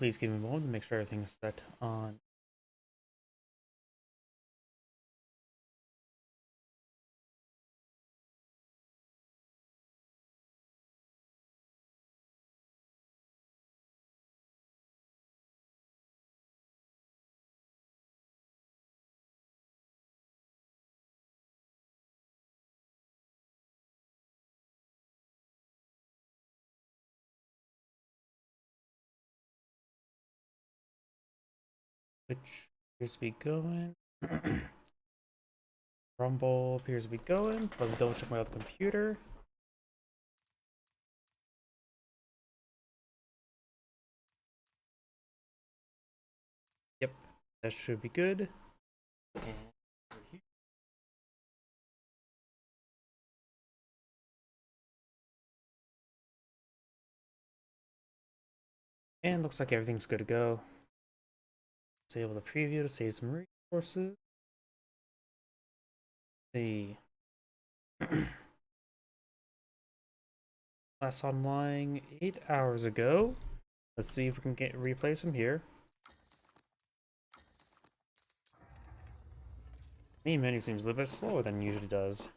please give me a moment to make sure everything's set on. Which appears to be going. Rumble appears to be going. Let me double check my other computer. Yep, that should be good. And looks like everything's good to go. Disable the preview to save some resources. See. Last online 8 hours ago. Let's see if we can get replace them here. Main menu seems a little bit slower than it usually does.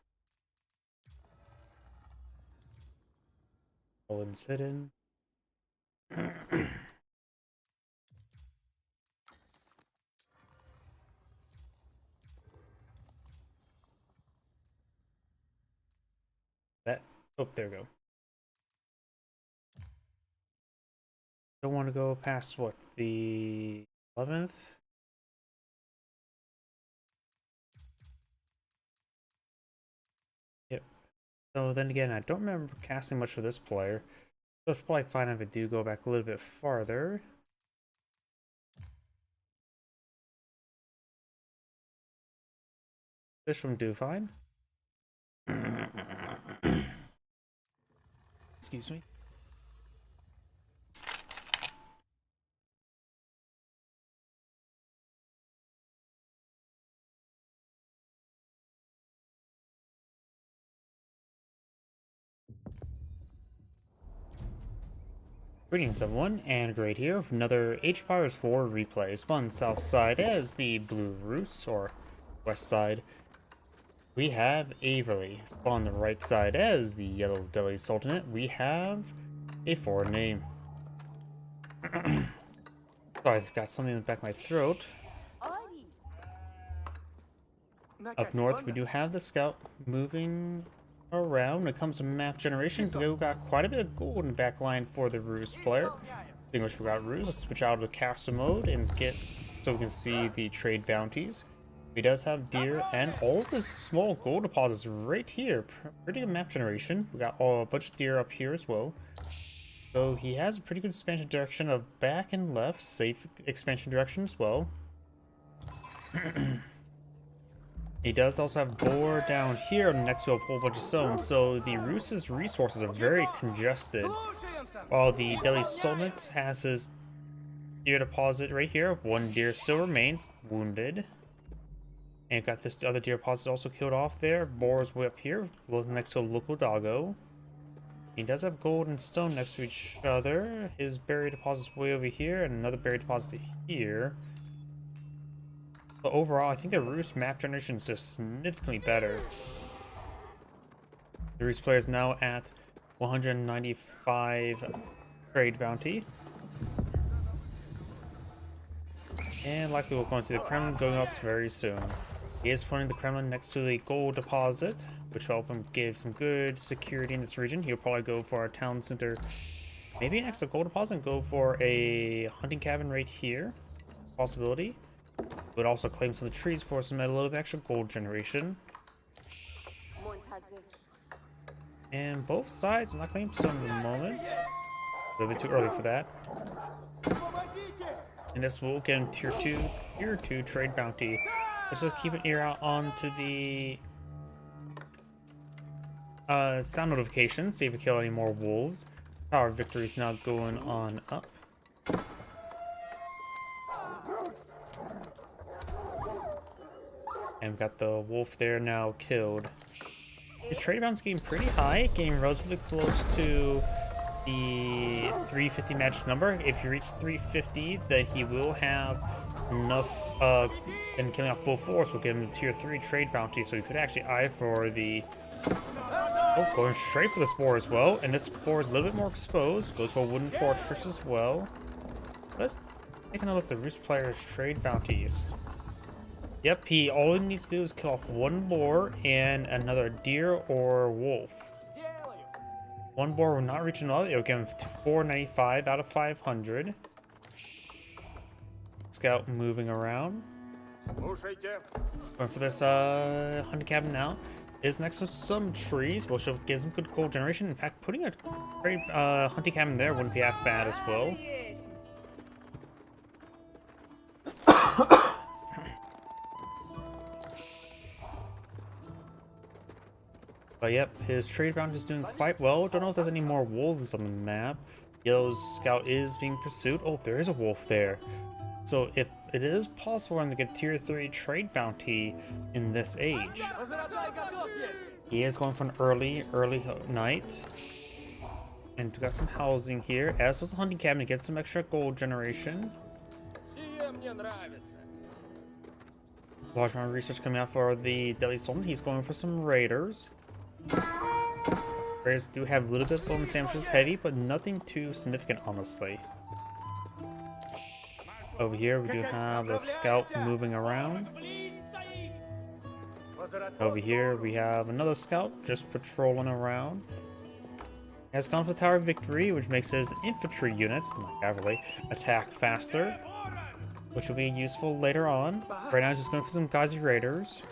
All in sit in. That, oh, there we go. Don't want to go past what, the 11th? Yep. So then again, I don't remember casting much for this player. So it's probably fine if I do go back a little bit farther. This one do fine. Excuse me. Greetings everyone, and great here with another Age of Empires 4 replays. One south side as the Blue Rus, or west side. We have Averley. On the right side as the Yellow Delhi Sultanate, we have a foreign name. Sorry, I've got something in the back of my throat. Up north, we do have the scout moving around. When it comes to map generation, we've got quite a bit of gold in the back line for the Rus player. Speaking of which, we got Rus. Let's switch out of the castle mode and get so we can see the trade bounties. He does have deer and all of his small gold deposits right here. Pretty good map generation. We got a bunch of deer up here as well. So he has a pretty good expansion direction of back and left. Safe expansion direction as well. He does also have boar down here next to a whole bunch of stone, so the Rus's resources are very congested. While the Delhi Sultanate has his deer deposit right here. One deer still remains wounded. And you've got this other deer deposit also killed off there. Boar is way up here, next to a local doggo. He does have gold and stone next to each other. His berry deposit's way over here, and another berry deposit here. But overall, I think the Rus map generation is just significantly better. The Rus player is now at 195 trade bounty. And likely we'll go and see the Kremlin going up very soon. He is putting the Kremlin next to the gold deposit, which will help him give some good security in this region. He'll probably go for a town center, maybe next to gold deposit, and go for a hunting cabin right here. Possibility. Would also claim some of the trees for some a little bit extra gold generation. And both sides, I'm not claiming some at the moment. A little bit too early for that. And this will get in tier 2 trade bounty. Let's just keep an ear out onto the sound notifications, see if we kill any more wolves. Our victory is now going on up. And we've got the wolf there now killed. His trade bounty's getting pretty high, getting relatively close to the 350 magic number. If he reaches 350, then he will have enough and killing off both fours will give him the tier 3 trade bounty, so he could actually eye for the going straight for the spore as well. And this spore is a little bit more exposed, goes for a wooden fortress as well. Let's take another look at the Roost player's trade bounties. Yep, all he needs to do is kill off one boar and another deer or wolf. One boar will not reach another. It'll give him 495 out of 500. Scout moving around. Going for this hunting cabin now. Is next to some trees, which will give some good gold generation. In fact, putting a great hunting cabin there wouldn't be half bad as well. But yep, his trade bounty is doing quite well. Don't know if there's any more wolves on the map. Yellow's scout is being pursued. Oh, there is a wolf there. So if it is possible for him to get tier 3 trade bounty in this age. He is going for an early night. And we got some housing here. As was a hunting cabin to get some extra gold generation. Large amount of research coming out for the Deadly Sultan. He's going for some raiders. Raiders do have a little bit of bone sandwiches heavy, but nothing too significant, honestly. Over here, we do have the scout moving around. Over here, we have another scout just patrolling around. He has gone for Tower of Victory, which makes his infantry units, not cavalry, attack faster, which will be useful later on. Right now, just going for some Ghazi Raiders.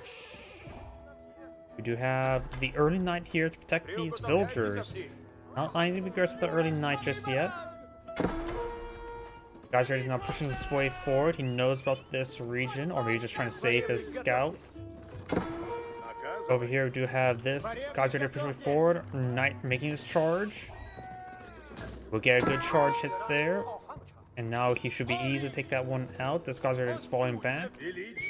We do have the early night here to protect these villagers. Not lining to be aggressive with the early night just yet. Ghazi Raiders now pushing his way forward. He knows about this region, or maybe just trying to save his scout. Over here, we do have this Ghazi Raider pushing forward. Knight making his charge. We'll get a good charge hit there. And now he should be easy to take that one out. This Ghazi Raider is falling back.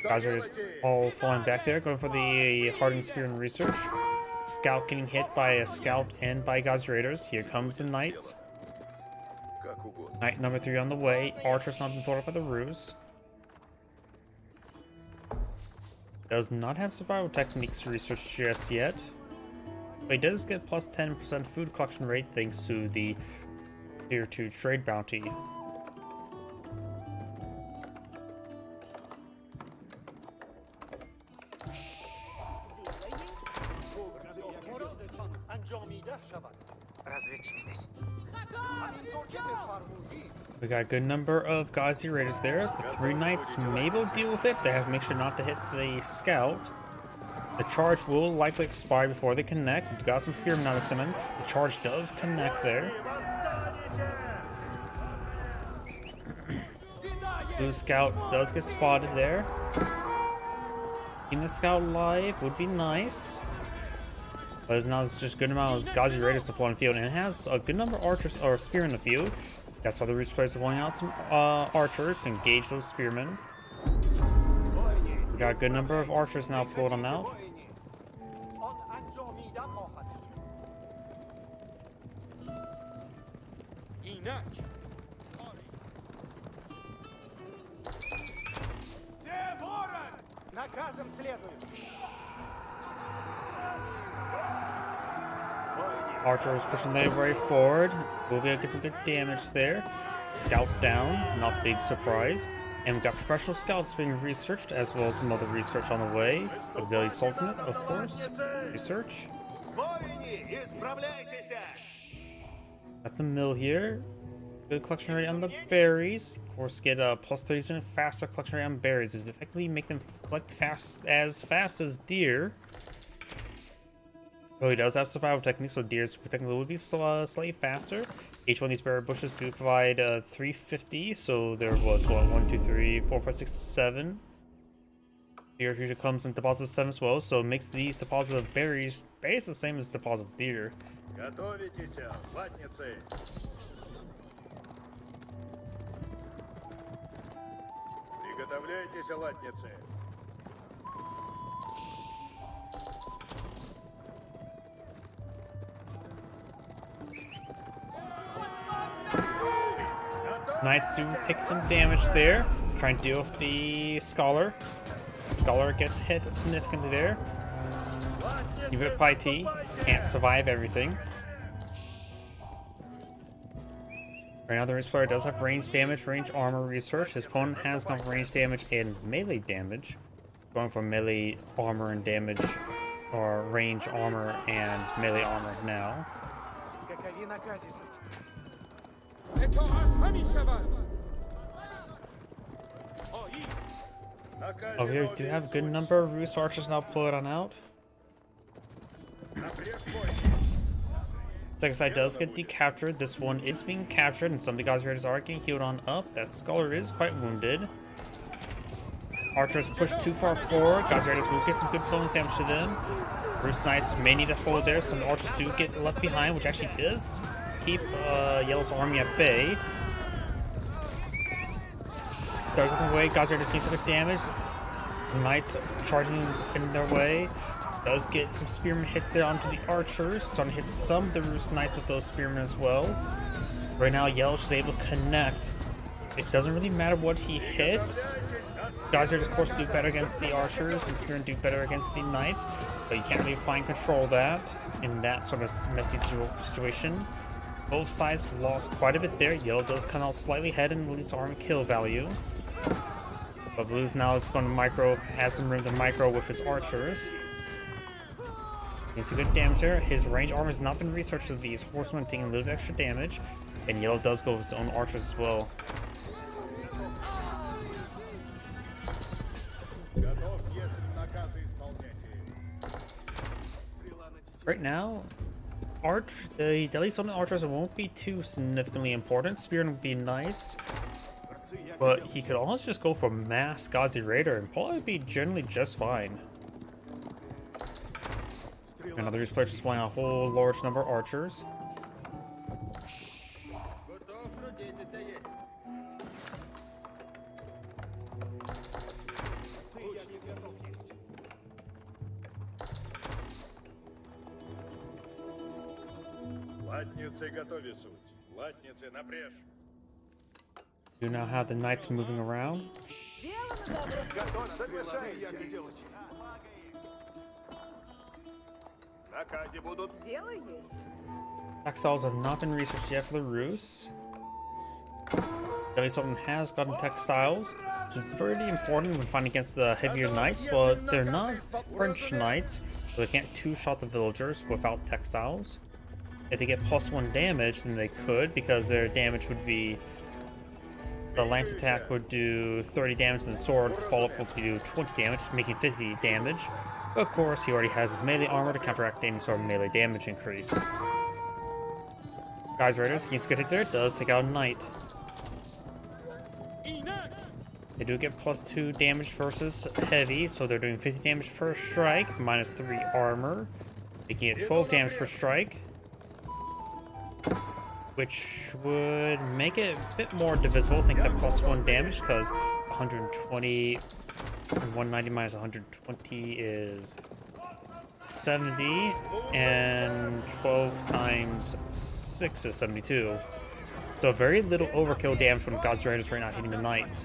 Ghazi Raider is all falling back there, going for the hardened spear and research. Scout getting hit by a scout and by Ghazi Raiders. Here comes the knights. Knight number 3 on the way. Archer's not been pulled up by the ruse. Does not have survival techniques research just yet. But he does get plus 10% food collection rate thanks to the tier 2 trade bounty. We got a good number of Ghazi Raiders there. The 3 knights may be able to deal with it. They have to make sure not to hit the scout. The charge will likely expire before they connect. We got some spearmen out of them. The charge does connect there. Blue scout does get spotted there. Keeping the scout alive would be nice. But now it's just a good amount of Ghazi Raiders to pull in the field, and it has a good number of archers or spear in the field. That's why the Roost players are pulling out some archers to engage those spearmen. We got a good number of archers now pulled on out. Archers pushing their way forward. We'll be able to get some good damage there. Scout down, not big surprise. And we've got professional scouts being researched, as well as some other research on the way. The Deadly Sultanate, of course. Research. At the mill here. Good collection rate on the berries. Of course, get a plus 30% faster collection rate on berries. It effectively make them collect fast as deer. Oh, he does have survival techniques, so deer's technically would be slightly faster. Each one of these berry bushes do provide 350, so there was what, 1, 2, 3, 4, 5, 6, 7. Deer usually comes in deposits 7 as well, so it makes these deposits of berries basically the same as deposits of deer. Knights do take some damage there. Trying to deal with the Scholar. Scholar gets hit significantly there. Even Paiti can't survive everything. Right now the Roost player does have range damage, range armor research. His opponent has gone for range damage and melee damage. Going for melee armor and damage, or range armor and melee armor now. Over here, we do have a good number of Roost archers now pulled on out. Second side does get decaptured. This one is being captured, and some of the guys are getting healed on up. That Scholar is quite wounded. Archers push too far forward. Guys will get some good bonus damage to them. Roost Knights may need to hold there. Some archers do get left behind, which actually does keep Yellow's army at bay. Stars up away. Guys getting some good damage. Knights charging in their way. Does get some spearman hits there onto the archers. Starting to hit some of the Roost Knights with those spearmen as well. Right now, Yellow is able to connect. It doesn't really matter what he hits. Guys of course do better against the archers, and spearmen do better against the knights, but you can't really find control of that in that sort of messy situation. Both sides lost quite a bit there. Yellow does come out slightly ahead in Blue's arm kill value. But Blue's now is going to micro, has some room to micro with his archers. He's a good damage there. His range armor has not been researched with these horsemen taking a little bit extra damage. And Yellow does go with his own archers as well. Right now, the Delhi Sultan archers won't be too significantly important. Spearman would be nice. But he could almost just go for mass Ghazi Raider and probably be generally just fine. Another Roost player just playing a whole large number of archers. You now have the knights moving around. Textiles have not been researched yet for the Rus. Delhi Sultan has gotten textiles, which is pretty important when fighting against the heavier knights, but they're not French knights, so they can't two-shot the villagers without textiles. If they get +1 damage, then they could, because their damage would be... The lance attack would do 30 damage, and the sword follow-up would do 20 damage, making 50 damage. But of course, he already has his melee armor to counteract any sort of melee damage increase. Guys, Raiders, against good hits there, does take out a knight. They do get +2 damage versus heavy, so they're doing 50 damage per strike, -3 armor. They can get 12 damage per strike, which would make it a bit more divisible thanks to +1 damage, because 120 and 190 minus 120 is 70, and 12 times 6 is 72. So very little overkill damage when God's Raiders right now hitting the knights.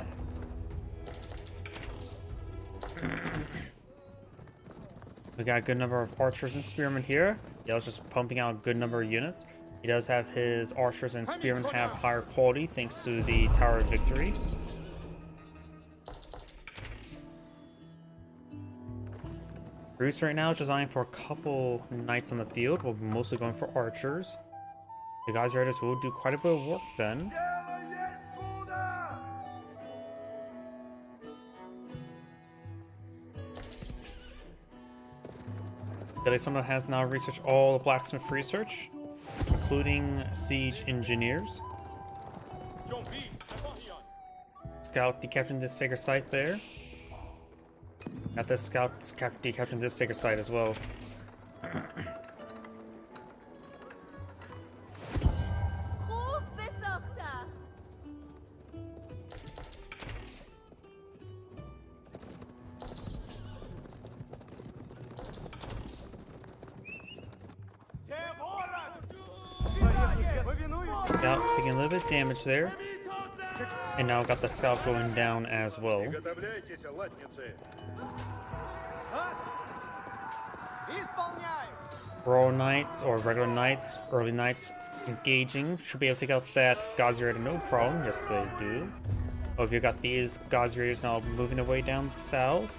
We got a good number of archers and spearmen here. Yellow's just pumping out a good number of units. He does have his archers and spearmen have higher quality thanks to the Tower of Victory. Roost right now is designed for a couple knights on the field, we're mostly going for archers. The Ghazi Raiders will do quite a bit of work then. Delhi Sultan has now researched all the blacksmith research, including siege engineers. Scout decapturing this sacred site there. Got the scout decapturing this sacred site as well. Scout taking a little bit of damage there. And now got the scout going down as well. Royal Knights or regular Knights, early Knights engaging. Should be able to take out that Ghazi Raider no problem. Yes, they do. Oh, if you got these Ghazi Raiders now moving their way down south.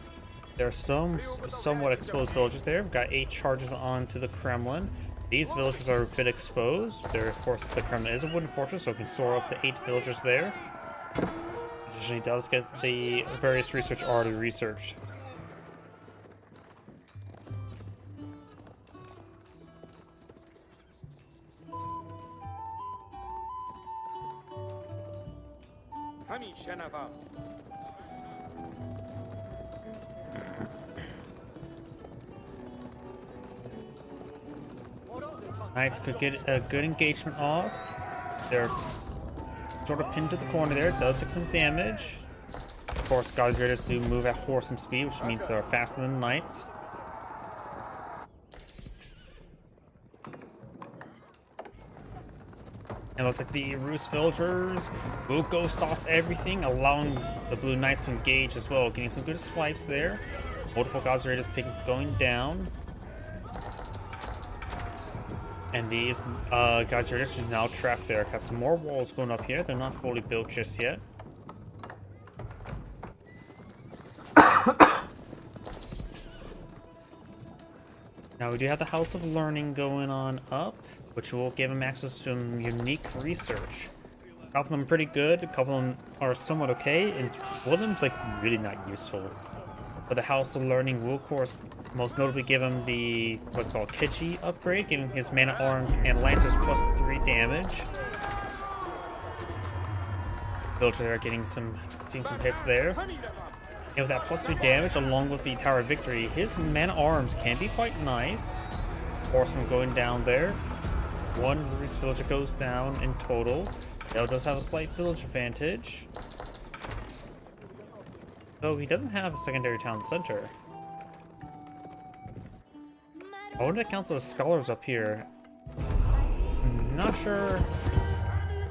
There are some somewhat exposed villagers there. We've got 8 charges onto the Kremlin. These villagers are a bit exposed. There, of course, the Kremlin is a wooden fortress, so it can store up to 8 villagers there. Additionally, does get the various research already researched. Knights could get a good engagement off. They're sort of pinned to the corner there. It does take some damage. Of course, Ghazi Raiders do move at horse speed, which means they're faster than Knights. And it looks like the Rus villagers will ghost off everything, allowing the Blue Knights to engage as well, getting some good swipes there. Multiple Ghazi Raiders going down. And these Ghazi Raiders are now trapped there. Got some more walls going up here. They're not fully built just yet. Now we do have the House of Learning going on up, which will give them access to some unique research. A couple of them are pretty good, a couple of them are somewhat okay, and one of them's like really not useful. But the House of Learning will, of course, most notably give him the what's called Kichi upgrade, giving his man-at-arms and lancers plus 3 damage. Villager are getting some hits there. And with that plus 3 damage, along with the Tower of Victory, his man-at-arms can be quite nice. Horseman going down there. 1 Rus villager goes down in total. Dell does have a slight village advantage. Though he doesn't have a secondary town center. I wonder if it counts as scholars up here. I'm not sure.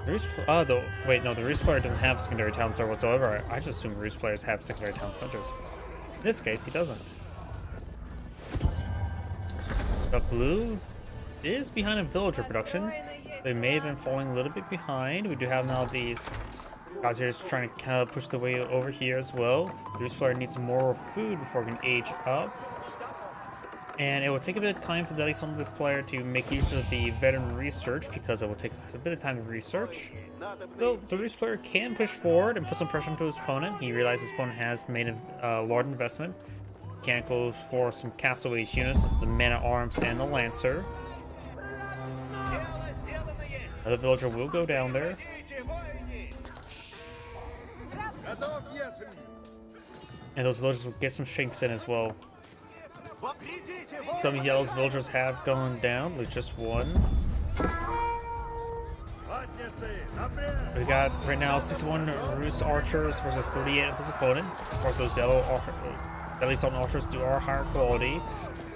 The Rus player doesn't have secondary town center whatsoever. I just assume Rus players have secondary town centers. In this case, he doesn't. The blue is behind in villager production. They may have been falling a little bit behind. We do have now these Ghazi Raiders trying to kind of push the way over here as well. The Rus player needs some more food before it can age up. And it will take a bit of time for the Delhi Summit player to make use of the veteran research, because it will take a bit of time to research. Though the Rus player can push forward and put some pressure onto his opponent. He realizes his opponent has made a large investment. Can't go for some castle age units, the man-at-arms and the lancer. Another villager will go down there. And those villagers will get some shanks in as well. Some yellow villagers have gone down with just 1. We got right now 61 Rus archers versus 38 of his opponent. Of course, those yellow Delhi Sultan archers are higher quality.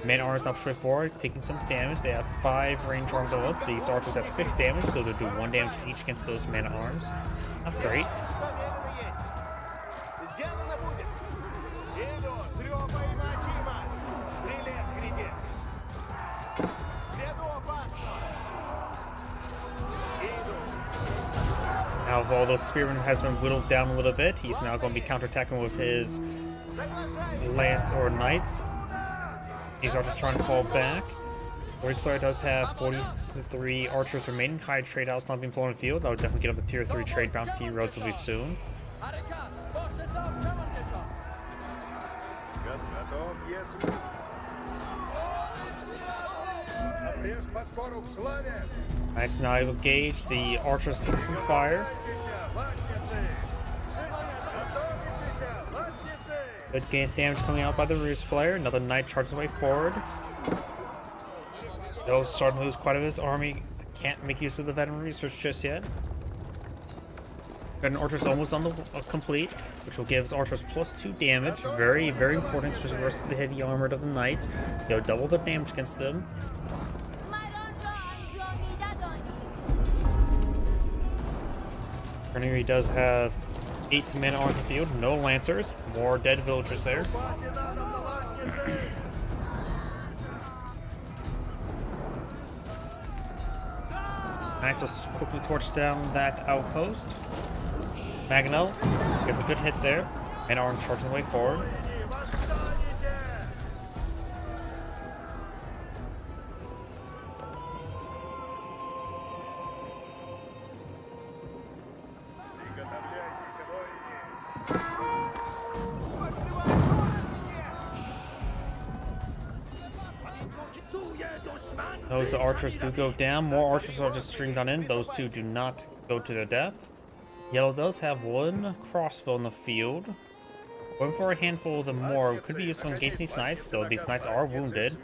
Man-at-arms up straightforward, taking some damage. They have 5 range arms on up. These archers have 6 damage, so they'll do 1 damage each against those man-at-arms. Not great. Now, although Spearman has been whittled down a little bit, he's now going to be counterattacking with his Lance or Knights. These archers trying to fall back. The Rus player does have 43 archers remaining. High trade house not being pulled in the field. That would definitely get up a tier 3 trade bounty relatively soon. Knights now able to gauge. The archers taking some fire. Good gain damage coming out by the Rus player. Another Knight charges away forward. They'll start to lose quite a bit of his army. Can't make use of the veteran research just yet. Got an archer's almost on the complete, which will give his archers plus 2 damage. Very, very important, especially versus the heavy armored of the Knights. They'll double the damage against them. Grenadier does have 8 men on the field, no lancers, more dead villagers there. Nice, let's quickly torch down that outpost. Maganel gets a good hit there, and arms charging the way forward. Those archers do go down. More archers are just streamed on in. Those two do not go to their death. Yellow does have one crossbow in the field. Going for a handful of them more could be useful against these knights, though these knights are wounded.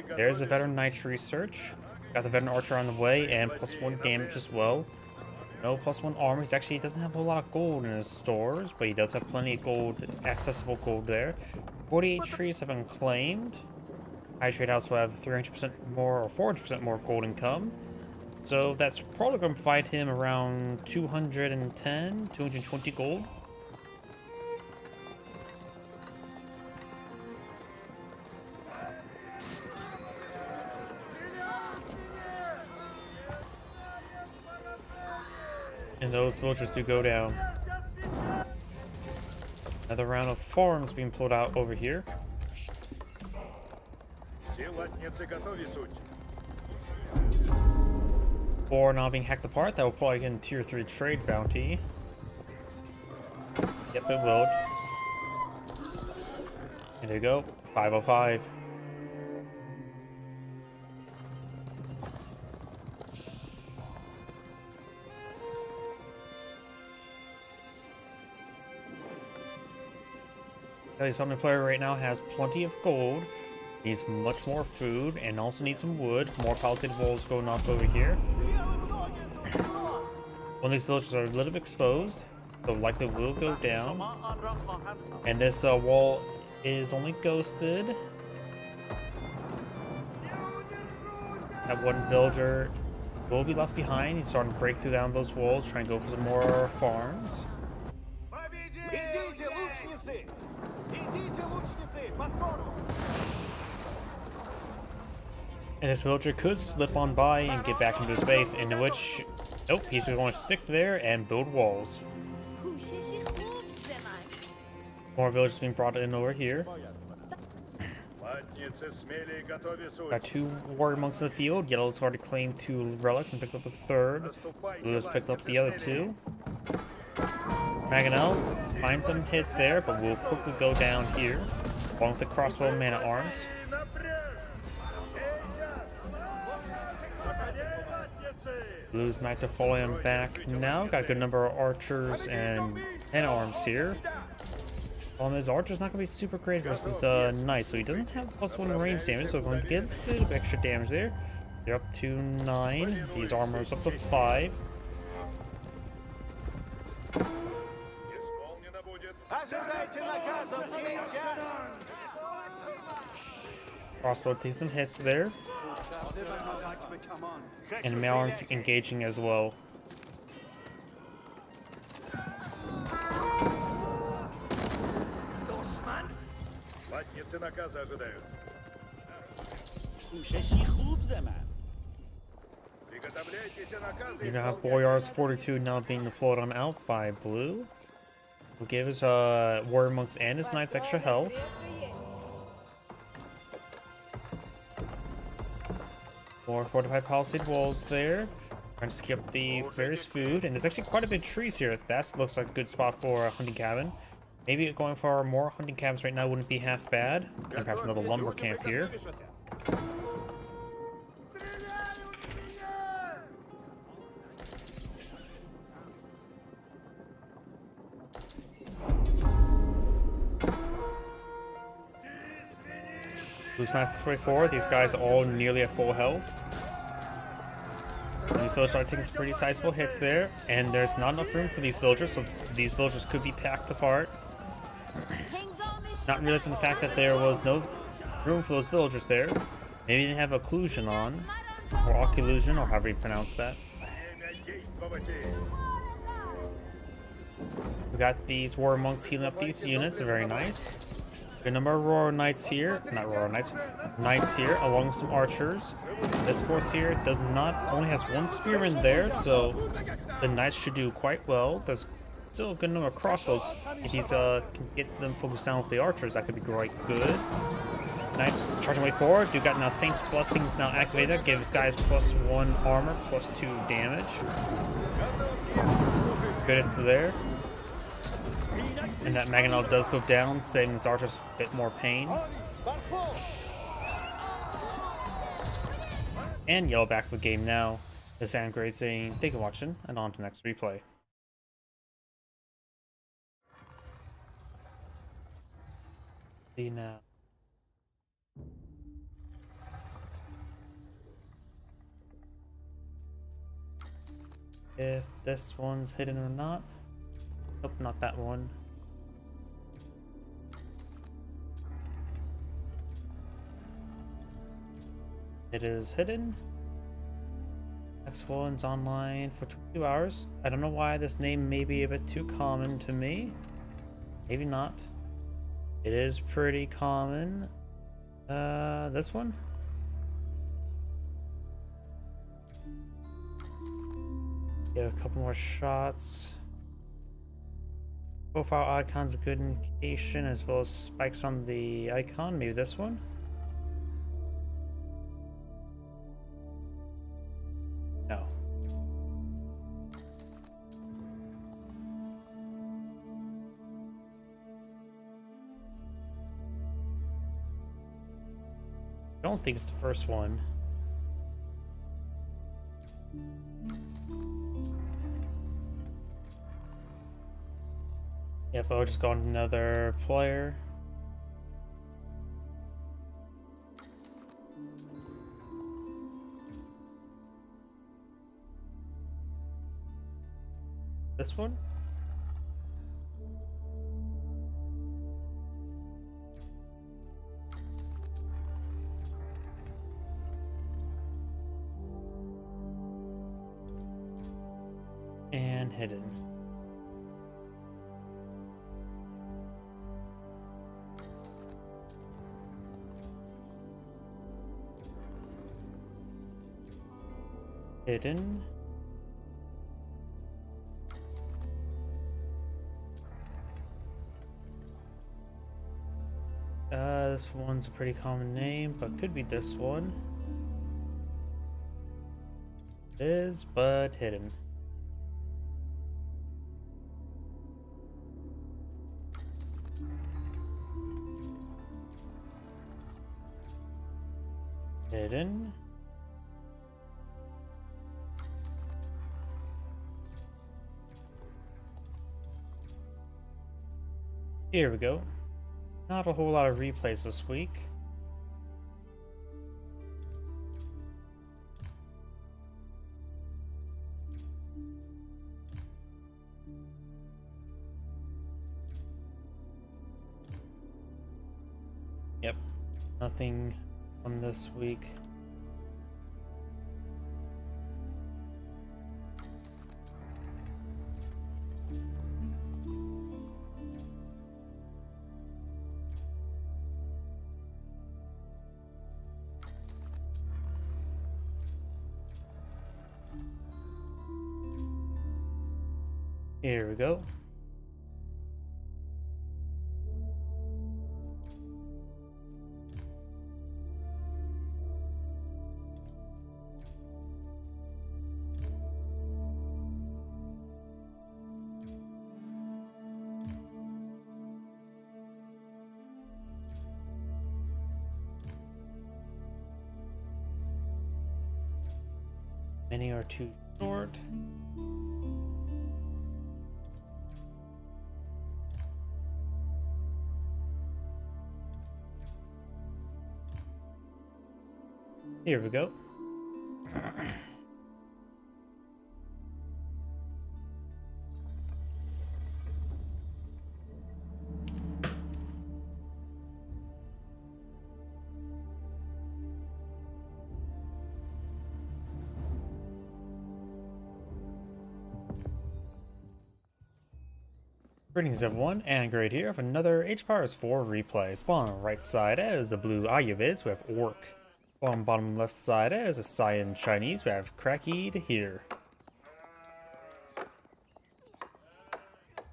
There's a veteran knight research. Got the veteran archer on the way, and +1 damage as well. No +1 armor. He actually doesn't have a lot of gold in his stores, but he does have plenty of gold, accessible gold there. 48 trees have been claimed. High Trade House will have 300% more or 400% more gold income. So that's probably going to provide him around 210, 220 gold. And those villagers do go down. Another round of farms being pulled out over here. Or now being hacked apart, that will probably get a tier 3 trade bounty. Yep, it will. And there you go, 505. The Summoning player right now has plenty of gold. Needs much more food and also needs some wood. More palisade walls going up over here. One of these villages are a little bit exposed, so likely will go down. And this wall is only ghosted. That one villager will be left behind. He's starting to break through down those walls, trying to go for some more farms. And this villager could slip on by and get back into his base, in which, nope, he's going to stick there and build walls. More villagers being brought in over here. Got 2 warrior monks in the field. Yellow's already claimed 2 relics and picked up a 3rd. Blue's picked up the other 2. Maganel finds some hits there, but will quickly go down here, along with the crossbow man at arms. Blue's knights are falling back now. Got a good number of archers and arms here. His archer's not going to be super great versus knights, so he doesn't have +1 range damage, so we're going to get a little bit extra damage there. They're up to 9. These armors up to 5. Crossbow takes some hits there. And Malron's engaging as well. You now have Boyar's Fortitude now being deployed on out by Blue. Will give his warrior monks and his knights extra health. More fortified palisade walls there. Trying to keep up the various food, and there's actually quite a bit of trees here. That looks like a good spot for a hunting cabin. Maybe going for more hunting cabins right now wouldn't be half bad. And perhaps another lumber camp here. Blue's not pushing forward. These guys are all nearly at full health. And these villagers are taking some pretty sizable hits there, and there's not enough room for these villagers, so these villagers could be packed apart. Not realizing the fact that there was no room for those villagers there. Maybe they didn't have occlusion on, or occlusion, or however you pronounce that. We got these Warrior Monks healing up these units, very nice. Good number of Royal Knights here, not Royal Knights, Knights here, along with some archers. This force here does not, only has one spearman there, so the Knights should do quite well. There's still a good number of crossbows. If he's can get them focused down with the archers, that could be quite good. Knights charging way forward. You got now Saint's Blessings now activated. Gives guys +1 armor, +2 damage. Good hits there. And that Mangonel does go down, saving his archers a bit more pain. And Yellow backs the game now. The Sand Grade saying, thank you for watching, and on to the next replay. See now. If this one's hidden or not. Nope, not that one. It is hidden. Next one's online for 22 hours. I don't know why this name may be a bit too common to me. Maybe not. It is pretty common. This one? Get a couple more shots. Profile icon's a good indication, as well as spikes on the icon. Maybe this one? No. I don't think it's the first one. Yep, I'll just go on another player. This one? And hidden. Hidden. This one's a pretty common name, but could be this one. It is, but hidden. Hidden. Here we go. Not a whole lot of replays this week. Yep, nothing on this week. Here we go. Many are too short. Here we go. Greetings everyone, and Great here with another Age of Empires 4 replay. Spawn on the right side as the blue Ayuvids, we have Orc. On bottom left side as the Saiyan Chinese, we have Krakid here.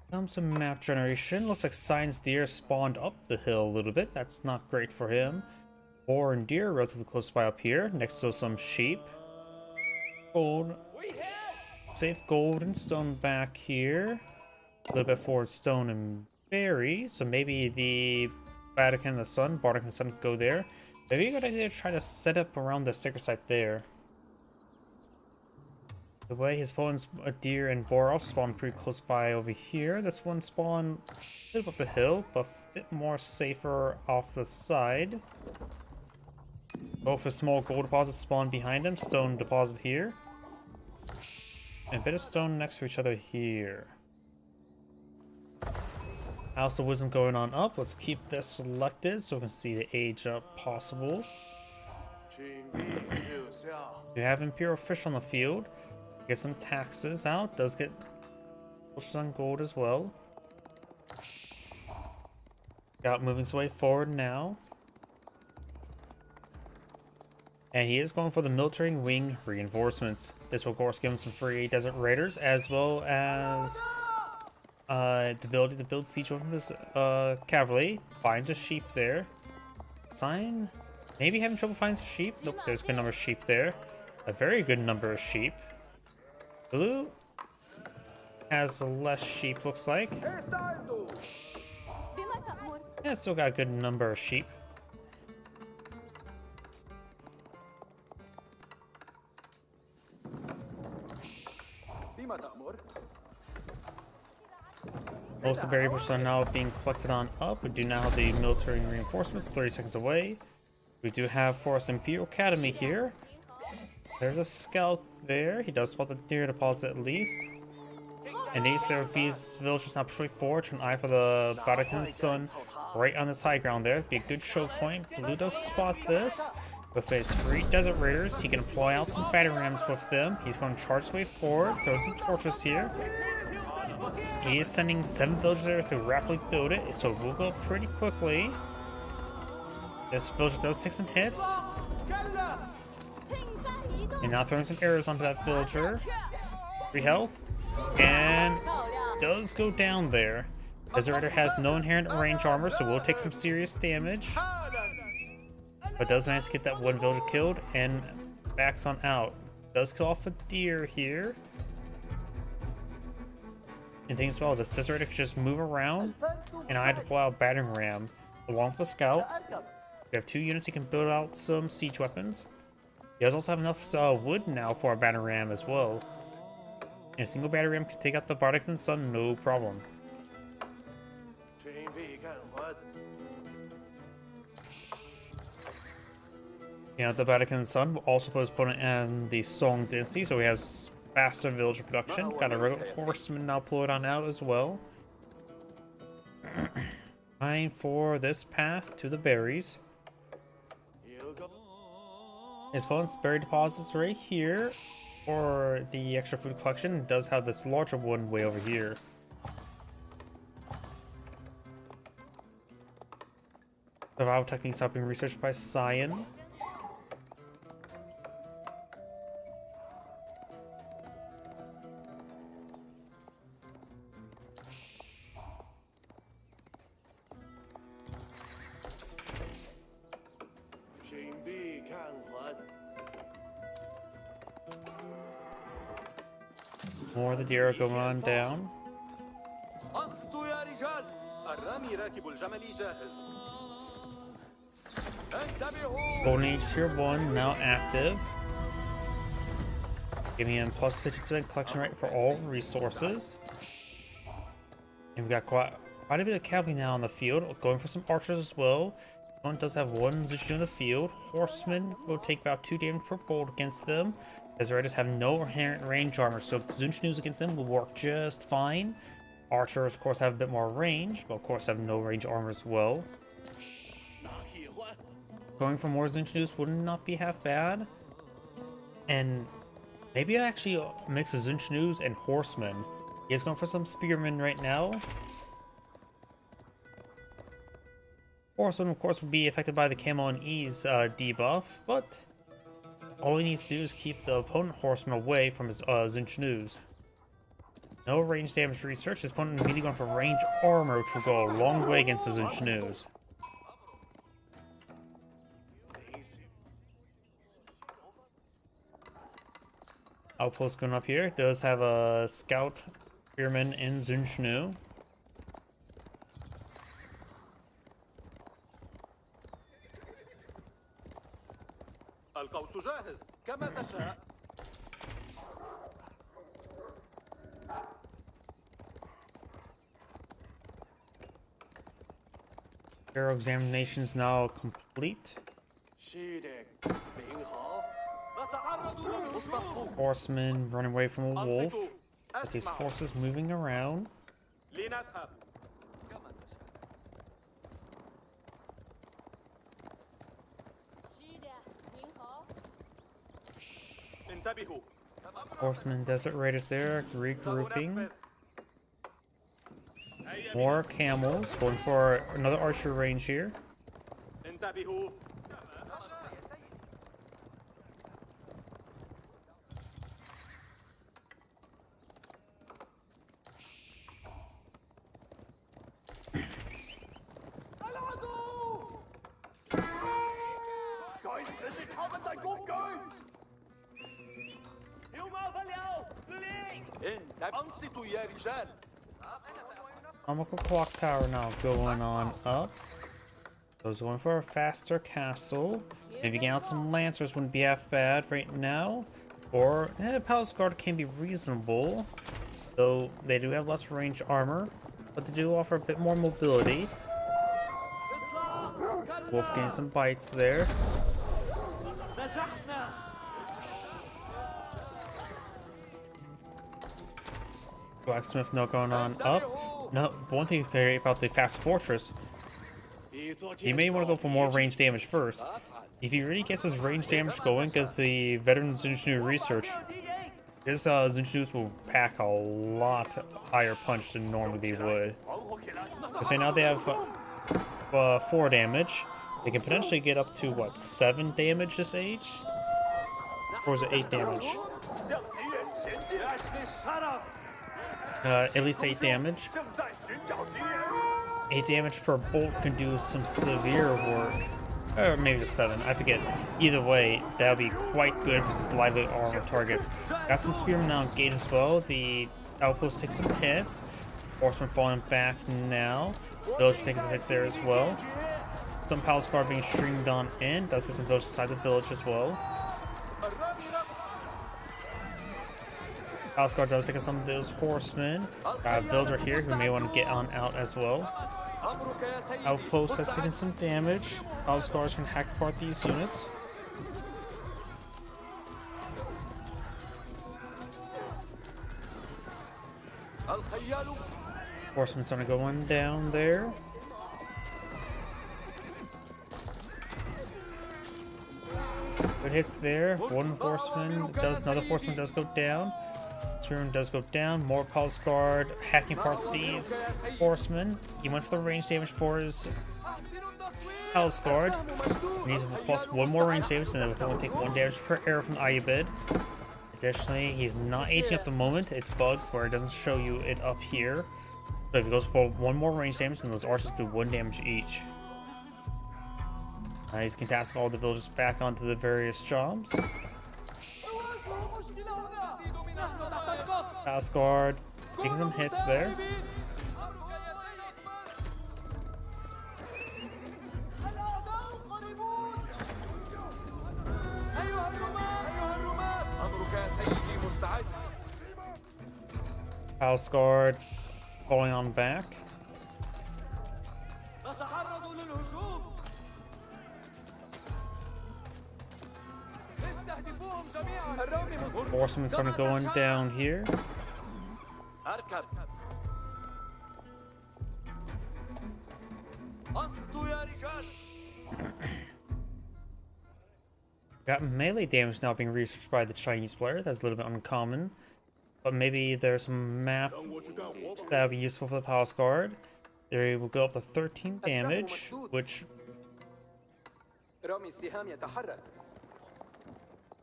Comes some map generation. Looks like Saiyan's deer spawned up the hill a little bit. That's not great for him. Boar and deer relatively close by up here, next to some sheep. Gold. Safe gold and stone back here. A little bit forward, stone and berry. So maybe the Vatican and the Sun, Bardic and the Sun go there. Maybe a good idea to try to set up around the sacred site there. The way his opponents, a deer and boar, also spawn pretty close by over here. This one spawn a little up the hill, but a bit more safer off the side. Both a small gold deposit spawn behind him, stone deposit here. And a bit of stone next to each other here. House of Wisdom going on up. Let's keep this selected so we can see the age up possible. We have Imperial Fish on the field. Get some taxes out. Does get some gold as well. Got moving his way forward now. And he is going for the military wing reinforcements. This will of course give him some free Desert Raiders as well as the ability to build siege weapons with his cavalry. Finds a sheep there. Sign? Maybe having trouble finding sheep? Nope, there's a good number of sheep there. A very good number of sheep. Blue has less sheep, looks like. Yeah, still got a good number of sheep. Most of the berry bushes are now being collected on up. We do now have the military reinforcements 30 seconds away. We do have, of course, Imperial Academy here. There's a scout there. He does spot the deer deposit at least. And these villagers now push way forward to an eye for the Vatican Sun right on this high ground there. Be a good choke point. Blue does spot this. With his free Desert Raiders, he can deploy out some battering rams with them. He's going to charge his way forward, throw some torches here. He is sending 7 villagers there to rapidly build it, so it will go pretty quickly. This villager does take some hits. And now throwing some arrows onto that villager. 3 health. And does go down there. Desert Raider has no inherent range armor, so will take some serious damage. But does manage to get that one villager killed and backs on out. Does kill off a deer here. And things as well, this Desert Raider can just move around, and I deploy a battering ram along with a scout. We have 2 units, he can build out some siege weapons. He does also have enough wood now for a battering ram as well. And a single battering ram can take out the Bardic and Sun, no problem. Yeah, the Vatican Sun will also put his opponent in the Song Dynasty, so he has faster villager production. Got a regular horseman now pulled on out as well. Time for this path to the berries. His opponent's berry deposits right here for the extra food collection. It does have this larger one way over here. Survival techniques have been researched by Saiyan. More of the deer are going on down. Golden Age Tier 1 now active. Giving him plus 50% collection rate for all resources. And we've got quite a bit of cavalry now on the field. Going for some archers as well. One does have 1 Zuchu in the field. Horsemen will take about 2 damage per bolt against them. Desert Raiders have no inherent range armor, so Zunchnus against them will work just fine. Archers, of course, have a bit more range, but of course have no range armor as well. Going for more Zunchnus would not be half bad. And maybe I actually mix of Zunchnus and Horsemen. He is going for some Spearmen right now. Horseman, of course, would be affected by the Camo and Ease debuff, but all he needs to do is keep the opponent Horseman away from his Zinchnoos. No range damage research. His opponent immediately going for range armor, which will go a long way against his Zinchnoos. Outpost going up here. Does have a scout spearman in Zinchnu. القوس جاهز كما تشاء. Hero examinations now complete. Horsemen running away from a wolf. With these forces moving around. Horsemen, Desert Raiders there, regrouping. More camels, going for another archer range here. أنصتوا يا رجال. Comical clock tower now going on up. Those going for a faster castle. Maybe getting out some lancers wouldn't be half bad right now. Or Palace Guard can be reasonable, though they do have less range armor, but they do offer a bit more mobility. Wolf getting some bites there. Blacksmith now going on up. No, one thing to care about the fast fortress, he may want to go for more range damage first. If he really gets his range damage going, get the veteran Zinchnu research, his Zinchnoos will pack a lot higher punch than normally they would. So now they have 4 damage. They can potentially get up to what, 7 damage this age? Or is it 8 damage? At least 8 damage. 8 damage per bolt can do some severe work. Or maybe just 7, I forget. Either way, that would be quite good for his lively armor targets. Got some spearmen now engaged as well. The outpost takes some hits. Horseman falling back now. Village taking some hits there as well. Some Palace Guard being streamed on in. Does get some village inside the village as well. Palace Guard does take some of those horsemen. Got a villager here who may want to get on out as well. Outpost has taken some damage. Palace Guards can hack apart these units. Horseman's starting to go one down there. Good hits there. One horseman does, another horseman does go down. Spearman does go down. More Palace Guard hacking apart these horsemen. He went for the range damage for his Palace Guard. He needs to plus 1 more range damage, and then will only take 1 damage per arrow from Ayubid. Additionally, he's not aging at the moment. It's bugged where it doesn't show you it up here. So if he goes for 1 more range damage, then those archers do 1 damage each. He's contesting all the villagers back onto the various jobs. Palace Guard taking some hits there. Palace Guard falling on back. Horseman's starting going down here. Got melee damage now being researched by the Chinese player. That's a little bit uncommon. But maybe there's some math that would be useful for the Palace Guard. They will go up to 13 damage, which رامي السهام يتحرك.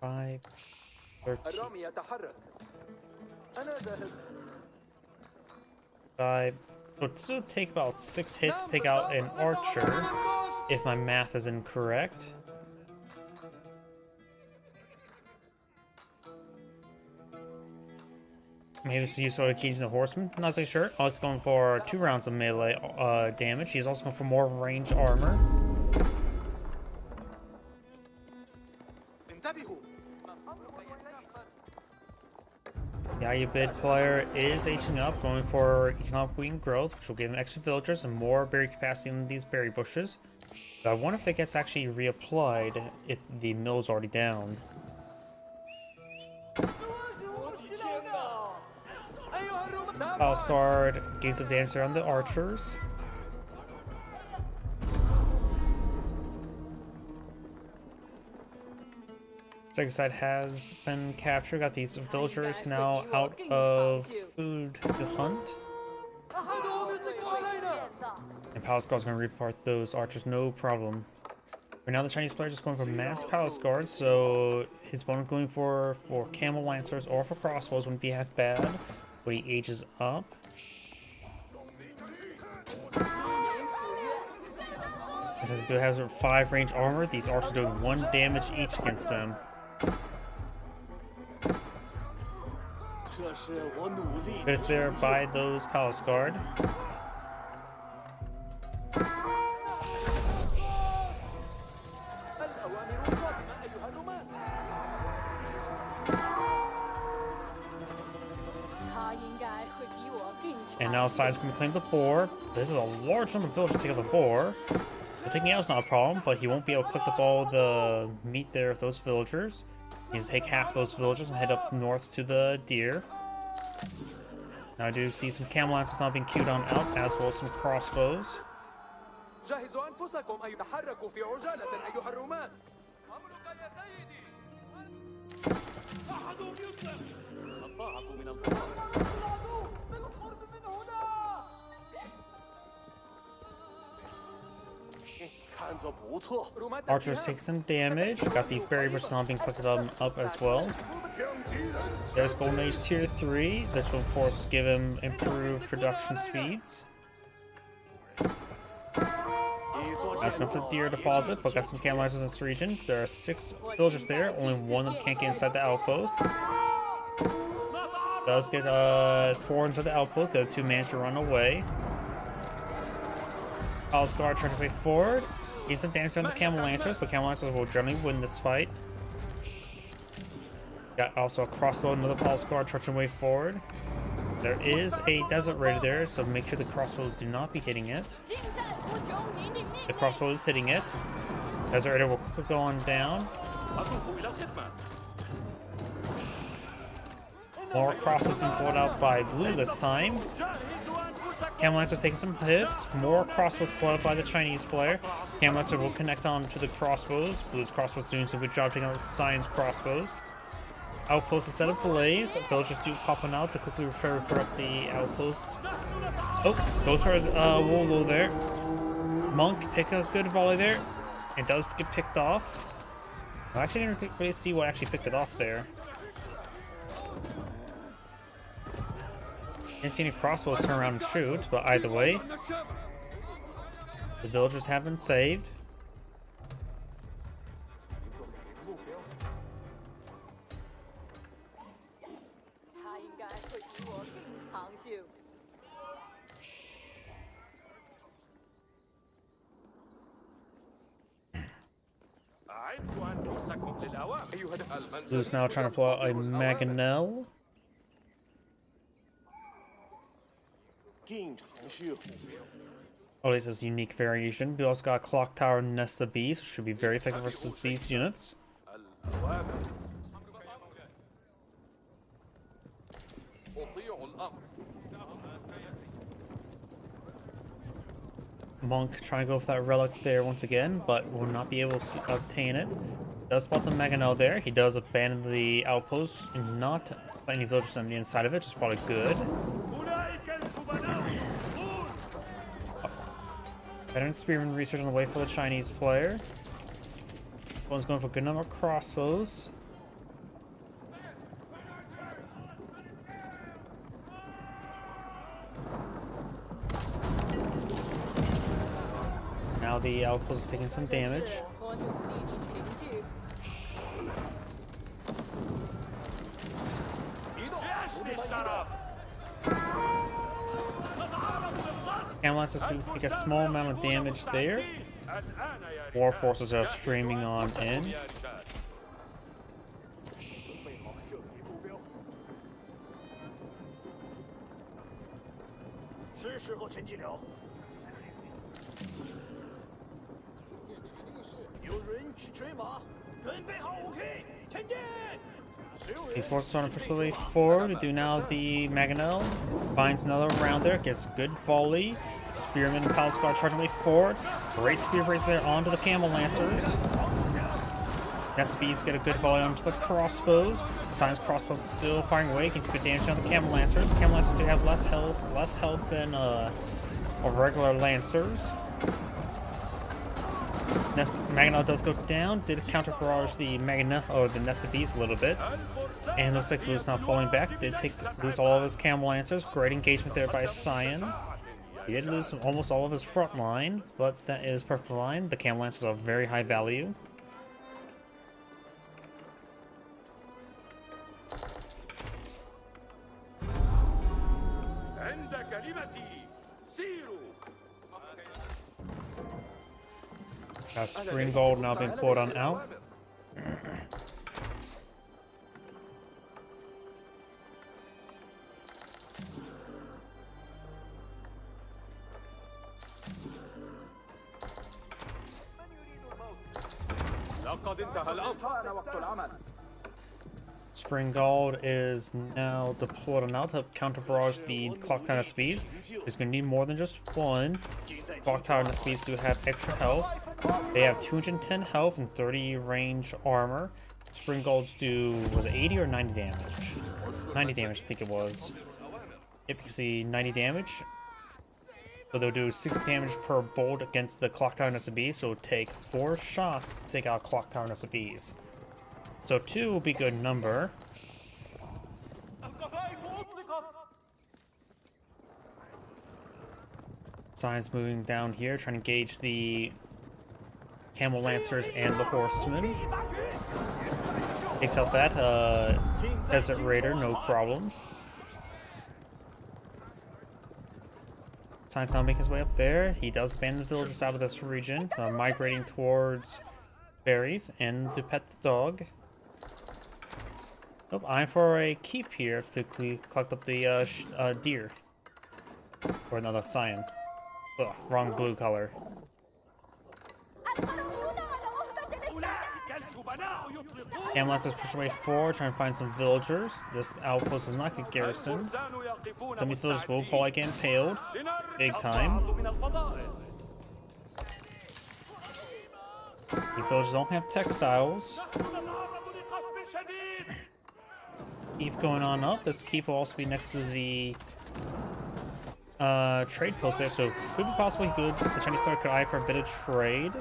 5, 13, الرامي يتحرك. أنا ذاهب. 5. So it still take about 6 hits to take out an archer, if my math is incorrect. Maybe it's used for engaging the horseman. Not so sure. I was going for 2 rounds of melee damage. He's also going for more ranged armor. انتبهوا. The Ayubid player is aging up, going for economic wing growth, which will give him extra villagers and more berry capacity in these berry bushes. But I wonder if it gets actually reapplied if the mill's already down. Palace Guard gains some damage around the archers. Second side has been captured. Got these villagers now out of food to hunt. And Palace Guard's going to repart those archers, no problem. Right now the Chinese player is just going for mass Palace Guards, so his opponent going for camel lancers or for crossbows wouldn't be half bad. But he ages up. Since they do have 5 range armor, these archers are doing 1 damage each against them. But it's there by those Palace Guard. And now Side's going to claim the boar. This is a large number of villagers to take out the boar. So taking out is not a problem, but he won't be able to collect up all the meat there of those villagers. He needs to take half those villagers and head up north to the deer. Now I do see some camel lances not being queued on out, as well as some crossbows. جهزوا أنفسكم أن يتحركوا في عجالة أيها الرومان. أمرك يا سيدي. أحد يسلم. الطاعة من الفضل. بالقرب من هنا. Archers take some damage. Got these berry bushes not being collected up as well. There's Golden Age Tier 3. This will of course give him improved production speeds. That's going for the deer deposit, but got some camel lancers in this region. There are 6 villagers there, only one of them can't get inside the outpost. Does get 4 inside the outpost, the other 2 manage to run away. Palace Guard trying to play forward. Get some damage on the camel lancers, but camel lancers will generally win this fight. Got also a crossbow, another Palace Guard trudging way forward. There is a desert raider there, so make sure the crossbows do not be hitting it. The crossbow is hitting it. Desert raider will quickly go on down. More crossbows being pulled out by blue this time. Camel Lancer's taking some hits. More crossbows pulled out by the Chinese player. Camel Lancer will connect on to the crossbows. Blue's crossbows doing some good job taking out the Cyan's crossbows. Outpost is set ablaze. Villagers do popping out to quickly try to repair up the outpost. Oh, goes for his Wolo there. Monk take a good volley there. It does get picked off. I actually didn't really see what actually picked it off there. Didn't see any crossbows turn around and shoot, but either way, the villagers have been saved. Blue's now trying to pull out a Mangonel. Oh, this is a unique variation. We also got Clock Tower Nesta Beast, which should be very effective versus these units. Monk trying to go for that relic there once again, but will not be able to obtain it. Does spot the Mangonel there. He does abandon the outpost and not put any villagers on the inside of it, which is probably good. Veteran Spearman research on the way for the Chinese player. One's going for a good number of crossbows. Now the outpost is taking some damage. Camel Lancers do take a small amount of damage there. War forces are streaming on in. These forces are trying to push their way forward. We do now the Mangonel. Finds another round there. Gets a good volley. Spearman and Palace Guard charging way forward. Great spear race there onto the Camel Lancers. SBs get a good volley onto the crossbows. Science crossbows still firing away. Gets good damage on the Camel Lancers. Camel Lancers do have less health than regular Lancers. Mangonel does go down. Did counter barrage the Mangonel or the Nest of Bees a little bit. And looks like Blue's not falling back. Did lose all of his Camel Lancers. Great engagement there by Cyan. He did lose almost all of his front line, but that is perfect line. The Camel Lancers are very high value. Spring Gold now being poured on out. Spring Gold is now deployed on out to counter barrage the Clock Tower SBs. It's going to need more than just one. Clock Tower SBs do have extra health. They have 210 health and 30 range armor. Spring Golds do, was it 80 or 90 damage? 90 damage, I think it was. Yep, you can see 90 damage. So they'll do 6 damage per bolt against the Clock Tower SBs, so it'll take 4 shots to take out Clock Tower SBs. So 2 will be a good number. Science moving down here, trying to gauge the Camel Lancers and the Horsemen. Takes out that Desert Raider, no problem. Science now making his way up there. He does ban the villagers out of this region, migrating towards berries and to pet the dog. Nope, I'm for a keep here to collect up the deer. Or no, that's cyan. Ugh, wrong blue color. Ambulance is pushing away forward, trying to find some villagers. This outpost is not a good garrison. Some of these villagers will probably get impaled. Big time. These villagers don't have textiles. Keep going on up. This keep will also be next to the trade post there, so could be possibly good. The Chinese player could eye for a bit of trade.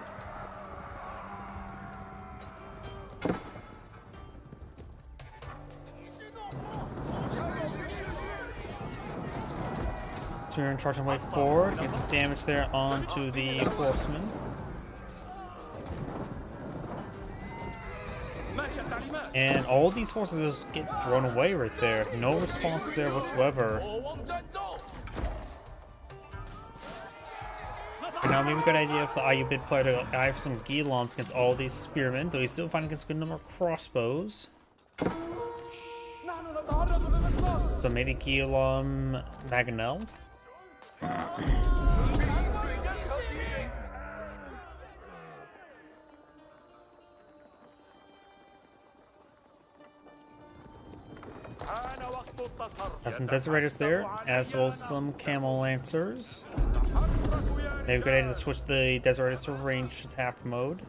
So we're charging way forward, get some damage there onto the horsemen. And all these forces just get thrown away right there. No response there whatsoever. And now maybe a good idea for the IU bid player to eye for some Guilloms against all these spearmen, though he's still fighting against a good number of crossbows. So maybe Guillaume Mangonel. Has some Desert Raiders there, as well as some Camel Lancers. Maybe a good idea to switch the Desert Raiders to ranged attack mode.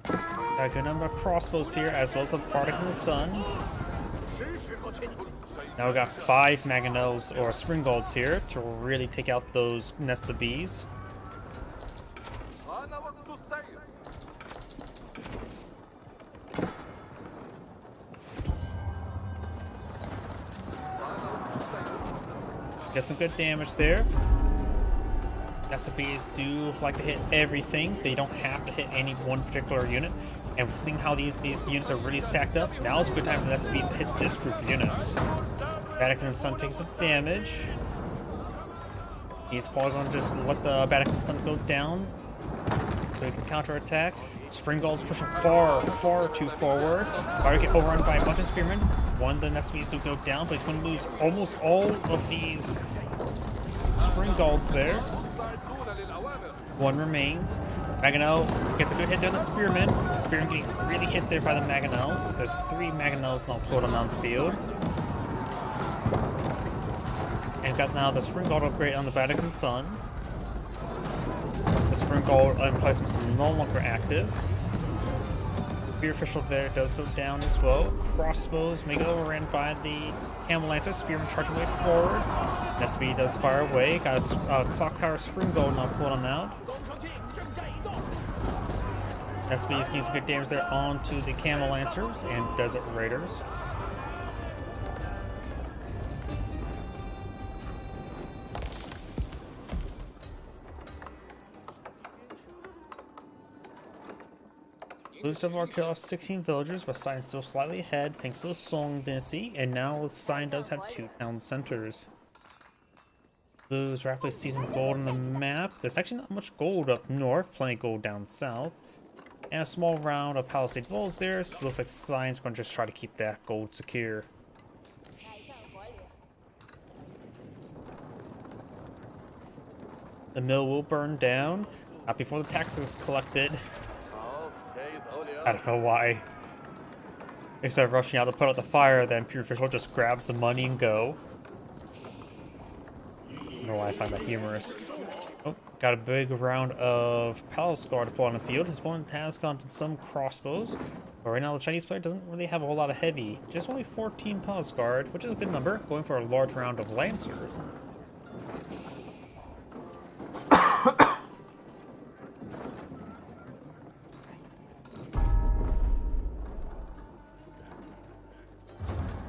Got a good number of crossbows here, as well as the Bardic in the Sun. Now we got 5 Mangonels or Springalds here to really take out those Nesta Bees. حان وقت السير. Get some good damage there. Nesta Bees do like to hit everything. They don't have to hit any one particular unit. And seeing how these units are really stacked up, now is a good time for Nesta Bees to hit this group of units. Vatican Sun takes some damage. He's probably going to just let the Vatican Sun go down so he can counterattack. Springalds pushing far too forward. About to get overrun by a bunch of spearmen. One of the Nesta Bees will go down, but he's going to lose almost all of these Springalds there. One remains. Mangonel gets a good hit there on the Spearman. The Spearman getting really hit there by the Mangonels. There's 3 Mangonels now floating on the field. And got now the Springald upgrade on the Vatican Sun. The Springald emplacement is no longer active. Spear Official there does go down as well. Crossbows may get overrun by the Camel Lancer. Spearman charging way forward. SB does fire away. Got a Clock Tower Springald now pulling out. SB is getting some good damage there onto the Camel Lancers and Desert Raiders. Blues have already killed off 16 villagers, but Cyan still slightly ahead thanks to the Song Dynasty, and now Cyan does have 2 town centers. Blues rapidly seizing gold on the map. There's actually not much gold up north, plenty of gold down south. And a small round of Palisade Walls there, so it looks like Cyan's going to just try to keep that gold secure. The mill will burn down, not before the tax is collected. I don't know why. They start rushing out to put out the fire, then Pure Official just grabs the money and go. I don't know why I find that humorous. Oh, got a big round of Palace Guard to pull on the field. His opponent has gone to some crossbows. But right now the Chinese player doesn't really have a whole lot of heavy. Just only 14 Palace Guard, which is a good number, going for a large round of Lancers.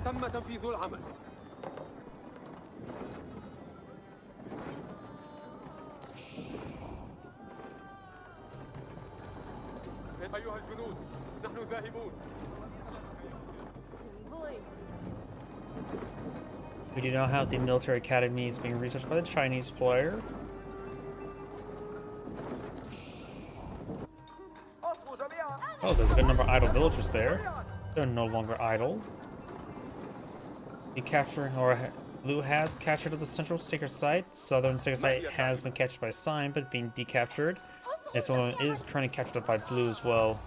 تم تنفيذ العمل. أيها الجنود، نحن ذاهبون. We do now have the military academies being researched by the Chinese player. Oh, there's a good number of idle villagers there. They're no longer idle. Blue has captured the central sacred site. Southern sacred site has been captured by Cyan, but being decaptured. This one is currently captured by Blue as well.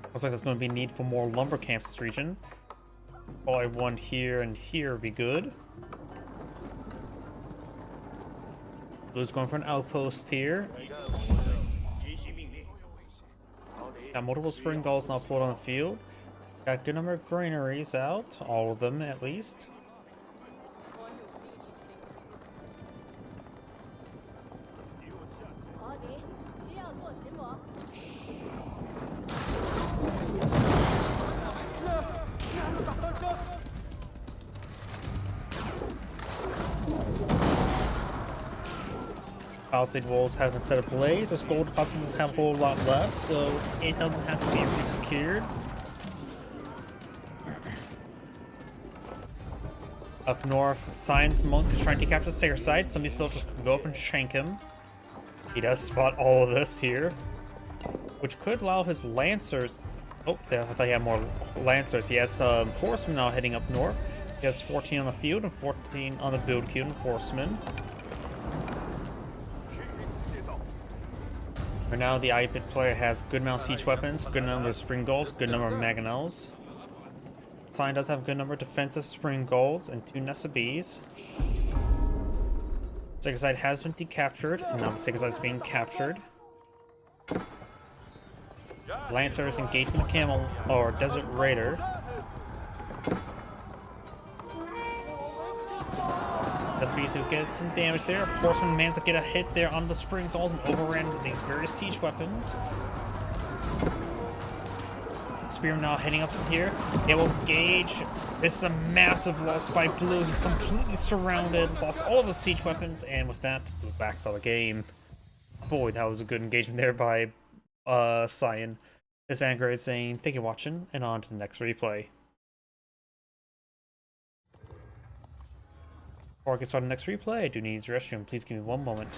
Looks like there's going to be need for more lumber camps this region. Probably one here and here would be good. Blue's going for an outpost here. Got multiple Springalds now pulled on the field. Got a good number of granaries out, all of them at least. Palisade walls have been set ablaze. This gold deposit doesn't have a whole lot left, so it doesn't have to be re-secured. Up north, Cyan's monk is trying to capture the sacred site. Some of these villagers can go up and shank him. He does spot all of this here, which could allow his lancers. Oh, I thought he had more lancers. He has horsemen now heading up north. He has 14 on the field and 14 on the build queue and horsemen. Right now, the iPad player has good amount of siege weapons, good number of Springalds, good number of Mangonels. Cyan does have a good number of defensive Springalds and 2 Nesta Bees. Sacred Site has been decaptured, and now the Sacred Site is being captured. Lancers engaging the camel or Desert Raider. SPs who get some damage there. Horseman managed to get a hit there on the spring balls and overran these various siege weapons. Spear now heading up here. They will engage. It's a massive loss by Blue. He's completely surrounded, lost all of his siege weapons, and with that, Blue backs out of the game. Boy, that was a good engagement there by Cyan. This Angrade saying, thank you for watching, and on to the next replay. Before I get started on the next replay, I do need the restroom. Please give me one moment.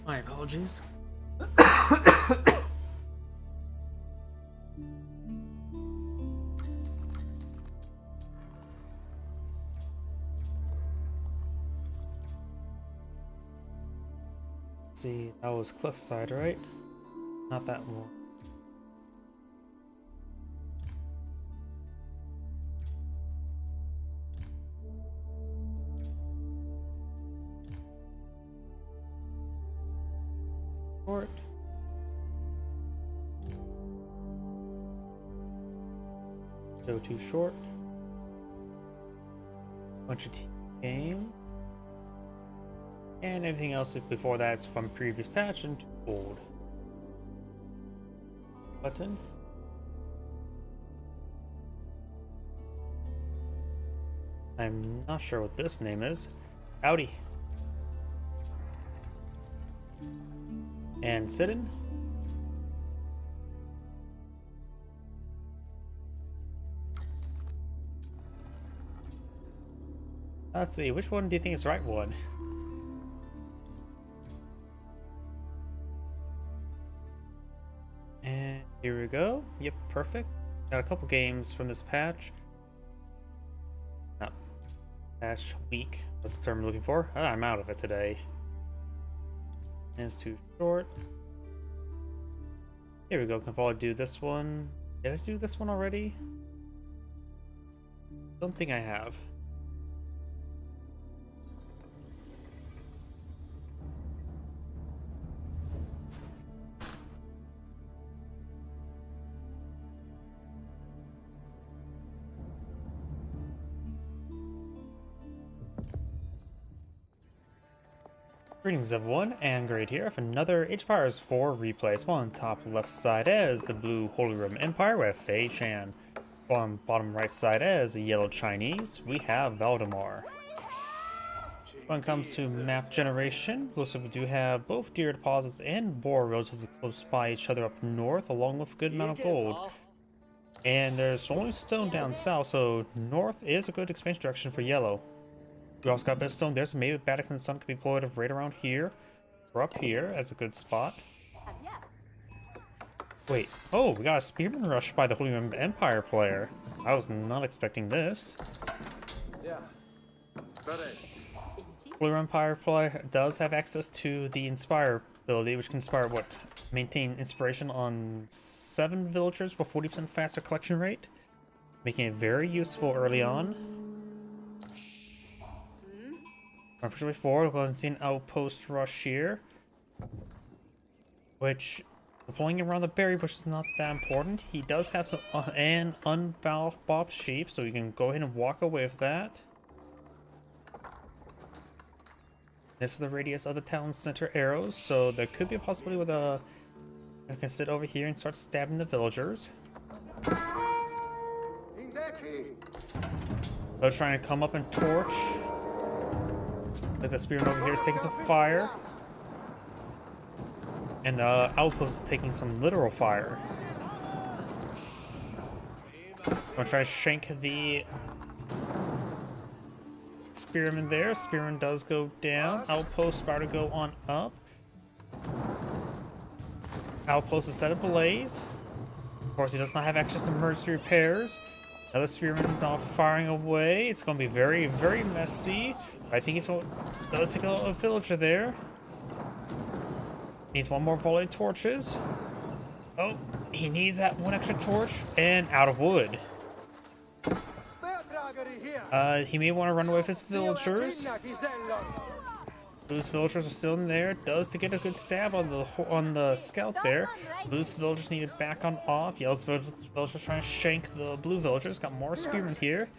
My apologies. See, that was Cliffside, right? Not that one. Short. Go too short. Bunch of game. And everything else before that's from previous patch and old. Button. I'm not sure what this name is. Howdy. And sit-in. Let's see, which one do you think is the right one? And here we go. Yep, perfect. Got a couple games from this patch. Not patch week. That's the term I'm looking for. Oh, I'm out of it today. And it's too short. Here we go. Can probably do this one. Did I do this one already? Don't think I have. Greetings everyone, Angrade here with another Age of Empires 4 replay. So on top left side is the blue Holy Roman Empire with Fei Chan. On bottom right side is the yellow Chinese, we have Valdemar. When it comes to map generation, looks like we do have both deer deposits and boar relatively close by each other up north, along with a good amount of gold. And there's only stone down south, so north is a good expansion direction for yellow. We also got a bit of stone. There's maybe Batic and the Sun can be deployed right around here. Or up here as a good spot. Wait. Oh, we got a Spearman Rush by the Holy Roman Empire player. I was not expecting this. Yeah. Holy Roman Empire player does have access to the Inspire ability, which can inspire what? Maintain inspiration on 7 villagers for 40% faster collection rate. Making it very useful early on. Unfortunately, we're going to see an outpost rush here, which deploying around the berry bush is not that important. He does have some an unbobbed sheep, so you can go ahead and walk away with that. This is the radius of the town center arrows, so there could be a possibility with a. I can sit over here and start stabbing the villagers. They're trying to come up and torch. Like the spearman over here is taking some fire. And the outpost is taking some literal fire. I'm gonna try to shank the spearman there. Spearman does go down. Outpost about to go on up. Outpost is set ablaze. Of course, he does not have access to emergency repairs. Another spearman not firing away. It's going to be very, very messy. I think he's going does take a villager there. Needs one more volley of torches. Oh, he needs that one extra torch and out of wood. He may want to run away with his villagers. Those villagers are still in there. Does to get a good stab on the scout there. Blue's villagers need to back on off. Yellow's villagers trying to shank the blue villagers. Got more spearmen here.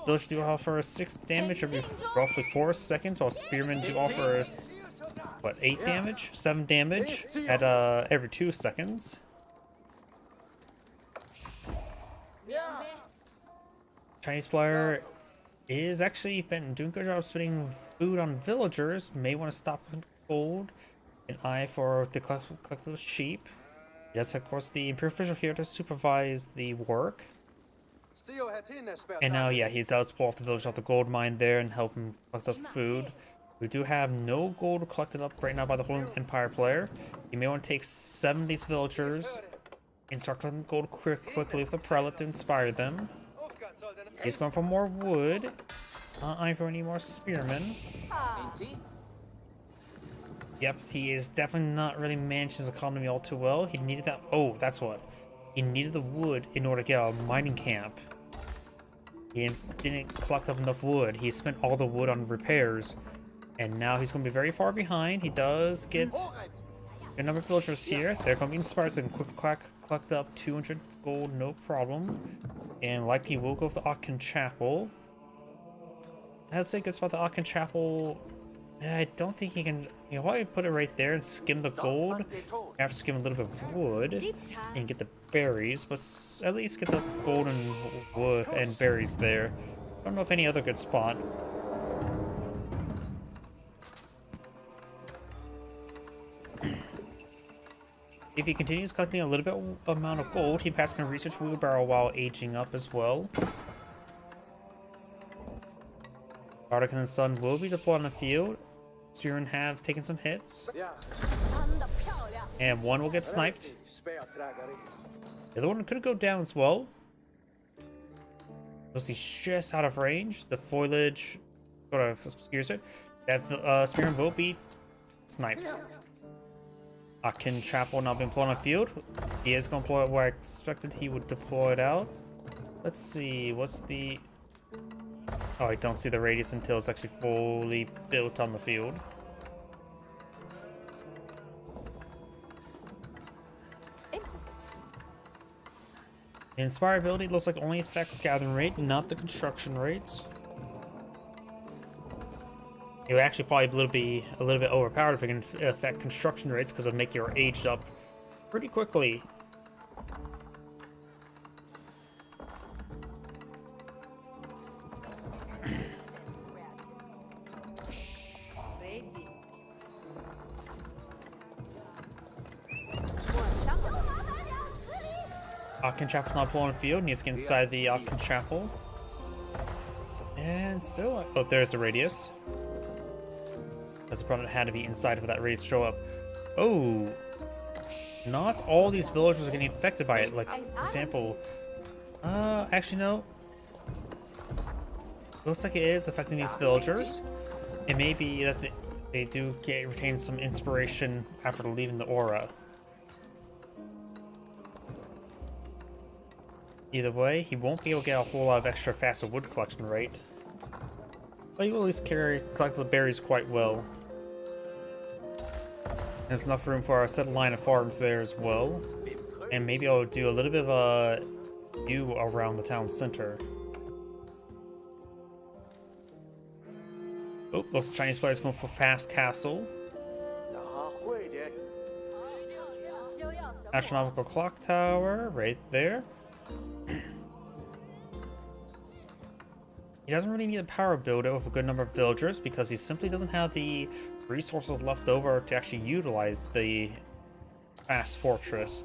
Villagers do offer 6 damage every roughly 4 seconds, while spearmen do offer what 8 damage, 7 damage at every 2 seconds. Chinese player is actually been doing a good job of spending food on villagers. May want to stop gold, an eye for the collect those sheep. Yes, of course, the Imperial official here to supervise the work. And now, yeah, he does pull off the village off the gold mine there and help him collect the food. We do have no gold collected up right now by the Holy Empire player. You may want to take 7 of these villagers and start collecting gold quickly with the prelate to inspire them. He's going for more wood. I for any more spearmen. Yep, he is definitely not really managed his economy all too well. He needed that. Oh, that's what. He needed the wood in order to get a mining camp. He didn't collect up enough wood. He spent all the wood on repairs. And now he's going to be very far behind. He does get a number of villagers here. They're going to be inspired, so they can quick collect up 200 gold, no problem. And likely will go for the Aachen Chapel. I'd say good spot the Aachen Chapel. I don't think he can. You know, probably put it right there and skim the gold. Perhaps skim a little bit of wood and get the berries, but at least get the golden wood and berries there. I don't know if any other good spot. If he continues collecting a little bit amount of gold, he perhaps can research wheelbarrow while aging up as well. Bardock and the Sun will be deployed on the field. Spearmen have taken some hits. And one will get sniped. The other one could go down as well. Because he's just out of range. The foliage sort of obscures it. That Spearman will be sniped. Aachen Chapel now been deployed on the field. He is going to deploy it where I expected he would deploy it out. Let's see, what's the... Oh, I don't see the radius until it's actually fully built on the field. The Inspire ability looks like only affects gathering rate, not the construction rates. It would actually probably be a little bit overpowered if it can affect construction rates because it'll make your aged up pretty quickly. Aachen Chapel's not pulling the field, needs to get inside the Aachen Chapel. And still, oh, there's the radius. That's the problem, it had to be inside for that radius to show up. Oh, not all these villagers are getting affected by it. Like, for example, actually no. Looks like it is affecting these villagers. It may be that they do retain some inspiration after leaving the aura. Either way, he won't be able to get a whole lot of extra faster wood collection rate. But he will at least collect the berries quite well. There's enough room for a set line of farms there as well. And maybe I'll do a little bit of a view around the town center. Oh, those Chinese players going for Fast Castle. Astronomical Clock Tower, right there. He doesn't really need a power builder with a good number of villagers because he simply doesn't have the resources left over to actually utilize the fast fortress.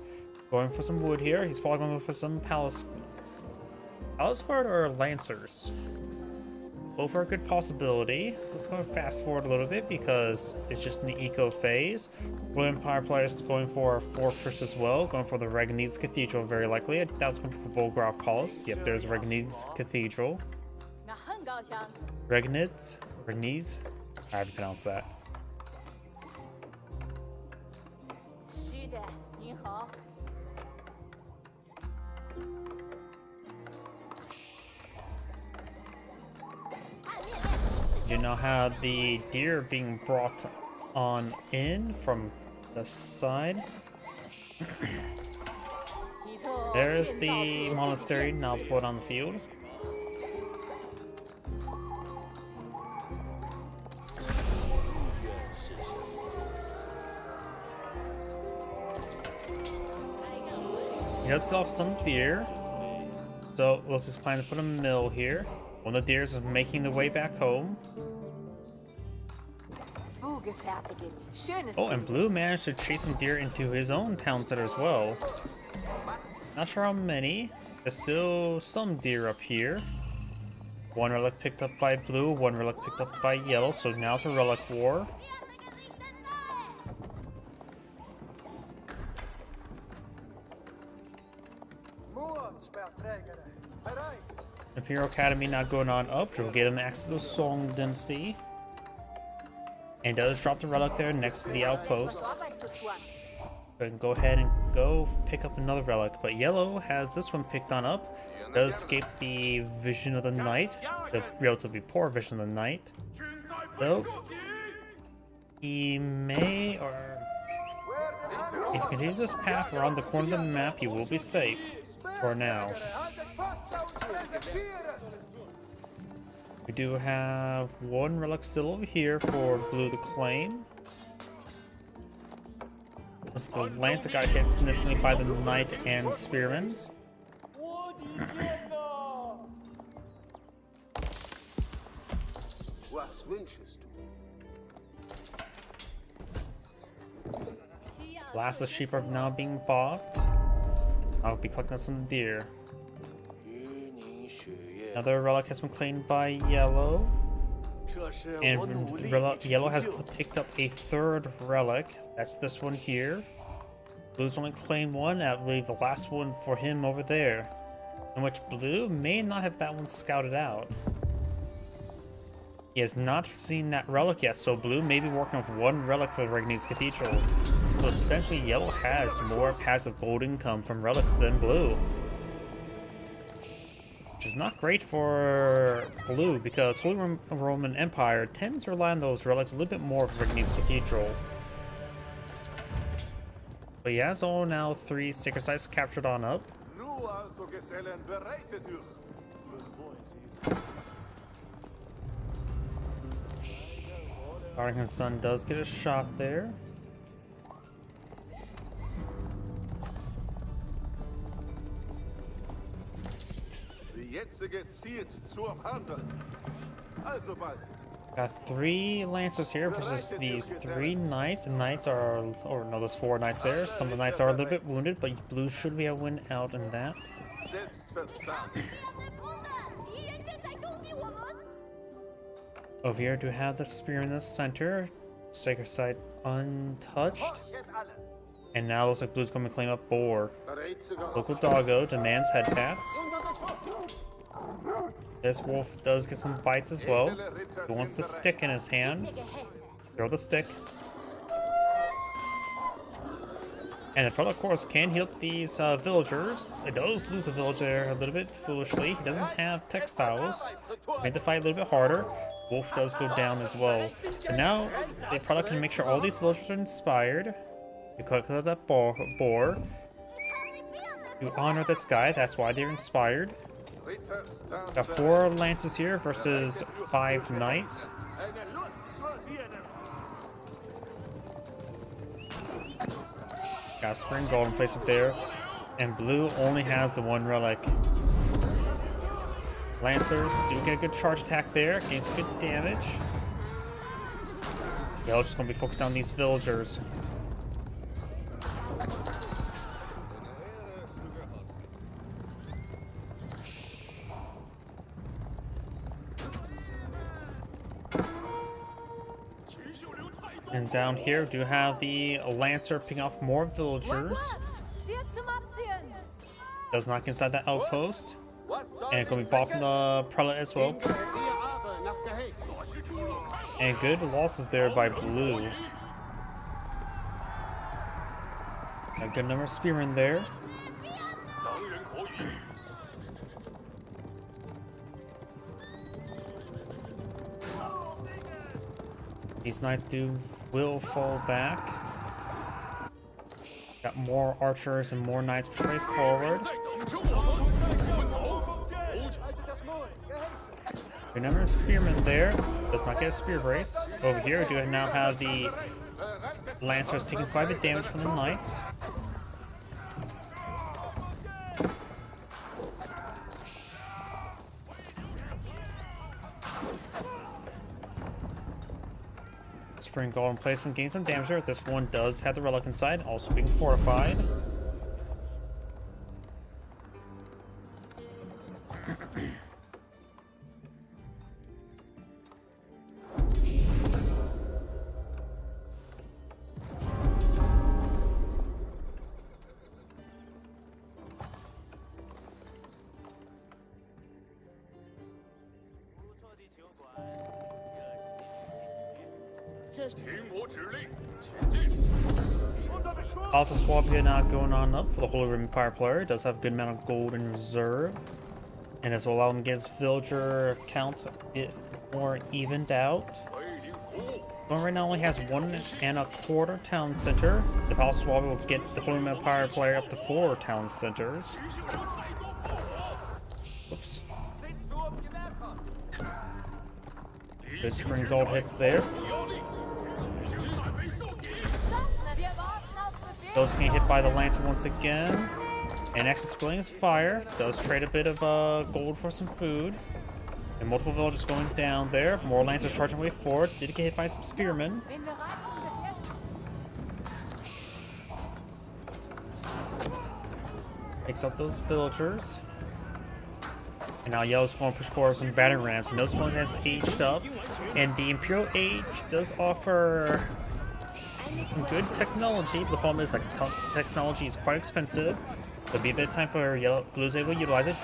Going for some wood here. He's probably going for some palace guard or lancers. Both are a good possibility. Let's go fast forward a little bit because it's just in the eco phase. Blue Empire players going for a fortress as well, going for the Regnitz Cathedral very likely. I doubt it's going for Bolgraf Palace. Yep, there's Regnitz Cathedral. Regnitz? I have to pronounce that. You now have the deer being brought on in from the side. There's the monastery now put on the field. He does kill off some deer. So let's just plan to put a mill here. One of the deers is making the way back home. Oh, and Blue managed to chase some deer into his own town center as well. Not sure how many. There's still some deer up here. One relic picked up by Blue, one relic picked up by Yellow, so now it's a relic war. Imperial Academy now going on up, which will get him access to the Song Dynasty. And does drop the relic there next to the outpost. So go ahead and go pick up another relic. But Yellow has this one picked on up. Does escape the Vision of the Night, the relatively poor Vision of the Night. So he may, or if he continues this path around the corner of the map, he will be safe for now. We do have one relic still over here for Blue to claim. The Lancer got hit significantly by the Knight and Spearman. Last of the sheep are now being bought. I'll be collecting some deer. Another relic has been claimed by Yellow. And Yellow has picked up a third relic. That's this one here. Blue's only claimed one. I believe the last one for him over there. In which Blue may not have that one scouted out. He has not seen that relic yet, so Blue may be working with one relic for the Regnitz Cathedral. So essentially Yellow has more passive gold income from relics than Blue. Which is not great for Blue because Holy Roman Empire tends to rely on those relics a little bit more for Regnitz Cathedral. But he has all now 3 sacred sites captured on up. Arlington's son does get a shot there. Got 3 Lancers here versus these 3 Knights. The Knights are, or no, there's 4 Knights there. Some of the Knights are a little bit wounded, but Blue should be able to win out in that. Over here, do have the spear in the center. Sacred site untouched. And now looks like Blue's going to claim up Boar. Local doggo demands head pats. This wolf does get some bites as well. He wants the stick in his hand. Throw the stick. And the product, of course, can heal these villagers. It does lose a villager a little bit foolishly. He doesn't have textiles. Made the fight a little bit harder. Wolf does go down as well. But now the product can make sure all these villagers are inspired. You collect that boar. You honor this guy, that's why they're inspired. Got 4 lances here versus 5 knights. Got spring golden place up there. And Blue only has the 1 relic. Lancers do get a good charge attack there, gains good damage. Yellow's just gonna be focused on these villagers. And down here, we do have the Lancer picking off more villagers. Does not get inside that outpost. And it's going to be bopping the Prelate as well. And good losses there by blue. A good number of spearmen there. These knights will fall back. Got more archers and more knights straight forward. Good number of spearmen there. Does not get a spear brace. Over here, we do now have the Lancers taking quite a bit of damage from the knights. Spring Golden Placement gains some damage there. This one does have the relic inside, also being fortified. Also, swap here now going on up for the Holy Roman Empire player. It does have a good amount of gold in reserve. And this will allow him to get his villager count a bit more evened out. But right now only has 1.25 town center. The Palace Swap will get the Holy Roman Empire player up to 4 town centers. Whoops. Good spring gold hits there. Those getting hit by the Lancer once again. And Nexus spilling his fire. Does trade a bit of gold for some food. And multiple villagers going down there. More Lancers charging way forward. Did get hit by some spearmen. Takes out those villagers. And now Yellow's going to push forward some battering rams. And those one has aged up. And the Imperial Age does offer some good technology, but the problem is that technology is quite expensive. So it'll be a bit of time for Blue's able to utilize it.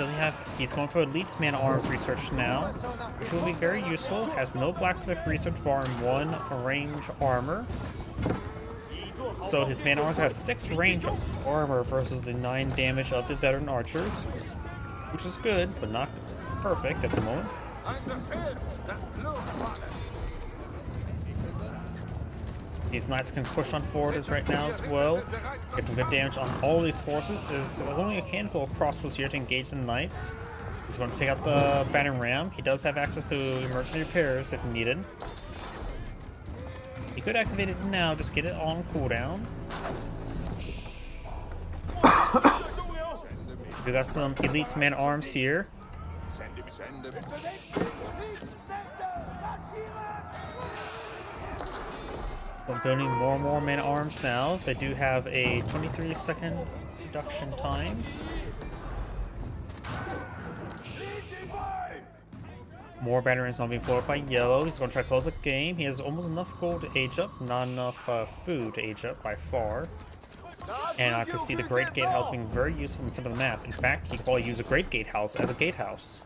He's going for elite man-at-arms research now, which will be very useful. Has no blacksmith research bar and 1 range armor. So his man-at-arms have 6 range armor versus the 9 damage of the veteran archers, which is good, but not perfect at the moment. These knights can push on forward as right now as well. Get some good damage on all these forces. There's only a handful of crossbows here to engage the knights. He's going to take out the battering ram. He does have access to emergency repairs if needed. He could activate it now, just get it on cooldown. We got some elite man-arms here. So building more and more man-arms now. They do have a 23-second reduction time. More batteries not being pulled by Yellow. He's going to try to close the game. He has almost enough gold to age up, not enough food to age up by far. And I can see the Great Gatehouse being very useful in the center of the map. In fact, he could probably use a Great Gatehouse as a gatehouse.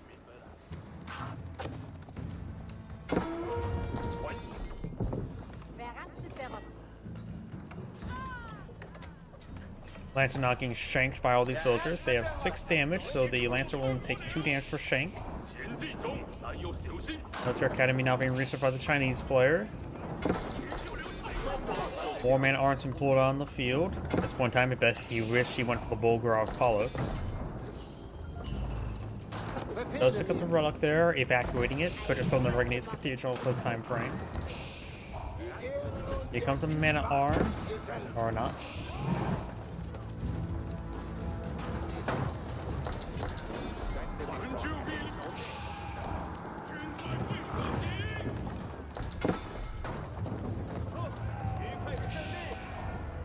Lancer now getting shanked by all these villagers. They have 6 damage, so the Lancer will only take 2 damage per shank. Military Academy now being researched by the Chinese player. 4 man-at-arms been pulled on the field. At this point in time, I bet he wished he went for the Bulgarov Palace. Does pick up the relic there, evacuating it. Could just put in the Regnates Cathedral for the time frame. Here comes the man-at-arms, or not.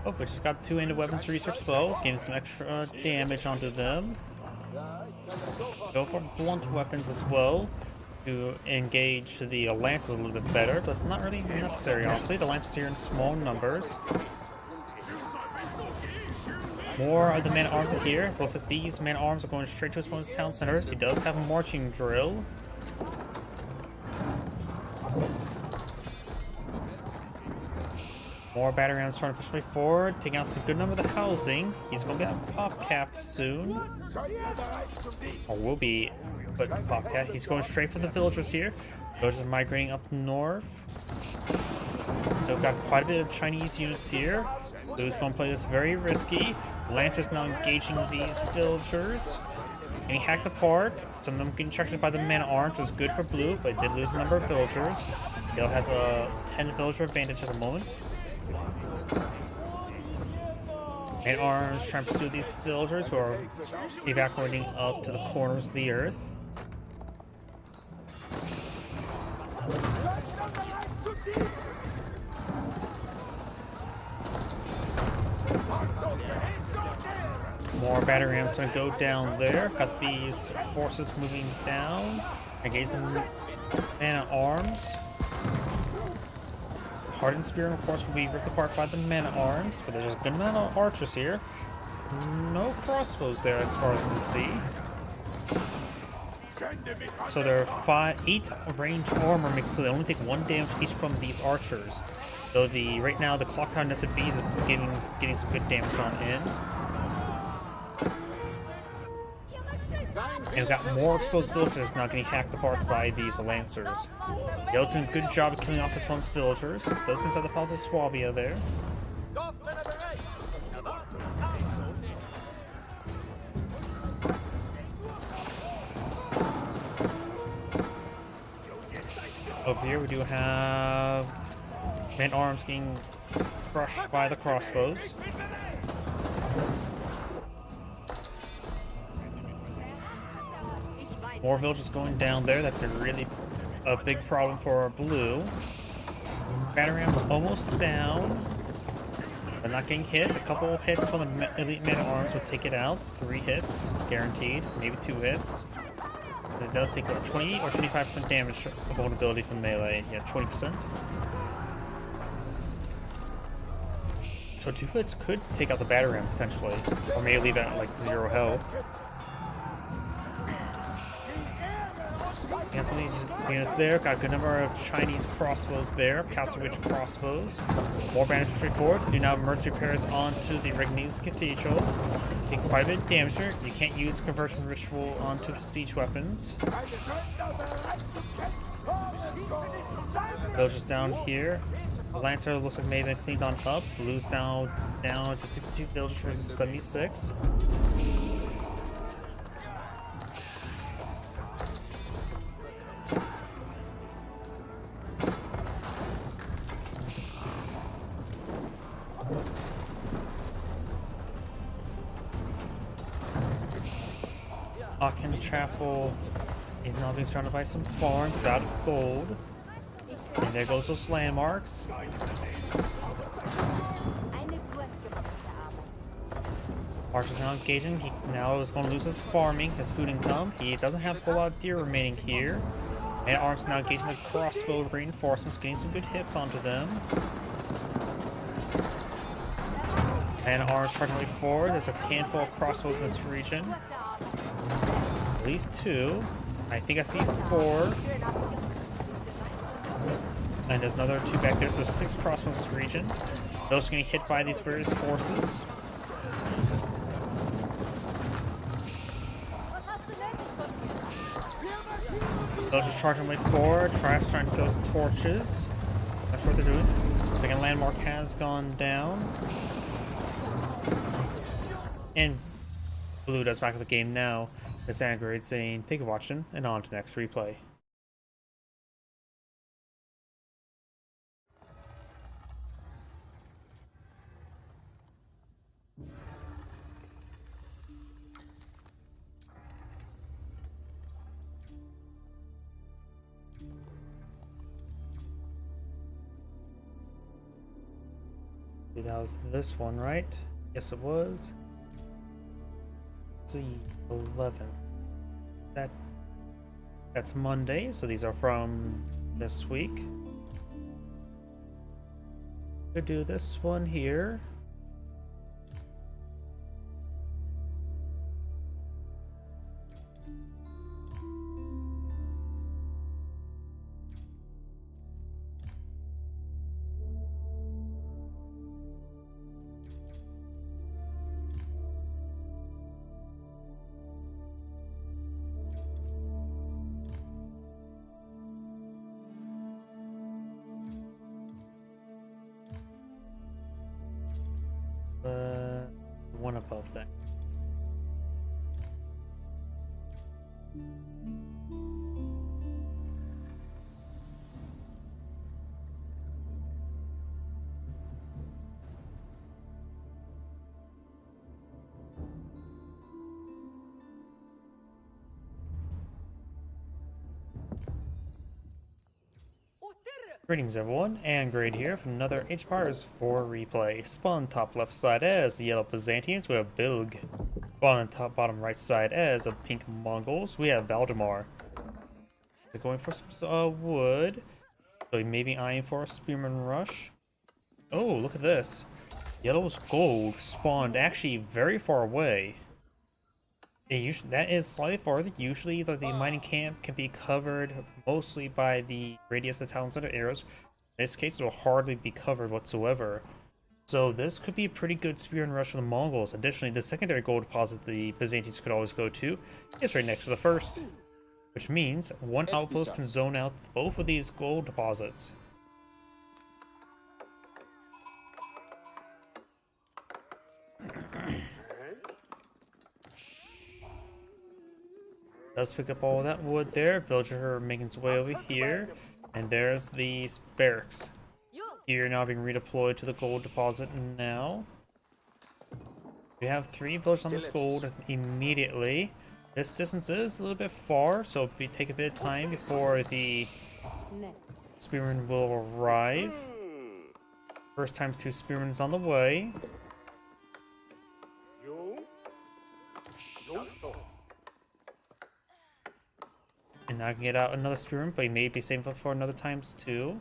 Oh, we just got 2 into weapons research as well, getting some extra damage onto them. Go for blunt weapons as well to engage the lances a little bit better. That's not really necessary, honestly. The lances here in small numbers. More of the man-at-arms are here. Looks like these man-at-arms are going straight to his opponent's town centers. He does have a marching drill. More battery rounds trying to push way forward, taking out some good number of the housing. He's going to get pop-capped soon. Or will be put pop-capped. He's going straight for the villagers here. Villagers are migrating up north. So we've got quite a bit of Chinese units here. Blue's going to play this very risky. Lancer's now engaging these villagers. Getting hacked apart. Some of them getting checked by the man-at-arms, which is good for Blue, but did lose a number of villagers. Yellow has a 10 villager advantage at the moment. Man-at-arms trying to pursue these villagers who are evacuating up to the corners of the earth. More battery rams gonna go down there. Got these forces moving down. Engage them man-at-arms. Hardened Spear, of course, will be ripped apart by the men-at-arms, but there's a good amount of archers here. No crossbows there as far as we can see. So there are 8 range armor mixed, so they only take 1 damage each from these archers. Though right now the Clock Tower Nested Bees is getting some good damage on in. And we've got more exposed villagers now getting hacked apart by these lancers. Yellow's doing a good job of killing off his opponent's villagers. Does inside the Palace of Swabia there. Over here we do have men-at-arms getting crushed by the crossbows. More villagers going down there. That's a big problem for Blue. Battery rams almost down. They're not getting hit. A couple hits from the elite man-at-arms would take it out. 3 hits, guaranteed. Maybe 2 hits. It does take what, 20 or 25% damage vulnerability from melee. Yeah, 20%. So 2 hits could take out the battery ram potentially, or maybe leave it at like 0 health. Cancel these units there. Got a good number of Chinese crossbows there. Castle Ridge crossbows. More banners pushing forward. Do now emergency repairs onto the Rignes Cathedral. Take quite a bit of damage there. You can't use conversion ritual onto siege weapons. Villagers down here. The Lancer looks like maybe been cleaned on up. Blue's down to 62 villagers versus 76. Aachen Chapel is now being surrounded by some farms out of gold. And there goes those landmarks. Archer's now engaging. He now is going to lose his farming, his food income. He doesn't have a whole lot of deer remaining here. And Arms now engaging the crossbow reinforcements, getting some good hits onto them. And Arms charging way forward. There's a handful of crossbows in this region. At least 2. I think I see 4. And there's another 2 back there, so 6 crossbows in this region. Those are getting hit by these various forces. Those are charging way forward. Tribe's trying to throw some torches. That's what they're doing. Second landmark has gone down. And Blue does back of the game now. It's Angry saying, thank you for watching, and on to the next replay. That was this one, right? Yes, it was. Let's see, 11. That's Monday, so these are from this week. Could do this one here. One above that. Greetings everyone, and Grade here for another Age of Empires 4 replay. Spawn top left side as the yellow Byzantines, we have Bilg. Spawn on top bottom right side as the pink Mongols, we have Valdemar. They're going for some wood, so he may be eyeing for a Spearman rush. Oh, look at this. Yellow's gold spawned actually very far away. That is slightly farther. Usually the mining camp can be covered mostly by the radius of the town center arrows. In this case, it will hardly be covered whatsoever. So this could be a pretty good spear and rush for the Mongols. Additionally, the secondary gold deposit the Byzantines could always go to is right next to the first. Which means one outpost can zone out both of these gold deposits. Does pick up all that wood there. Villager making his way over here. And there's the barracks. Here now being redeployed to the gold deposit now. We have 3 villagers on this gold immediately. This distance is a little bit far, so it'll take a bit of time before the spearmen will arrive. First times 2 spearmen is on the way. And now I can get out another spearman, but he may be saving up for another times 2.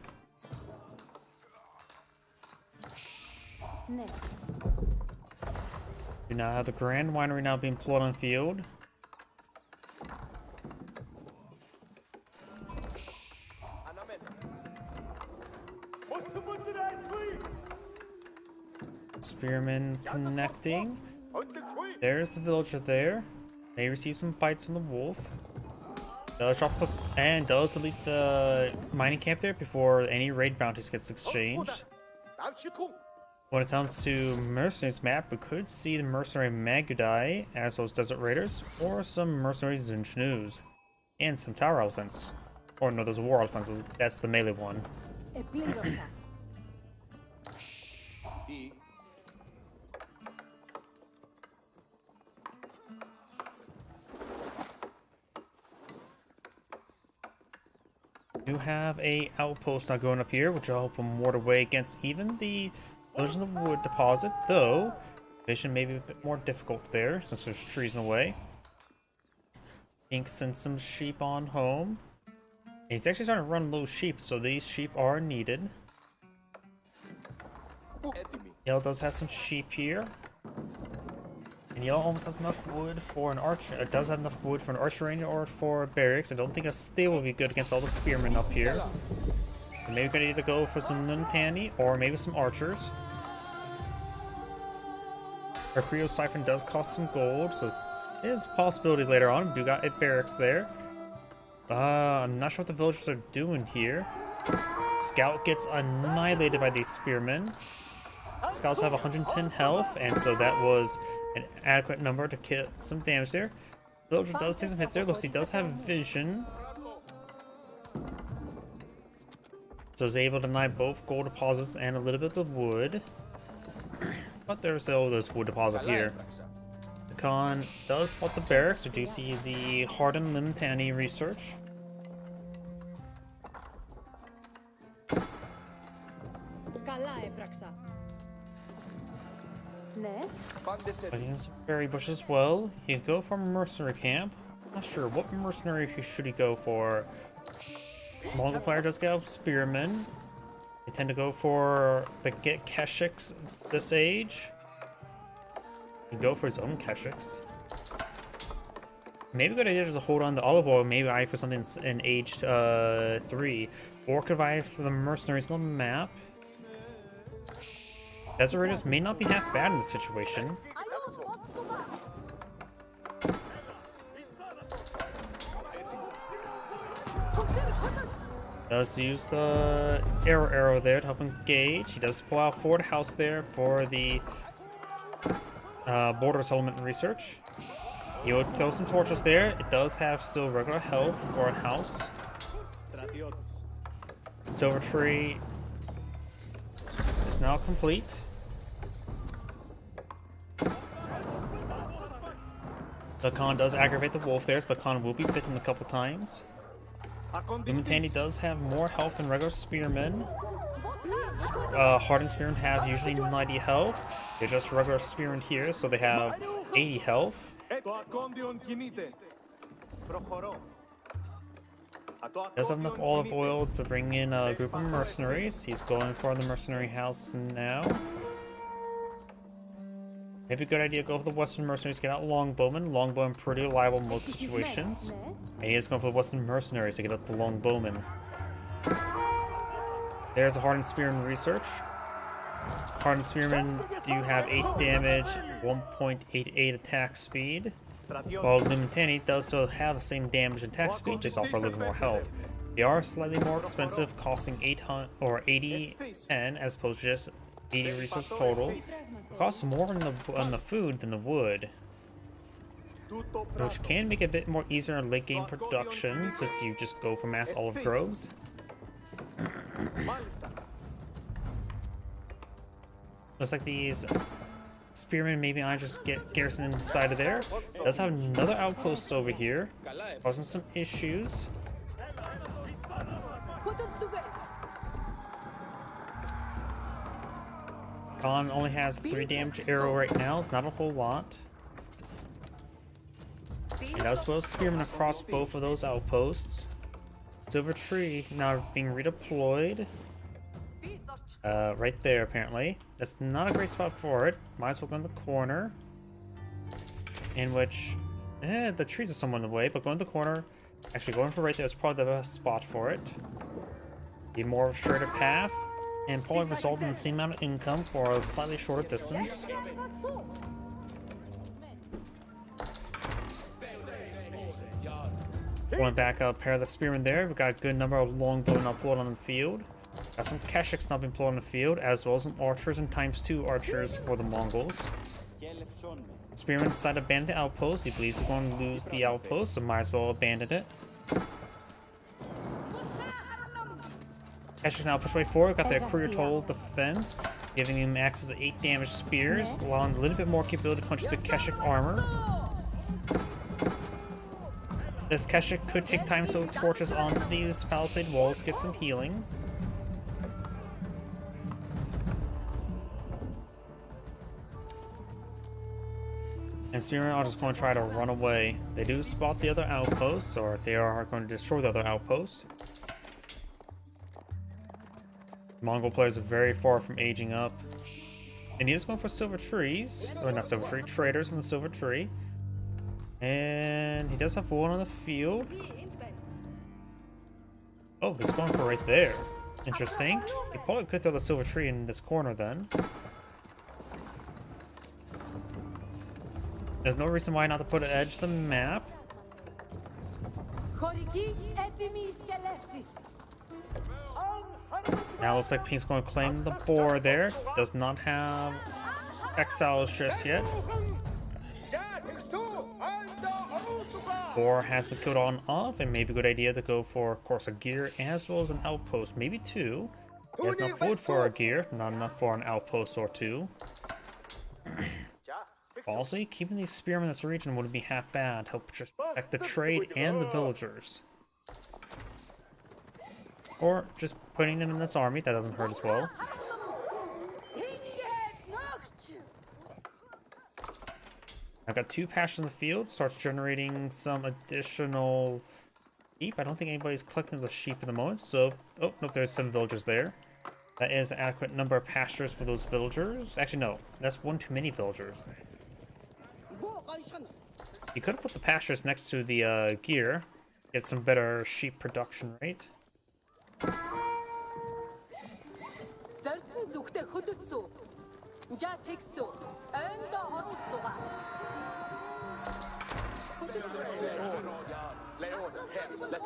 We now have the Grand Winery now being plotted on field. Spearman connecting. There's the villager there. They receive some bites from the wolf. Does drop the, and does delete the mining camp there before any raid bounties gets exchanged. When it comes to mercenaries map, we could see the mercenary Magudai, as well as desert raiders, or some mercenary Zinchnoos, and some tower elephants. Or no, those are war elephants. That's the melee one. Do have a outpost now going up here, which will help them ward away against even the villagers in the wood deposit, though vision may be a bit more difficult there since there's trees in the way. Ink sends some sheep on home. And he's actually starting to run low sheep, so these sheep are needed. Yellow does have some sheep here. And Yellow almost has enough wood for an archer. It does have enough wood for an archer range or for barracks. I don't think a stable will be good against all the spearmen up here. So maybe we could either go for some Nintani or maybe some archers. Recreo Siphon does cost some gold, so it is a possibility later on. We do got a barracks there. I'm not sure what the villagers are doing here. Scout gets annihilated by these spearmen. Scouts have 110 health, and so that was an adequate number to kill some damage there. Villager does take some hits there, though he does have vision. So he's able to deny both gold deposits and a little bit of wood. But there's still this wood deposit here. The Khan does spot the barracks. We do see the Hardened Limtani research. Fighting in some berry bush as well. You can go for a mercenary camp. Not sure what mercenary should he go for. Mongol player does get out spearmen. They tend to go for the get Keshiks this age. He can go for his own Keshiks. Maybe a good idea is to hold on to olive oil, maybe eye for something in age 3. Or could eye for the mercenaries on the map. Desert Raiders may not be half bad in this situation. Does use the arrow there to help engage. He does pull out Fort House there for the border settlement research. He would throw some torches there. It does have still regular health for a house. Silver Tree is now complete. The Khan does aggravate the wolf there, so the Khan will be bitten a couple times. Lumitani does have more health than regular spearmen. Hardened spearmen have usually 90 health. They're just regular spearmen here, so they have 80 health. Does have enough olive oil to bring in a group of mercenaries. He's going for the mercenary house now. Maybe a good idea to go for the Western mercenaries, get out longbowmen. Longbowmen pretty reliable in most situations. And he is going for the Western mercenaries to get out the longbowmen. There's a hardened spearman research. Hardened spearmen do have 8 damage, 1.88 attack speed. While Lumitani does so have the same damage and attack speed, just offer a little more health. They are slightly more expensive, costing 800 or 80 N as opposed to just 80 resources total. It costs more on the food than the wood, which can make it a bit more easier in late game production since you just go for mass olive groves. Looks like these spearmen maybe I just get garrison inside of there. It does have another outpost over here, causing some issues. Khan only has 3 damage arrow right now, not a whole lot. He does both spearmen across both of those outposts. Silver Tree now being redeployed. Right there apparently. That's not a great spot for it. Might as well go in the corner. In which, the trees are somewhat in the way, but going to the corner, actually going for right there is probably the best spot for it. Be more of a straighter path. And probably result in the same amount of income for a slightly shorter distance. Going back up, pair of the spearmen there. We've got a good number of longbow upload on the field. Got some Keshiks not being employed on the field, as well as some archers and ×2 archers for the Mongols. Spearman decided to abandon the outpost. He believes he's going to lose the outpost, so might as well abandon it. Keshiks now push way forward, got their courier total defense, giving him access to 8 damage spears, allowing a little bit more capability to punch through the Keshik armor. This Keshik could take time to torches onto these palisade walls, get some healing. And spearmen are just going to try to run away. They do spot the other outposts, or they are going to destroy the other outpost. Mongol players are very far from aging up. And he is going for silver trees. Or not silver tree, traders in the silver tree. And he does have one on the field. Oh, he's going for right there. Interesting. He probably could throw the silver tree in this corner then. There's no reason why not to put an edge to the map. Now looks like Pink's going to claim the boar there. Does not have exiles just yet. Boar has been killed on off, and maybe a good idea to go for, of course, a gear as well as an outpost. Maybe 2. He has enough food for a gear, not enough for an outpost or 2. Also, keeping these spearmen in this region wouldn't be half bad. Help just protect the trade and the villagers. Or just putting them in this army, that doesn't hurt as well. I've got 2 pastures in the field. Starts generating some additional sheep. I don't think anybody's collecting the sheep at the moment. So, oh, nope, there's 7 villagers there. That is an adequate number of pastures for those villagers. Actually, no, that's 1 too many villagers. You could have put the pastures next to the gear. Get some better sheep production rate. Let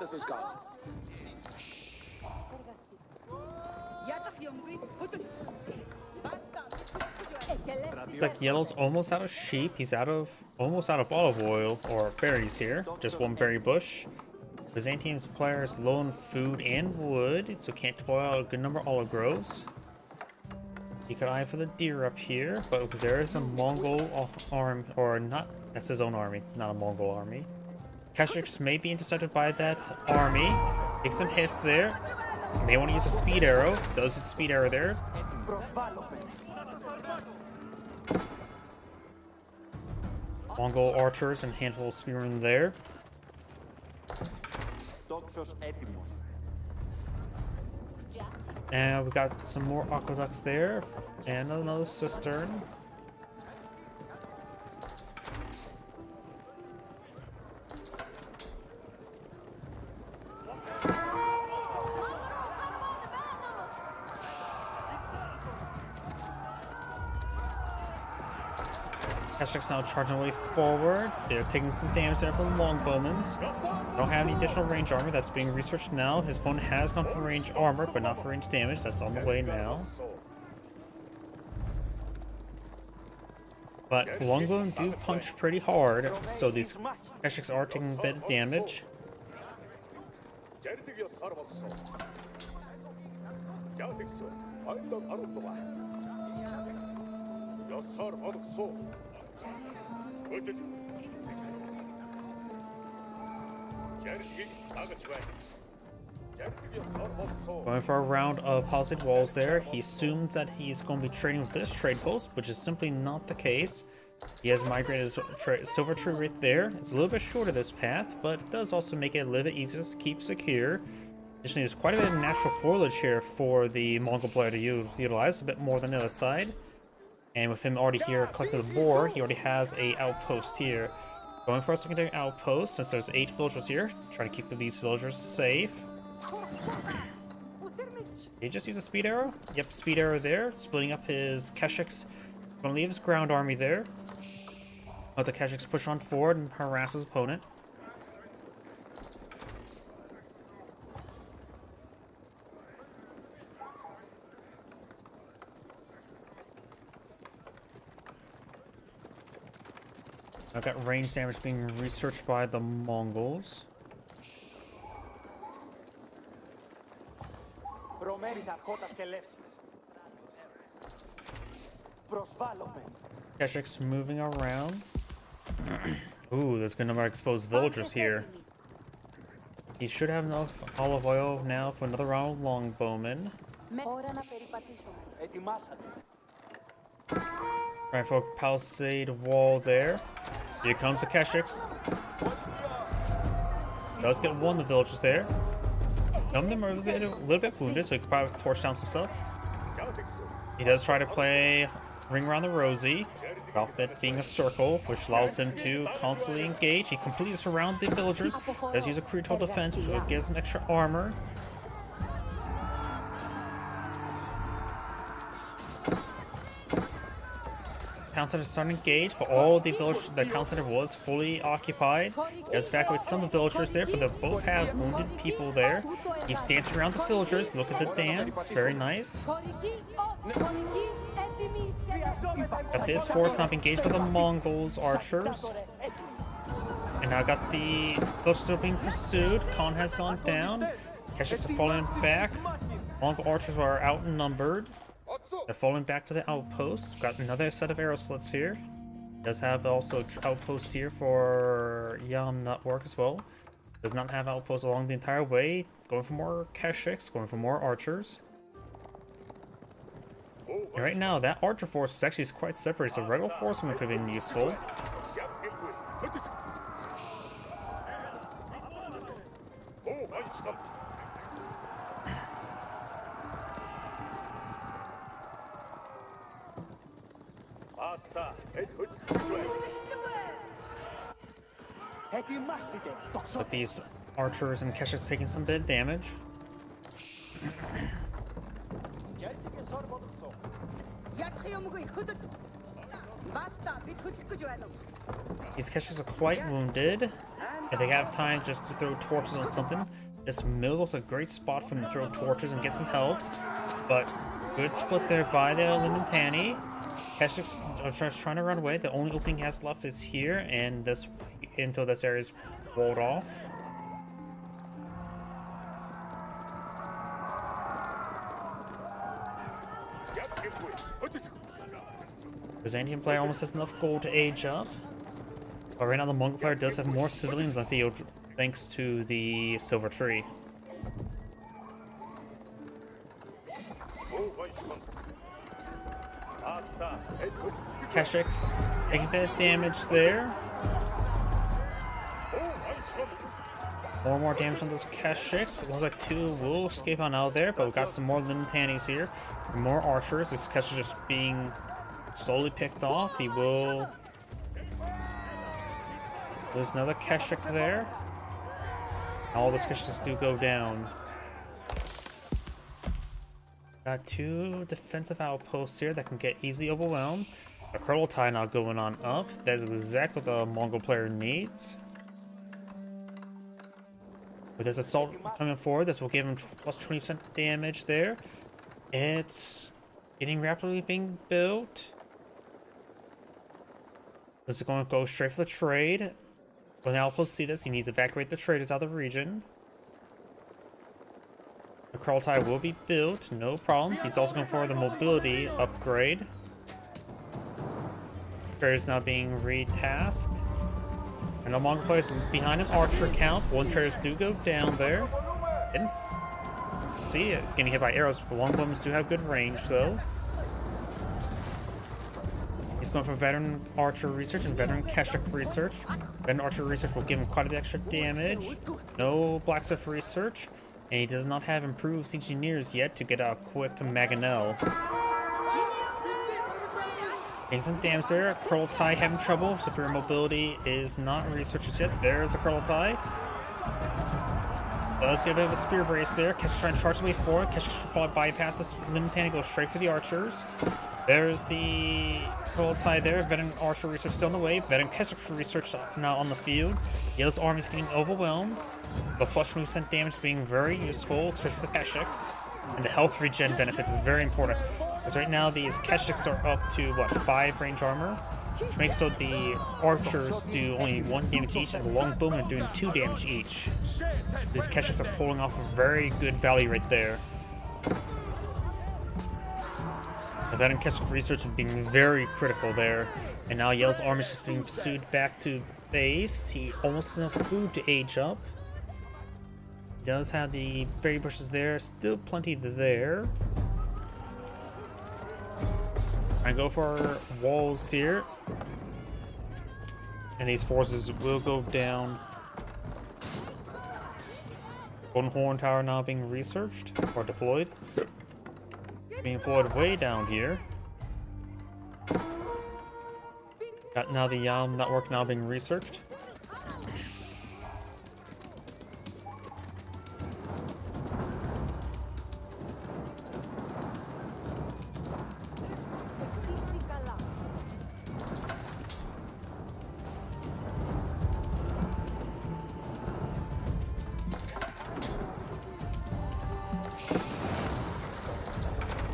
us go. Looks like Yellow's almost out of sheep. He's almost out of olive oil or berries here. Just 1 berry bush. Byzantium's players low on food and wood, so can't deploy a good number of olive groves. You could eye for the deer up here, but there is a Mongol army, or not, that's his own army, not a Mongol army. Keshiks may be intercepted by that army. Take some hits there. May want to use a speed arrow. Does use a speed arrow there. Mongol archers and handful of spearmen there. And we got some more aqueducts there. And another cistern. Keshiks now charging away forward. They're taking some damage there from longbowmans. Don't have any additional range armor. That's being researched now. His opponent has gone for range armor, but not for range damage. That's on the way now. But longbowmen do punch pretty hard, so these Keshiks are taking a bit of damage. Going for a round of palisade walls there. He assumes that he's going to be trading with this trade post, which is simply not the case. He has migrated his silver tree right there. It's a little bit shorter this path, but it does also make it a little bit easier to keep secure. Additionally, there's quite a bit of natural foliage here for the Mongol player to utilize, a bit more than the other side. And with him already here collecting the boar, he already has a outpost here. Going for a secondary outpost, since there's 8 villagers here. Try to keep these villagers safe. Did he just use a speed arrow? Yep, speed arrow there. Splitting up his Keshiks. Gonna leave his ground army there. Let the Keshiks push on forward and harass his opponent. I've got range damage being researched by the Mongols. Keshiks moving around. Ooh, there's a good number of exposed villagers here. He should have enough olive oil now for another round of longbowmen. Right for a palisade wall there. Here comes the Keshiks. Does get 1 of the villagers there. Some of them are a little bit wounded, so he could probably torch down some stuff. He does try to play Ring Around the Rosie, without it being a circle, which allows him to constantly engage. He completely surrounds the villagers. Does use a critical defense, which will give some extra armor. Town center is starting to engage, but all the villagers, the town center was fully occupied. He does evacuate some of the villagers there, but they both have wounded people there. He's dancing around the villagers. Look at the dance. Very nice. Got this force now engaged by the Mongols archers. And now got the villagers are being pursued. Khan has gone down. Keshiks are falling back. Mongol archers are outnumbered. They're falling back to the outpost. Got another set of arrow slits here. Does have also an outpost here for Yam Network as well. Does not have outposts along the entire way. Going for more Keshiks, going for more archers. And right now, that archer force is actually quite separated, so regular horsemen could have been useful. But these archers and Keshiks taking some bit of damage. These Keshiks are quite wounded, and they have time just to throw torches on something. This mill is a great spot for them to throw torches and get some health, but good split there by the Limitanni. Keshiks are just trying to run away. The only opening he has left is here, and this until this area is walled off. The Byzantium player almost has enough gold to age up, but right now the Mongol player does have more civilians on the field thanks to the silver tree. Keshiks taking a bit of damage there. More and more damage on those Keshiks, but looks like two will escape on out there, but we've got some more Limitannis here. More archers. This Keshik just being slowly picked off. He will... There's another Keshik there. All the Keshiks do go down. Got two defensive outposts here that can get easily overwhelmed. A Kurultai now going on up. That is exactly what the Mongol player needs. With this assault coming forward, this will give him plus 20% damage there. It's getting rapidly being built. This is going to go straight for the trade. When the outposts see this, he needs to evacuate the traders out of the region. The Kurultai will be built, no problem. He's also going for the mobility upgrade. Traders now being retasked. And the Mongol players behind an archer count. One traders do go down there. Didn't see it getting hit by arrows, but long bombs do have good range though. He's going for veteran archer research and veteran Keshik research. Veteran archer research will give him quite a bit extra damage. No blacksmith research. And he does not have improved engineers yet to get a quick Mangonel. Getting some damage there. Kurultai having trouble. Superior mobility is not researched yet. There's a Kurultai. Does get a bit of a spear brace there. Keshik trying to charge the way forward. Keshik should probably bypass this Limitanni, go straight for the archers. There's the Kurultai there. Veteran archer research still on the way. Veteran Keshik research now on the field. Yellow's army is getting overwhelmed. The plus 20% damage being very useful, especially for the Keshiks. And the health regen benefits is very important. Because right now these Keshiks are up to, what, 5 range armor? Which makes so the archers do only 1 damage each, and the longbowmen are doing 2 damage each. These Keshiks are pulling off a very good value right there. The veteran Keshik research is being very critical there. And now Yell's army is being pursued back to base. He almost has enough food to age up. He does have the berry bushes there, still plenty there. I go for walls here. And these forces will go down. Golden Horn Tower now being researched or deployed. Being deployed way down here. Got now the Yam network now being researched.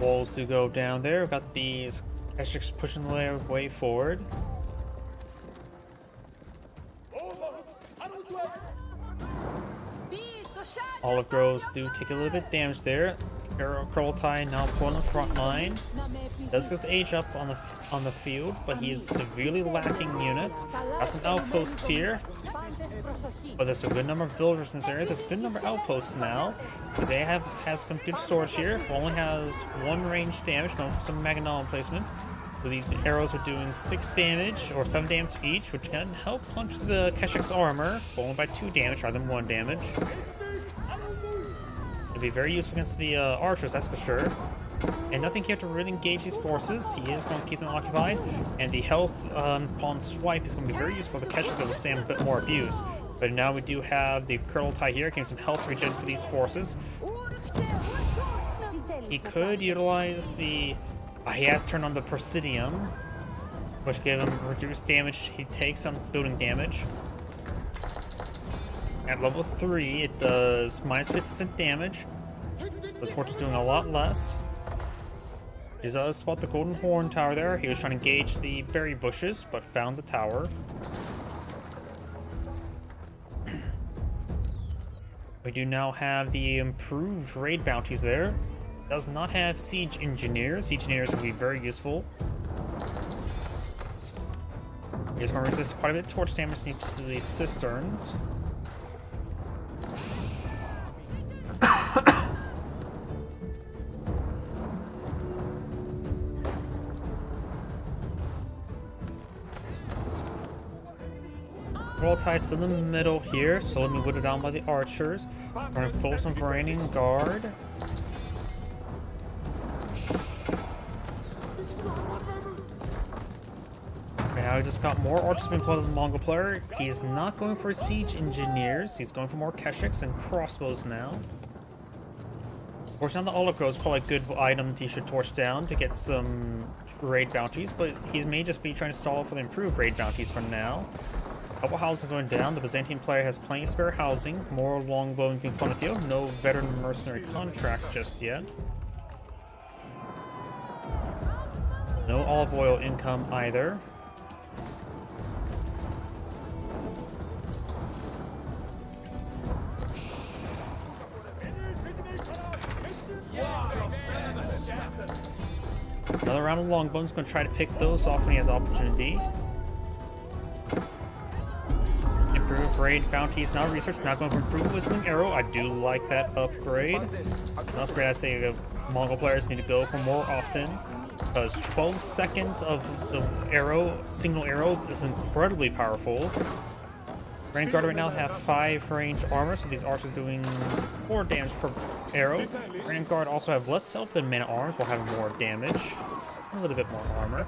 Walls do go down there. We've got these Keshiks pushing their way forward. Olive groves do take a little bit of damage there. Kurultai now pulling the front line. Does get his age up on the field, but he is severely lacking units. Got some outposts here. But there's a good number of villagers in this area. There's a good number of outposts now. Zaya has some good storage here. Only has 1 range damage, no, some Mangonel emplacements. So these arrows are doing 6 damage or 7 damage each, which can help punch the Keshik's armor, only by 2 damage rather than 1 damage. It'll be very useful against the archers, that's for sure. And nothing here to really engage these forces. He is going to keep them occupied. And the health upon swipe is going to be very useful to catch us that withstand a bit more abuse. But now we do have the Kurultai here, getting some health regen for these forces. He could utilize the... he has turned on the Presidium, which gave him reduced damage he takes on building damage. At level 3, it does minus 50% damage. The torch is doing a lot less. He does spot the Golden Horn Tower there. He was trying to engage the berry bushes, but found the tower. We do now have the improved raid bounties there. Does not have siege engineers. Siege engineers will be very useful. He's going to resist quite a bit of torch damage thanks to these cisterns. Kurultai is still in the middle here, slowly whittled down by the archers. We're going to focus on Varangian Guard. Now he just got more archers being put on the Mongol player. He's not going for siege engineers. He's going for more Keshiks and crossbows now. Of course, now the Olive Grove is probably a good item he should torch down to get some raid bounties, but he may just be trying to stall for the improved raid bounties for now. Couple houses going down. The Byzantine player has plenty of spare housing. More longbows being put on the field. No veteran mercenary contract just yet. No olive oil income either. Another round of longbows. Going to try to pick those off when he has opportunity. Improved raid bounties now research. Not going for improved whistling arrow. I do like that upgrade. It's an upgrade I say the Mongol players need to go for more often, because 12 seconds of the arrow, single arrows, is incredibly powerful. Varangian Guard right now have 5 range armor, so these archers doing 4 damage per arrow. Varangian Guard also have less health than men-at-arms while having more damage. A little bit more armor.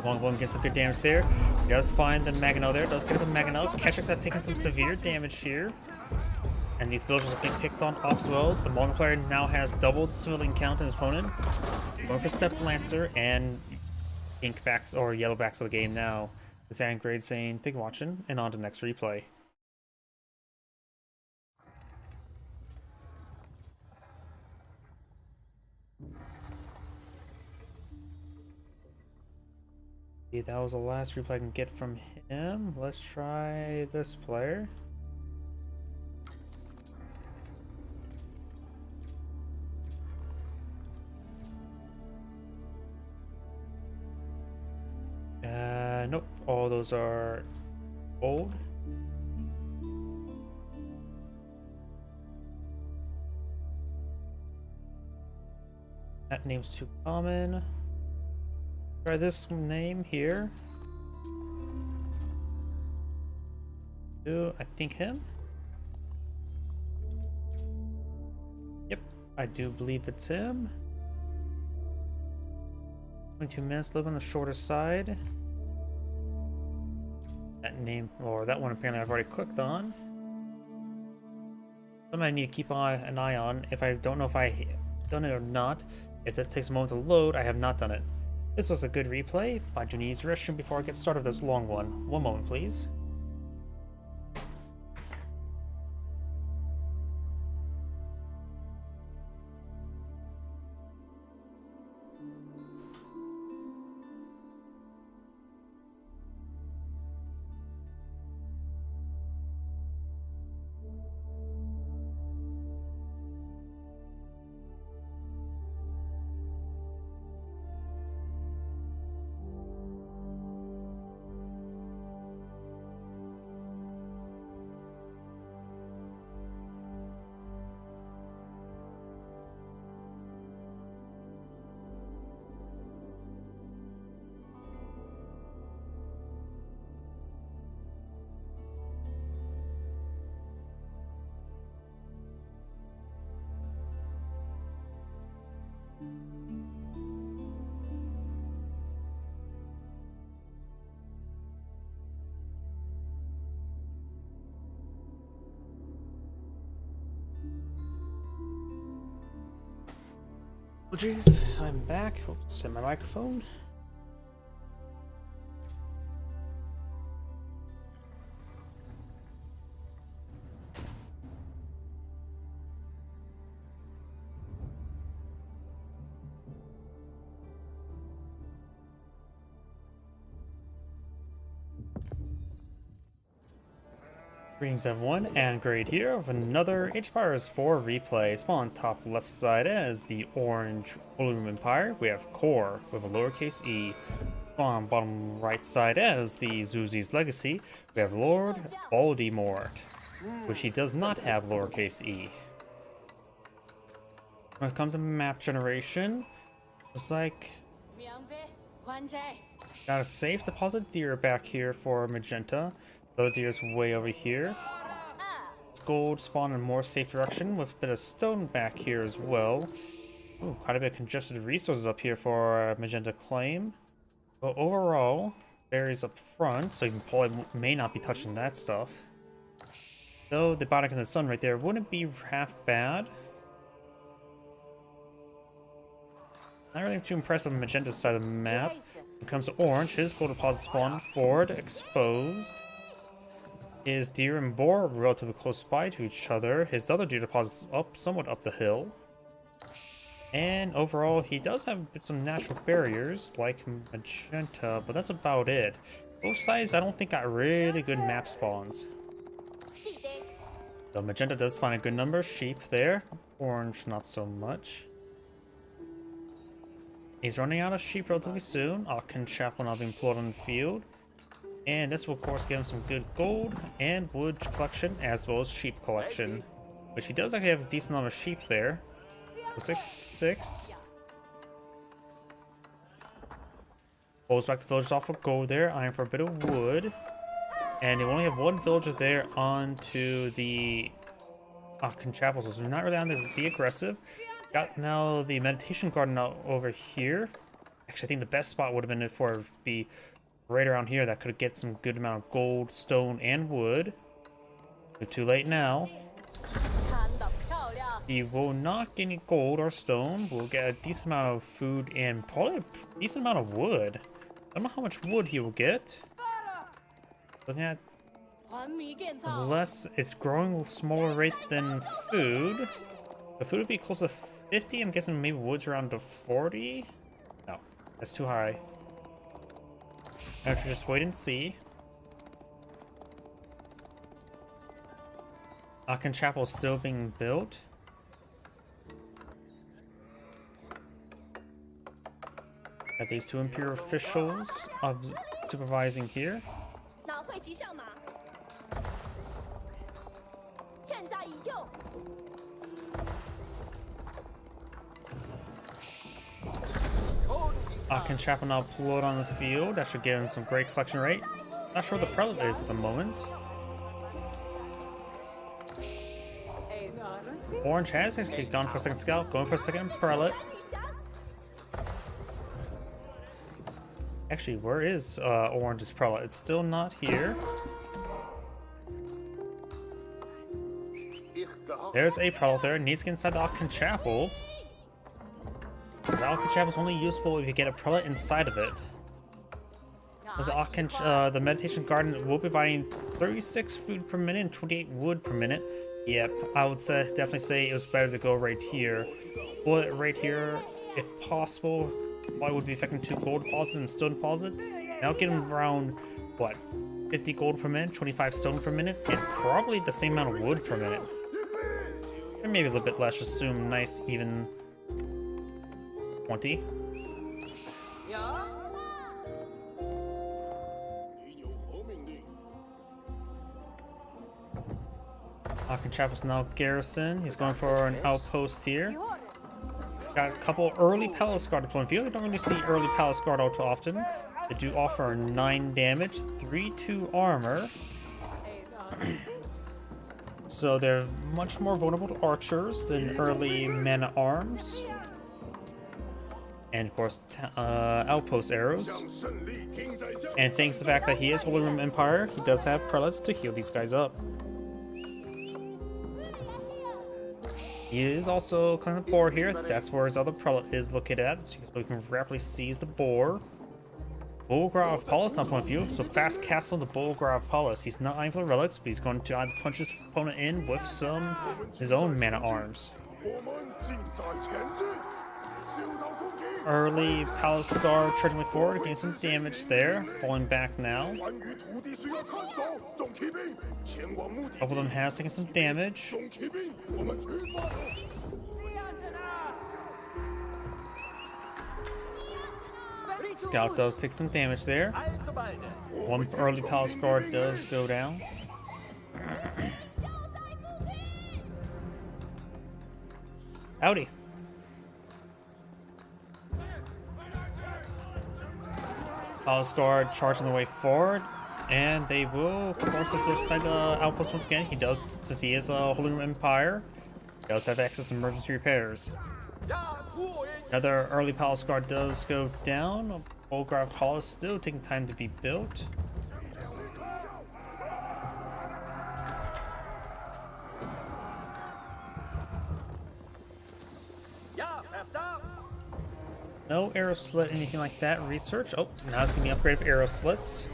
Longbow gets some good damage there. He does find the Maginot there. Does take the Maginot. Keshiks have taken some severe damage here. And these villagers are being picked on off as well. The Mongol player now has doubled the civilian count in his opponent. Going for Step Lancer and ink backs or yellow backs of the game now. The Sand Grade saying, thank you for watching, and on to the next replay. That was the last replay I can get from him. Let's try this player. Nope. All those are old. That name's too common. Try this name here. I think him. Yep, I do believe it's him. 22 minutes, live on the shorter side. That name, or that one apparently I've already clicked on. Something I need to keep an eye on. If I don't know if I've done it or not. If this takes a moment to load, I have not done it. This was a good replay. I do need to use the restroom before I get started with this long one. One moment, please. Oh jeez, I'm back. Oops, hit my microphone. Greetings everyone, and Grade here with another Age of Empires 4 replay. Spawn top left side as the Orange Bloom Empire. We have Core with a lowercase e. Spawn bottom right side as the Zuzi's Legacy. We have Lord Voldemort, which he does not have lowercase e. When it comes to map generation, looks like got a safe deposit deer back here for Magenta. The other deer is way over here. Gold spawn in a more safe direction with a bit of stone back here as well. Ooh, quite a bit of congested resources up here for Magenta Claim. But overall, berries up front, so you probably may not be touching that stuff. Though the Bionic in the Sun right there wouldn't be half bad. Not really too impressed on Magenta's side of the map. When it comes to Orange, his gold deposit spawn forward, exposed. His deer and boar are relatively close by to each other. His other deer deposits up somewhat up the hill. And overall, he does have some natural barriers like Magenta, but that's about it. Both sides, I don't think, got really good map spawns. So Magenta does find a good number of sheep there. Orange, not so much. He's running out of sheep relatively soon. Aachen Chapel now being pulled on the field. And this will, of course, give him some good gold and wood collection, as well as sheep collection. Which he does actually have a decent amount of sheep there. So 6-6. Pulls back the villagers off of gold there, iron for a bit of wood. And you only have one villager there onto the Aachen Chapel, so they're not really on to be aggressive. Got now the meditation garden out over here. Actually, I think the best spot would have been for it to be right around here. That could get some good amount of gold, stone, and wood. But too late now. He will not get any gold or stone. We'll get a decent amount of food and probably a decent amount of wood. I don't know how much wood he will get. Looking at unless it's growing at a smaller rate than food. The food would be close to 50. I'm guessing maybe wood's around to 40. No, that's too high. I have to just wait and see. Aachen Chapel is still being built. Got these two Imperial officials supervising here. Aachen Chapel now pulled on the field. That should give him some great collection rate. Not sure what the prelate is at the moment. Orange has actually gone for a second scout, going for a second prelate. Actually, where is Orange's prelate? It's still not here. There's a prelate there. Needs to get inside the Aachen Chapel. Because the Aachen Chapel is only useful if you get a prelate inside of it. Because the meditation garden will be providing 36 food per minute and 28 wood per minute. Yep, I would definitely say it was better to go right here. Bullet right here, if possible. Probably would be affecting 2 gold deposits and stone deposits. Now get him around, what, 50 gold per minute, 25 stone per minute, and probably the same amount of wood per minute. Or maybe a little bit less, just assume nice, even 20. Aachen Chapel's now garrison. He's going for an outpost here. Got a couple early Palace Guard deploying. You don't really see early Palace Guard out too often. They do offer 9 damage, 3-2 armor. So they're much more vulnerable to archers than early men-at-arms. and of course outpost arrows. And thanks to the fact that he is Holy Roman Empire, he does have prelates to heal these guys up. He is also collecting the boar here. That's where his other prelate is located at, so we can rapidly seize the boar. Bulgar of Paulus not point of view, so fast castle the Bulgar of Paulus. He's not eyeing for the relics, but he's going to punch his opponent in with his own man-at-arms. Early Palace Guard charging way forward, getting some damage there, falling back now. Couple of them has taken some damage. Scout does take some damage there. One early Palace Guard does go down. Howdy. Palace Guard charging the way forward, and they will force us inside the outpost once again. He does, since he is a Holy Roman Empire, he does have access to emergency repairs. Another early Palace Guard does go down. Bulgar of Paulus still taking time to be built. No arrow slit, anything like that. Research. Oh, now it's gonna be upgraded for arrow slits.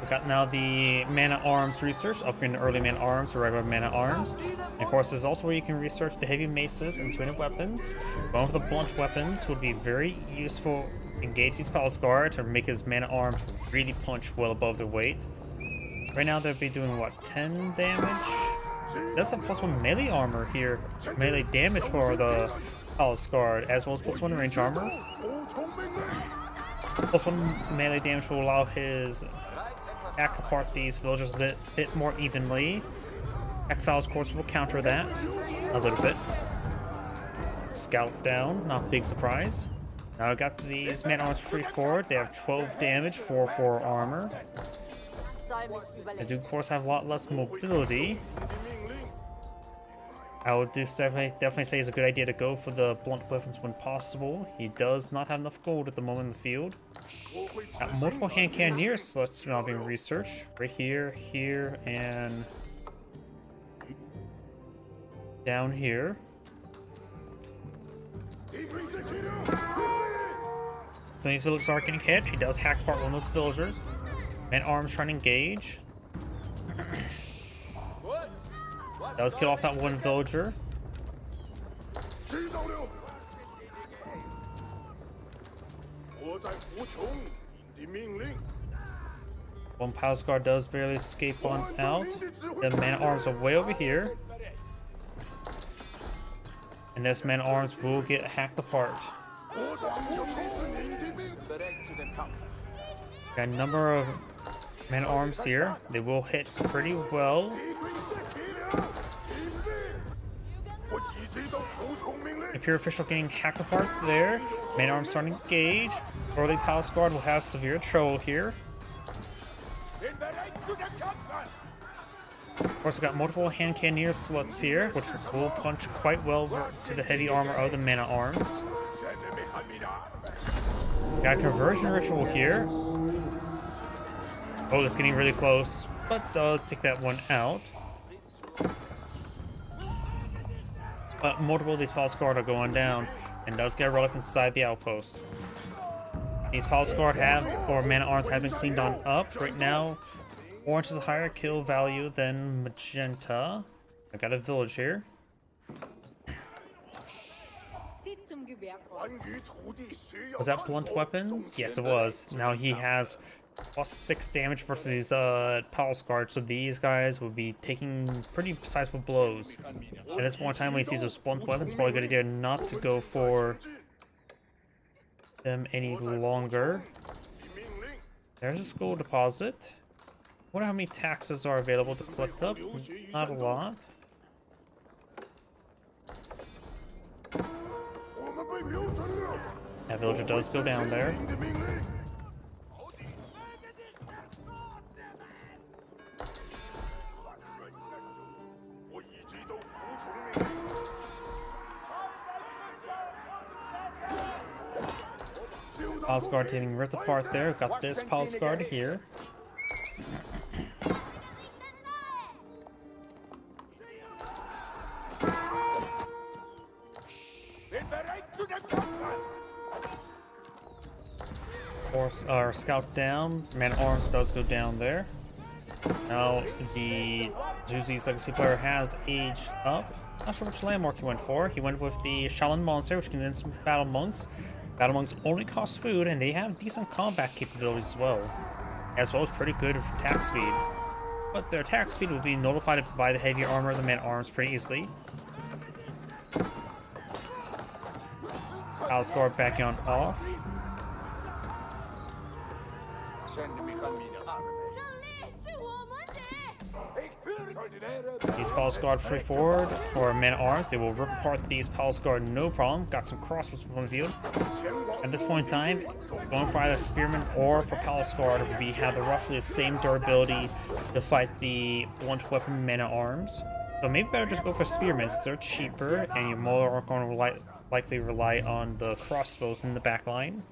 We've got now the man-at-arms research, upgrading to early man-at-arms or regular man-at-arms. And of course, this is also where you can research the heavy maces and twin weapons. One of the blunt weapons would be very useful. Engage these Palace Guard to make his man-at-arms really punch well above their weight. Right now, they'll be doing what, 10 damage? That's a +1 melee armor here, melee damage for the Palace Guard, as well as +1 range armor. +1 melee damage will allow his hack apart these villagers a bit more evenly. Exiles, of course, will counter that a little bit. Scout down, not big surprise. Now I got these man-at-arms pretty forward. They have 12 damage, 4 armor. They do, of course, have a lot less mobility. I would definitely say it's a good idea to go for the blunt weapons when possible. He does not have enough gold at the moment in the field. Got multiple hand cannoneers, so that's now being researched. Right here, here, and down here. So these villagers are getting hit. He does hack apart one of those villagers. Man-at-arms trying to engage. Does kill off that one villager. One Palace Guard does barely escape on out. The man-at-arms are way over here. And this man-at-arms will get hacked apart. Got a number of man-at-arms here. They will hit pretty well. Imperial official getting hacked apart there. Man-at-arms starting to engage. Early Palace Guard will have severe trouble here. Of course, we've got multiple hand cannoneer slits here, which will punch quite well to the heavy armor of the man-at-arms. Got a conversion ritual here. Oh, it's getting really close, but does take that one out. But multiple of these Palace Guard are going down, and does get a relic inside the outpost. These Palace Guard or man-at-arms have been cleaned on up. Right now, orange is a higher kill value than magenta. I got a village here. Was that blunt weapons? Yes, it was. Now he has +6 damage versus these Palace Guard, so these guys will be taking pretty sizable blows. At this point in time, when he sees those blunt weapons, probably a good idea not to go for them any longer. There's a school deposit. I wonder how many taxes are available to collect up. Not a lot. That villager does go down there. Palace Guard getting ripped apart there. Got this Palace Guard here. Force our scout down. Man-at-Arms does go down there. Now the Zuzi's legacy player has aged up. Not sure which landmark he went for. He went with the Shaolin Monster, which can some battle monks. Battle monks only cost food, and they have decent combat capabilities as well as pretty good attack speed. But their attack speed will be nullified by the heavier armor of the man-at-arms pretty easily. Palace Guard backing on off. These Palace Guard push forward, or man-at-arms, they will rip apart these Palace Guard no problem. Got some crossbows on the field. At this point in time, going for either Spearman or for Palace Guard would be have the roughly the same durability to fight the blunt weapon man-at-arms. So maybe better just go for Spearmen since they're cheaper, and you're more going to likely rely on the crossbows in the back line.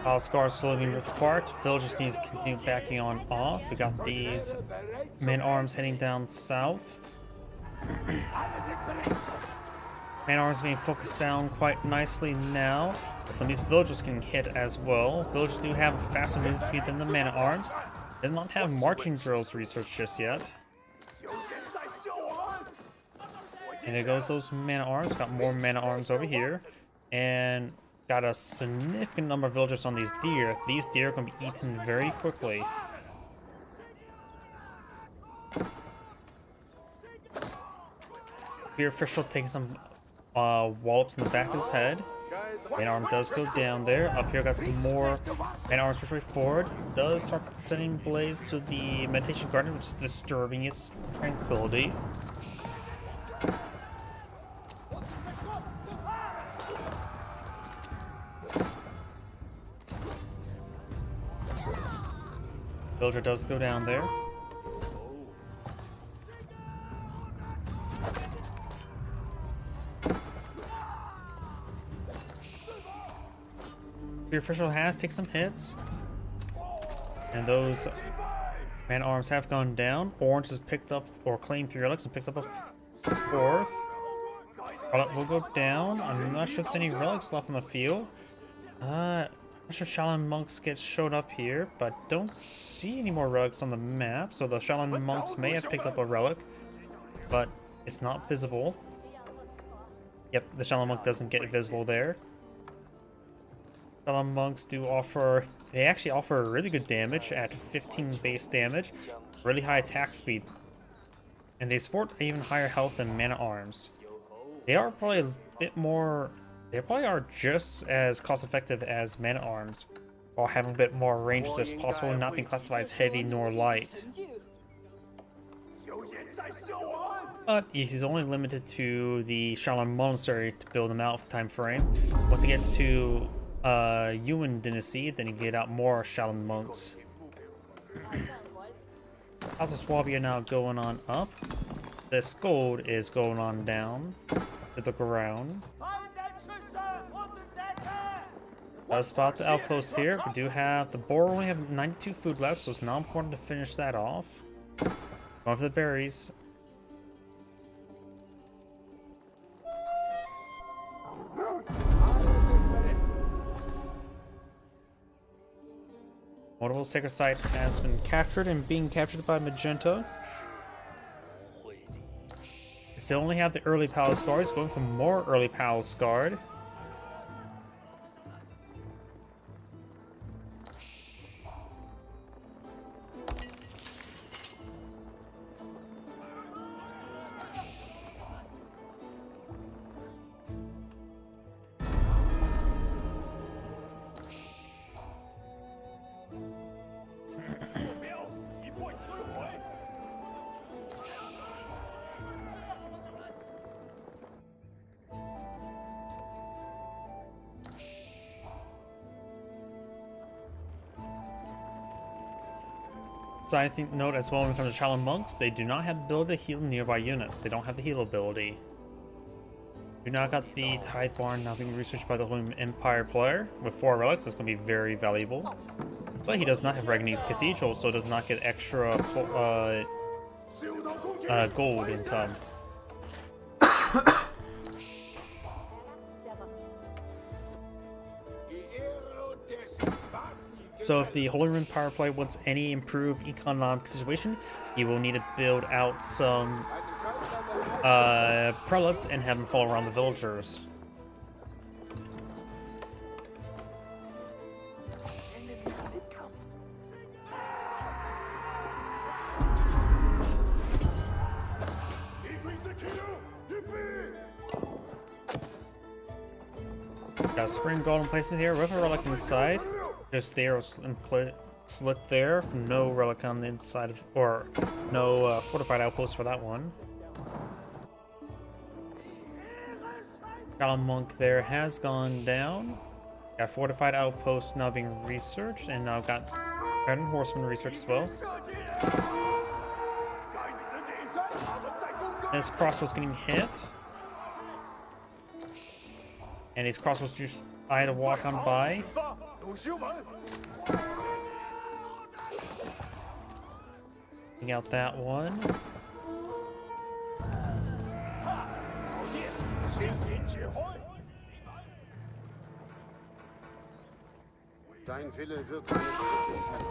Palace Guard slowly being ripped apart. Villagers need to continue backing on off. We got these men-at-arms heading down south. Man-at-arms being focused down quite nicely now. Some of these villagers can hit as well. Villagers do have faster movement speed than the man-at-arms. Does not have marching drills researched just yet. And there goes those man-at-arms. Got more man-at-arms over here. And got a significant number of villagers on these deer. These deer are going to be eaten very quickly. Spear official taking some wallops in the back of his head. Man-at-arm does go down there. Up here got some more man-at-arms push forward. Does start sending blaze to the meditation garden, which is disturbing its tranquility. Villager does go down there. The official has taken some hits, and those man-at-arms have gone down. Orange has picked up or claimed 3 relics and picked up a 4th. Relic will go down. I'm not sure if there's any relics left on the field. I'm not sure Shaolin monks showed up here, but don't see any more relics on the map. So the Shaolin monks may have picked up a relic, but it's not visible. Yep, the Shaolin monk doesn't get visible there. Shaolin monks do offer, they actually offer really good damage at 15 base damage, really high attack speed, and they support even higher health than man-at-arms. They are probably a bit more, they probably are just as cost effective as man-at-arms, while having a bit more range as possible and not being classified as heavy nor light. But he's only limited to the Shaolin Monastery to build him out for time frame. Once he gets to Yuan Dynasty, then you get out more Shaolin monks. House of Swabia now going on up. This gold is going on down to the ground. That's about the outpost here. We do have the boar only have 92 food left, so it's not important to finish that off. Going for the berries. Multiple sacred site has been captured and being captured by Magenta. We still only have the early Palace Guards, going for more early Palace Guard. Side thing note as well when it comes to Shaolin monks, they do not have the ability to heal nearby units. They don't have the heal ability. Do not got the Tithe Barn now being researched by the Holy Empire player. With 4 relics, that's going to be very valuable. But he does not have Reganese Cathedral, so does not get extra gold income. So if the Holy Empire player wants any improved economic situation, he will need to build out some prelates and have them follow around the villagers. Got a spring golden placement here with a relic inside. Just there, slit there. No relic on the inside of, or no fortified outpost for that one. Shaolin monk there has gone down. Got fortified outpost now being researched, and now got Iron Horseman researched as well. And his crossbow's getting hit. And these crossbows just try to walk on by. Taking out that one. Dein Wille wird seine Schritte führen.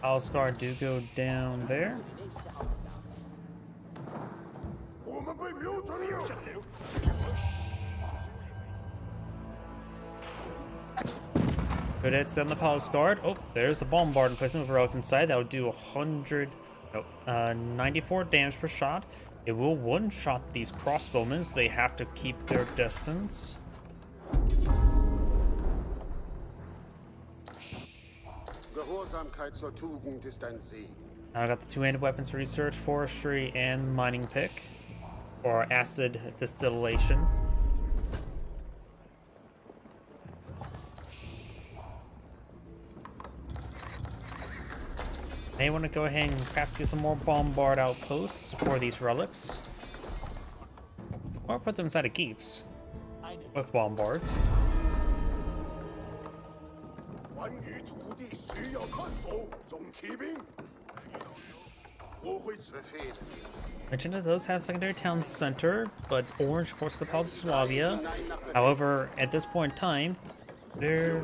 Alscar do go down there. Good hits on the Palace Guard. Oh, there's the Bombard placement with relic inside. That would do 94 damage per shot. It will one-shot these crossbowmen, so they have to keep their distance. Gehorsamkeit zur Tugend ist ein Segen. Now I got the two-handed weapons research, forestry, and mining pick, or acid distillation. May want to go ahead and perhaps get some more bombard outposts for these relics, or put them inside of keeps with bombards. Magenta does have secondary town center, but Orange forces the Palace of Slavia. However, at this point in time, the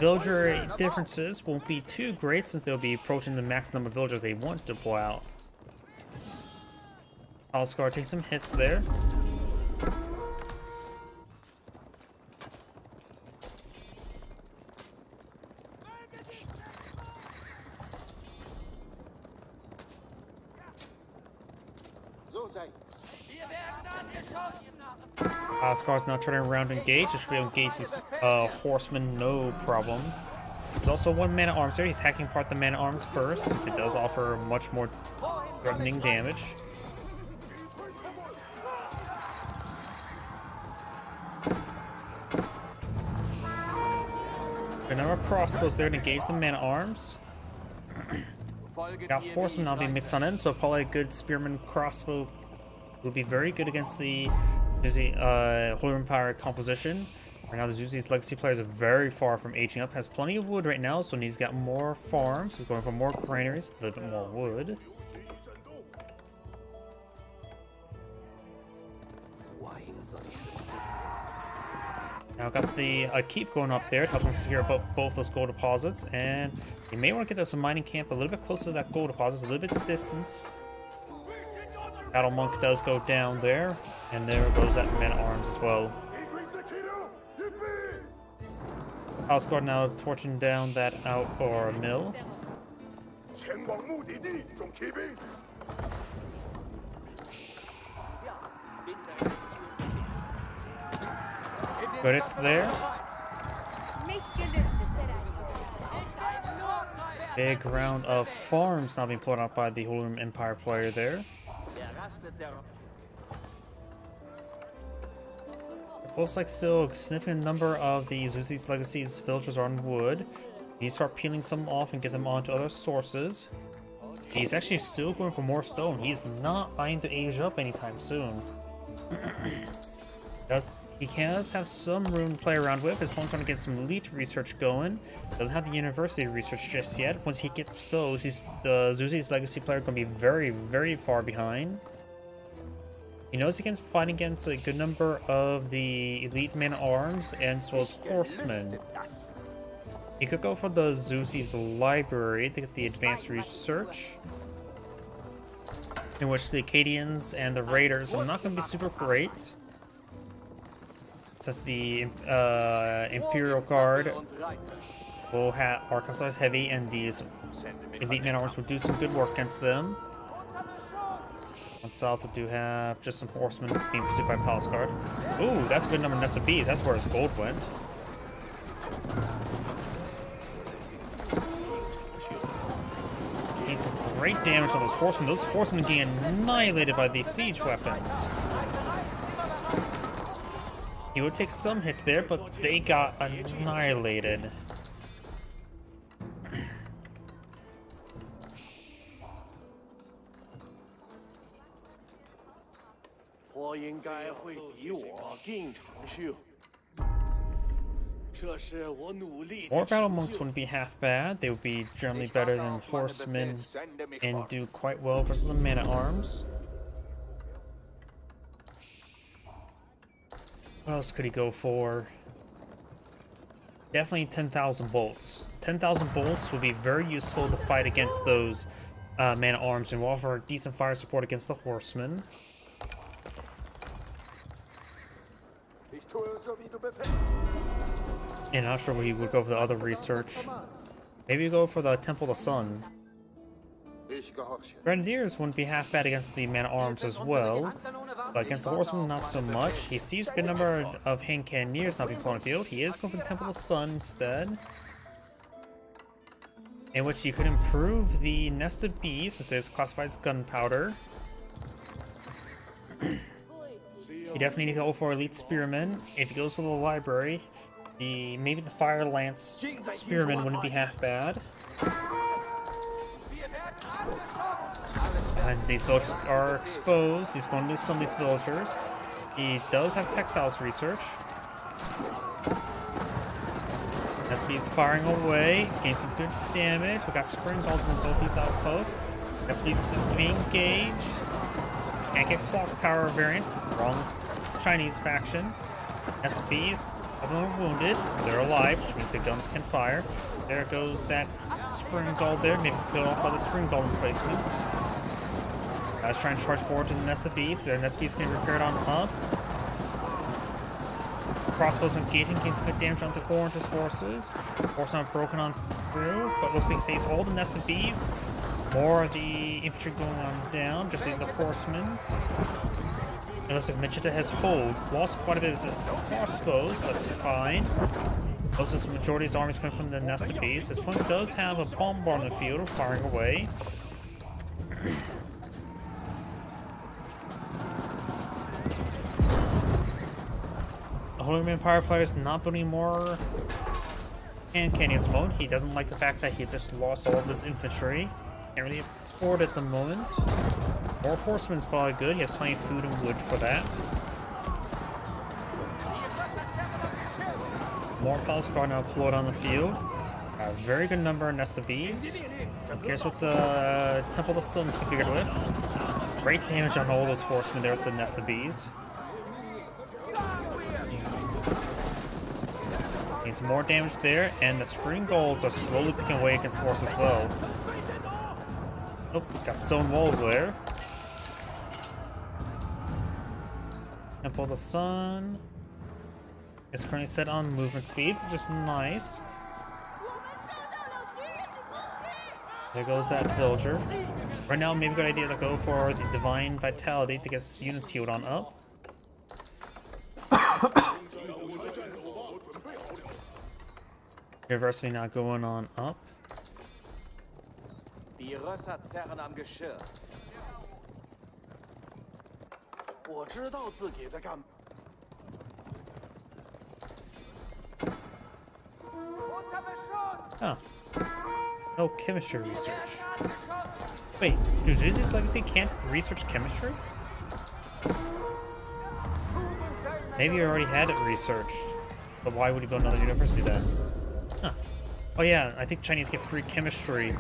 villager differences won't be too great since they'll be approaching the max number of villagers they want to deploy out. Alscar takes some hits there. Oscar's now turning around to engage. It should be able to engage these horsemen, no problem. There's also one man-at-arms here. He's hacking apart the man-at-arms first, since it does offer much more threatening damage. Another crossbows there to engage the man-at-arms. Got horsemen now being mixed on in, so probably a good spearman crossbow would be very good against the Holy Empire composition. Right now, the Zuzi's legacy players are very far from aging up. Has plenty of wood right now, so he's got more farms. He's going for more granaries, a little bit more wood. Now got the keep going up there, helping secure both those gold deposits, and you may want to get to some mining camp a little bit closer to that gold deposits, a little bit distance. Battle Monk does go down there, and there goes that man-at-arms as well. Alscar now torching down that mill. But it's there. Big round of farms now being pulled out by the Holy Empire player there. Looks like still a significant number of the Zuzi's Legacy's villagers are on wood. You start peeling some off and get them onto other sources. He's actually still going for more stone. He's not eyeing to age up anytime soon. He does have some room to play around with. His opponent's trying to get some elite research going. Doesn't have the university research just yet. Once he gets those, the Zuzi's Legacy player going to be very, very far behind. He knows he can fight against a good number of the elite man-at-arms and as well as horsemen. He could go for the Zuzi's library to get the advanced research, in which the Acadians and the Raiders are not going to be super great, since the Imperial Guard will have Arkansas heavy, and these elite man-at-arms will do some good work against them. On south, we do have just some horsemen being pursued by Palace Guard. Ooh, that's a good number of Nest of Bees. That's where his gold went. Getting some great damage on those horsemen. Those horsemen getting annihilated by these siege weapons. He would take some hits there, but they got annihilated. More battle monks wouldn't be half bad. They would be generally better than horsemen and do quite well versus the man-at-arms. What else could he go for? Definitely 10,000 bolts. 10,000 bolts would be very useful to fight against those man-at-arms and will offer decent fire support against the horsemen. And not sure he would go for the other research. Maybe go for the Temple of the Sun. Grenadiers wouldn't be half bad against the man-at-arms as well, but against the horsemen, not so much. He sees a good number of hand cannoneers not being put on the field. He is going for the Temple of the Sun instead, in which you could improve the Nest of Bees, since it's classified as gunpowder. You definitely need to go for Elite Spearmen. If he goes for the library, maybe the Fire Lance Spearmen wouldn't be half bad. And these villagers are exposed. He's going to lose some of these villagers. He does have textiles research. SB's firing away, getting some good damage. We got spring balls on both these outposts. SB's engaged. Can't get clock tower variant. Wrong Chinese faction. SB's are wounded. They're alive, which means the guns can fire. There goes that spring gull there. Maybe killed off by the spring gull replacements. Guys trying to charge forward to the Nest of Bees. Their Nest of Bees can be repaired on up. Crossbows engaging, getting some good damage onto Orange's forces. Force not broken on through, but looks like he saves all the Nest of Bees. More of the infantry going on down, just leaving the horsemen. It looks like Macheta has hold. Lost quite a bit of his crossbows, but it's fine. Most of the majority of his armies coming from the Nest of Bees. His opponent does have a bombard on the field, firing away. The Holy Roman Empire player is not building more hand cannons at the moment. He doesn't like the fact that he just lost all of his infantry. Can't really afford it at the moment. More horsemen's probably good. He has plenty of food and wood for that. More Palace Guard now deployed on the field. A very good number of Nest of Bees. Here's what the Temple of the Sun is configured with. Great damage on all those horsemen there with the Nest of Bees. Needs more damage there, and the Spring Golds are slowly picking away against horse as well. Oh, got stone walls there. Temple of the Sun is currently set on movement speed, which is nice. There goes that villager. Right now, maybe a good idea to go for the Divine Vitality to get his units healed on up. University not going on up. Die Rösser zerren am Geschirr. Oh. No chemistry research. Wait, do Zuzi's Legacy can't research chemistry? Maybe you already had it researched. But why would he build another university then? Huh. Oh yeah, I think Chinese get free chemistry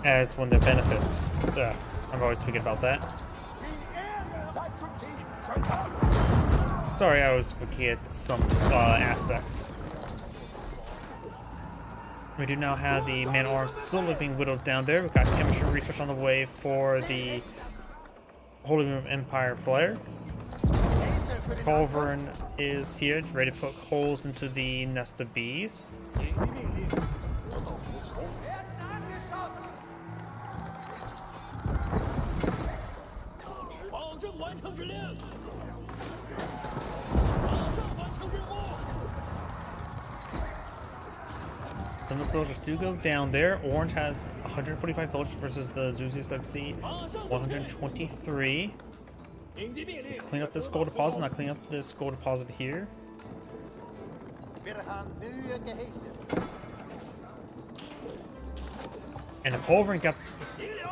as one of their benefits. Ugh, I'm always thinking about that. Sorry, I was looking at some aspects. We do now have the man-at-arms slowly being whittled down there. We've got chemistry research on the way for the Holy Room Empire player. Culverin is here, ready to poke holes into the nest of bees. Some of the villagers do go down there. Orange has 145 villagers versus the Zuzi's Legacy 123. Let's clean up this gold deposit. Not clean up this gold deposit here. And the Culverin gets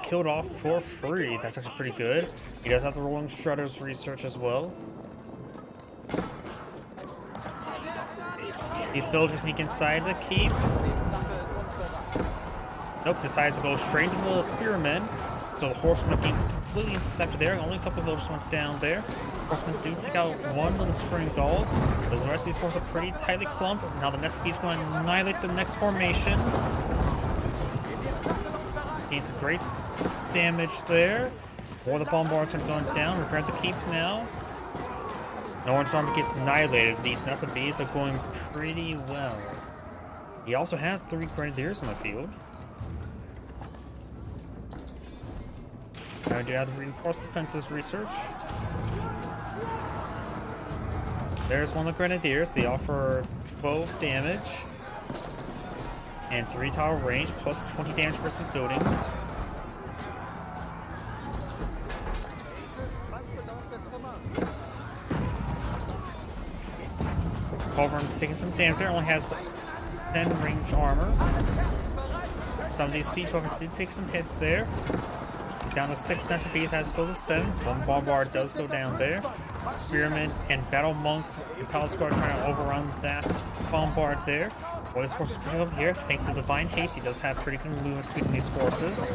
killed off for free. That's actually pretty good. He does have the Rolling Shredders research as well. These villagers sneak inside the keep. Nope, decides to go straight into the spearmen. So the horsemen are being completely intercepted there. Only a couple of villagers went down there. Horsemen do take out one of the spring galls. The rest of these forces are pretty tightly clumped. Now the next beast going to annihilate the next formation. Gain some great damage there. More of the bombards are going down. Repair the keep now. The Orange Army gets annihilated. These nest of bees are going pretty well. He also has 3 grenadiers on the field. Now we do have the reinforced defenses research. There's one of the grenadiers. They offer 12 damage and 3 tower range plus 20 damage versus buildings. Culverin taking some damage there. Only has 10 range armor. Some of these siege weapons did take some hits there. He's down to 6 nest of bees as opposed to 7. One bombard does go down there. Spearman and Battle Monk and Palace Guard trying to overrun that bombard there. Boy's forces pushing over here. Thanks to Divine Haste, he does have pretty good movement speed in these forces.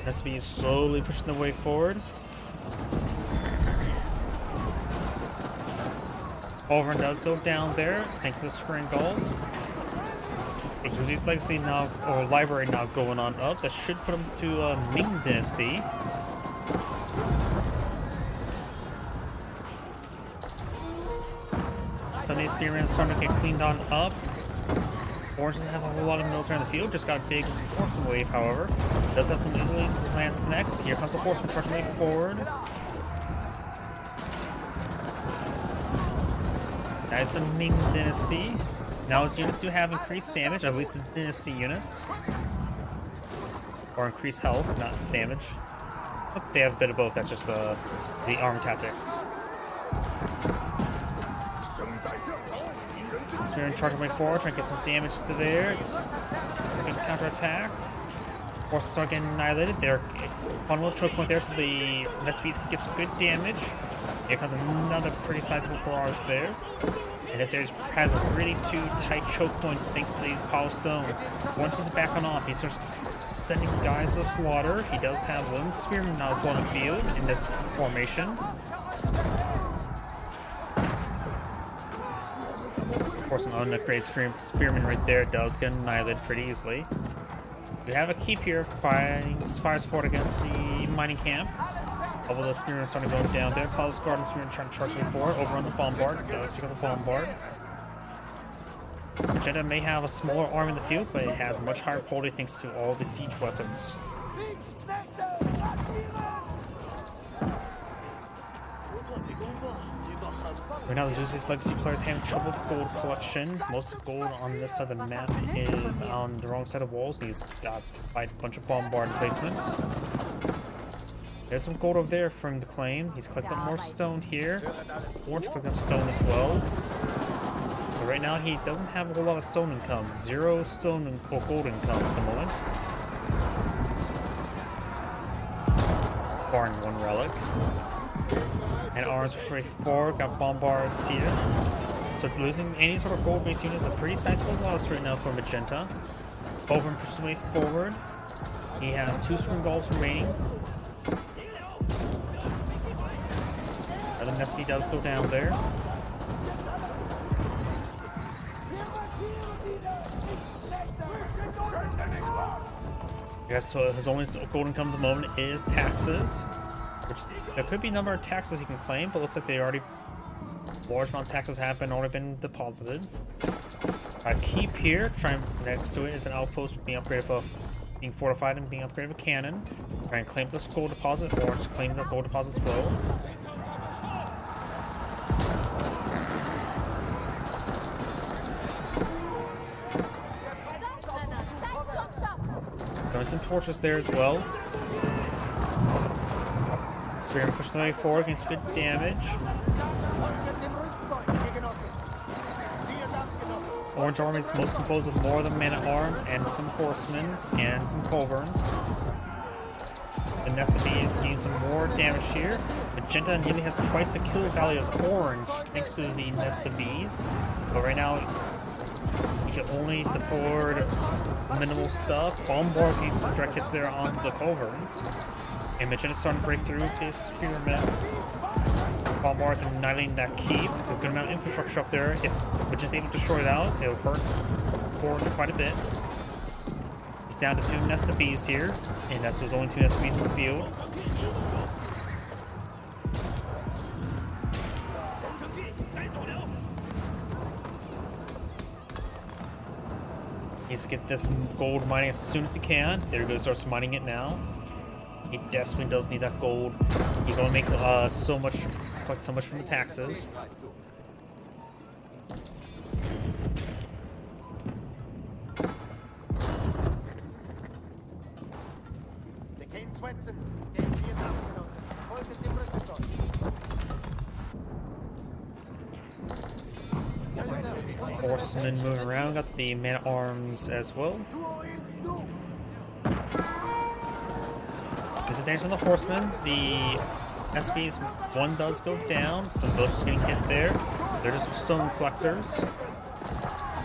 Nest of bees slowly pushing their way forward. Culverin does go down there, thanks to the Spring Galls. Zuzi's Legacy now, or Library now going on up. That should put him to Ming Dynasty. Some of these spearmen are starting to get cleaned on up. Orange doesn't have a whole lot of military in the field, just got a big horseman wave, however. Does have some elite lance connects. Here comes the horseman charging way forward. That is the Ming Dynasty. Now his units do have increased damage, at least the Dynasty units. Or increased health, not damage. But they have a bit of both, that's just the armor tactics. Spearman charging way forward, trying to get some damage to there. Some good counterattack. Forces are getting annihilated. They're on a little choke point there, so the SBs can get some good damage. Here comes another pretty sizable barrage there. And this area has really 2 tight choke points thanks to these Pile Stone. Once he's backing off, he's just sending guys to the slaughter. He does have 1 spearman now on the field in this formation. Of course, an unupgraded spearman right there does get annihilated pretty easily. We have a keep here fighting fire support against the mining camp. Although the spearmen starting going down there. Palace Guard and spearmen trying to charge way forward. Over on the bombard. Does take out the bombard. Jeddah may have a smaller arm in the field, but it has much higher quality thanks to all the siege weapons. Right now, the Zuzi's Legacy players having trouble with gold collection. Most of the gold on this side of the map is on the wrong side of walls. He's got to fight a bunch of bombard placements. There's some gold over there from the claim. He's collecting more stone here. Orange picking up stone as well. But right now he doesn't have a whole lot of stone income. 0 stone or gold income at the moment. Barring 1 relic. And Orange for 4 got bombards here. So losing any sort of gold-based unit is a pretty sizable loss right now for Magenta. Bovin pushes way forward. He has 2 spring golds remaining. The Nesby does go down there. Yes, so his only gold income at the moment is taxes. Which there could be a number of taxes he can claim, but looks like they already large amount of taxes have already been deposited. A keep here, trying next to it is an outpost being upgraded, being fortified and being upgraded with a cannon. Try and claim this gold deposit, or just claim the gold deposit as well. Throwing some torches there as well. Spearman pushing the way forward against good damage. Orange army is most composed of more than men-at-arms and some horsemen and some culverins. The Nest of Bees gains some more damage here. Magenta nearly has twice the kill value as Orange thanks to the Nest of Bees. But right now, he can only afford minimal stuff. Bombards needs some direct hits there onto the culverins. And Magenta's starting to break through with his spearmen. Bombards and annihilating that keep. There's a good amount of infrastructure up there. If Magenta's able to destroy it out, it'll hurt Orange quite a bit. He's down to 2 Nest of Bees here, and that's those only 2 Nest of Bees in the field. He needs to get this gold mining as soon as he can. There he goes, starts mining it now. He desperately does need that gold. He's gonna make collect so much from the taxes. Horsemen moving around, got the man-at-arms as well. Disadvantage on the horsemen. The SB's one does go down, so both just getting hit there. They're just stone collectors.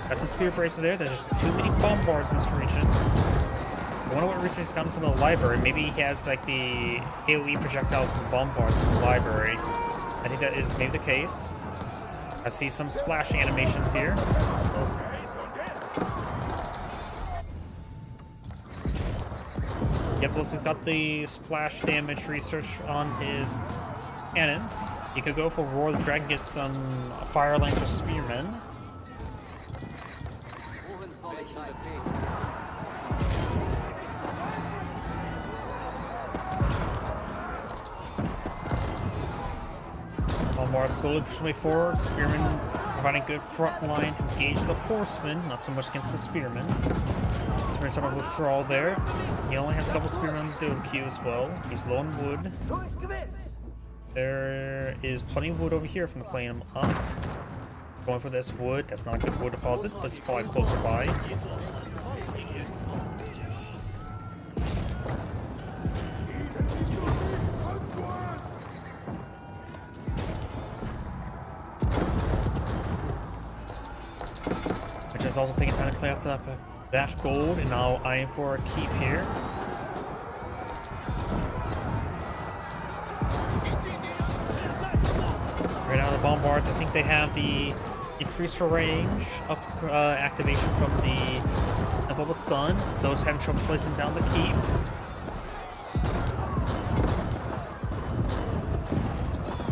That's the spear bracer there. There's just too many bombards in this region. I wonder what research has gotten from the library. Maybe he has like the AoE projectiles from bombards from the library. I think that is maybe the case. I see some splash animations here. Yep, looks like he's got the splash damage research on his cannons. He could go for Roar the Dragon, get some Fire Lance or Spearmen. Bombard slowly pushing way forward. Spearmen providing good front line to engage the horsemen, not so much against the spearmen. Spearmen's trying to withdraw there. He only has a couple spearmen to do queue as well. He's low on wood. There is plenty of wood over here from the claim up. Going for this wood. That's not a good wood deposit, but it's probably closer by. Which is also taking time to clear up that gold, and now eyeing for a keep here. Right now the bombards, I think they have the increased range up activation from the Temple of the Sun. Those having trouble placing down the keep.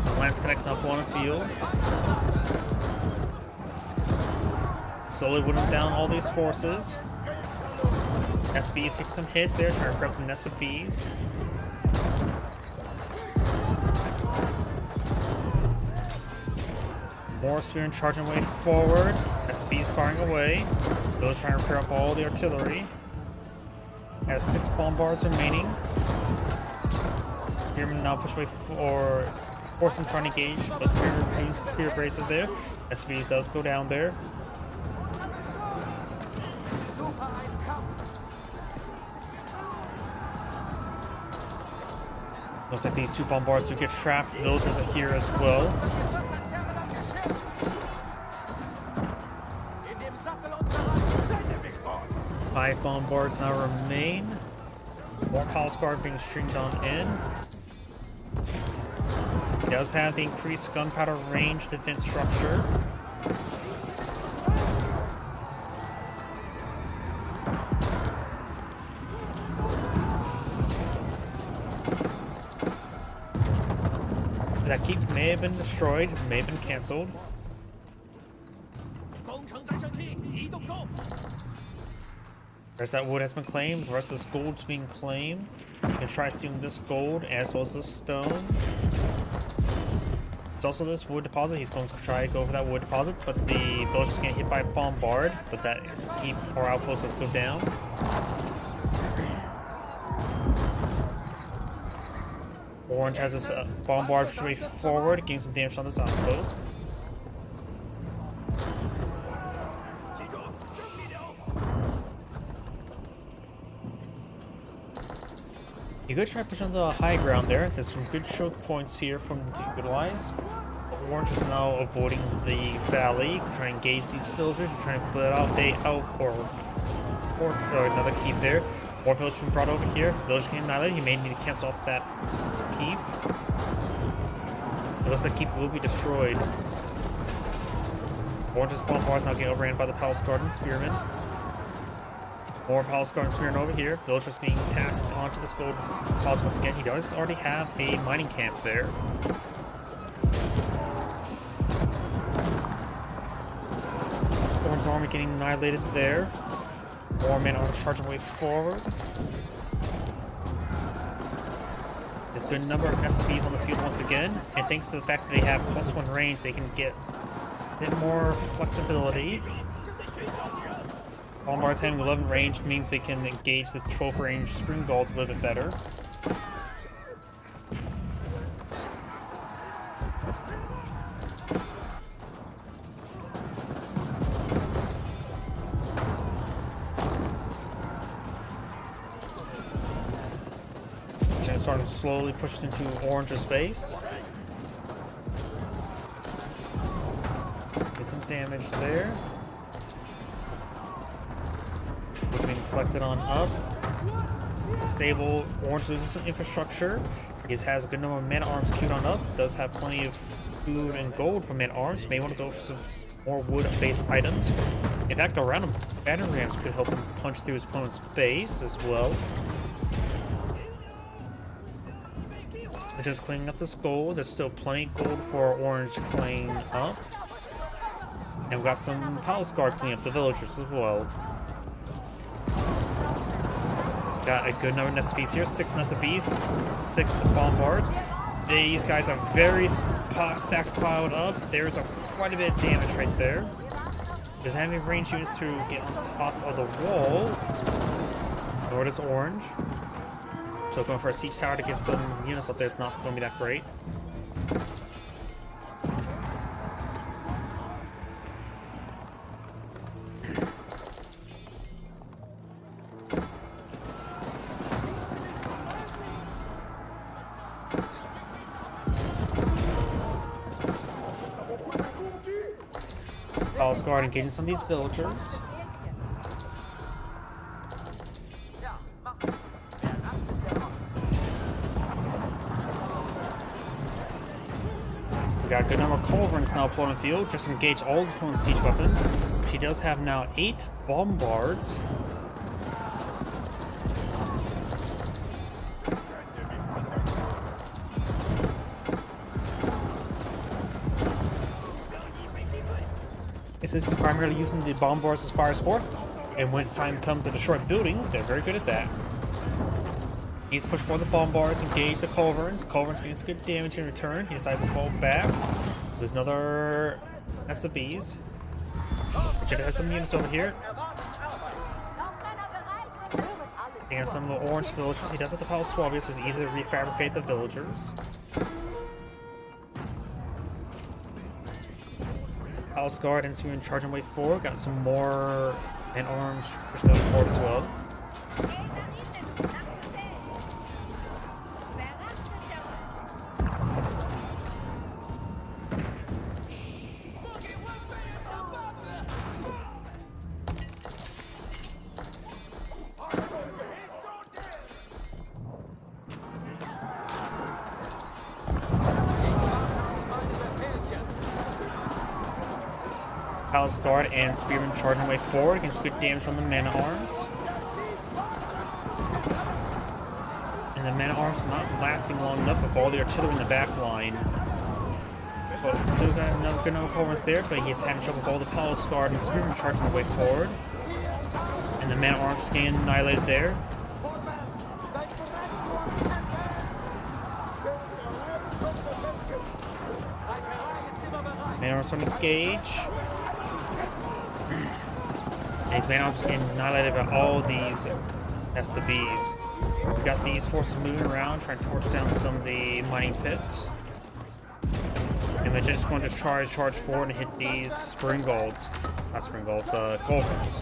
So Lance connects up on the field. Slowly whittling down all these forces. SBs take some hits there, trying to grab the Nest of Bees. More spearmen charging way forward. SBs firing away. Those trying to repair up all the artillery. Has 6 bombards remaining. Spearman now push away for Horseman trying to engage, but Spearman uses Spear Braces there. SBs does go down there. Looks like these two bombards do get trapped. Villagers are here as well. 5 bombards now remain. More Palace Guard being stringed on in. He does have the increased gunpowder range defense structure. That keep may have been destroyed, may have been cancelled. There's that wood has been claimed. The rest of this gold's being claimed. You can try stealing this gold as well as this stone. There's also this wood deposit. He's going to try to go for that wood deposit, but the villagers get hit by a bombard. But that keep our outpost does go down. Orange has this bombard push way forward, getting some damage on this outpost. You could try to push on the high ground there. There's some good choke points here from the utilize. Orange is now avoiding the valley. You can try and engage these villagers. You're trying to put it out. They out or another keep there. More villagers been brought over here. Villagers getting annihilated. He may need to cancel off that keep. It looks like keep will be destroyed. Orange's bombards now getting overran by the Palace Guard and Spearmen. More Palace Guard and Spearmen over here. Villagers being tasked onto this gold palace once again. He does already have a mining camp there. Orange's army getting annihilated there. More men arms charging way forward. There's a good number of SCVs on the field once again, and thanks to the fact that they have +1 range, they can get a bit more flexibility. Bombards having 11 range means they can engage the 12 range spring galls a little bit better. Starting to slowly push into Orange's base. Get some damage there. We're being collected on up. Stable. Orange loses some infrastructure. He has a good number of man-at-arms queued on up. Does have plenty of food and gold for man-at-arms. May want to go for some more wood-based items. In fact, a round of battering rams could help him punch through his opponent's base as well. Just cleaning up this gold. There's still plenty of gold for Orange to clean up. And we've got some Palace Guard cleaning up the villagers as well. Got a good number of nest of bees here. 6 nest of bees, 6 bombards. These guys are very stacked piled up. There's quite a bit of damage right there. Doesn't have any range units to get on top of the wall. Nor does Orange. So going for a siege tower to get some units up there is not going to be that great. Palace Guard engaging some of these villagers. We got a good number of culverins now put on the field. Just engage all his opponent's siege weapons. She does have now 8 bombards. This is primarily using the bombards as fire support, and when it's time comes to destroy buildings, they're very good at that. He's pushed for the bombards, engage the culverins. Culverins getting some good damage in return. He decides to fall back. There's another nest of bees. Richard has some units over here. And some of the orange villagers, he does have the Palace Suavius, so it's easy to refabricate the villagers. Palace Guard and Spearman charging way forward. Got some more and orange pushing way forward as well. Palace Guard and Spearman charging way forward against good damage on the mana arms. And the mana arms not lasting long enough with all the artillery in the back line. But still got another good number of corners there, but he's having trouble with all the Palace Guard and Spearman charging way forward. And the mana arms just getting annihilated there. Mana arms from engage. And his mana arms getting annihilated by all these SWBs. We got these forces moving around, trying to torch down some of the mining pits. And they're just going to charge forward and hit these Springalds. Not Springalds, Goldrons.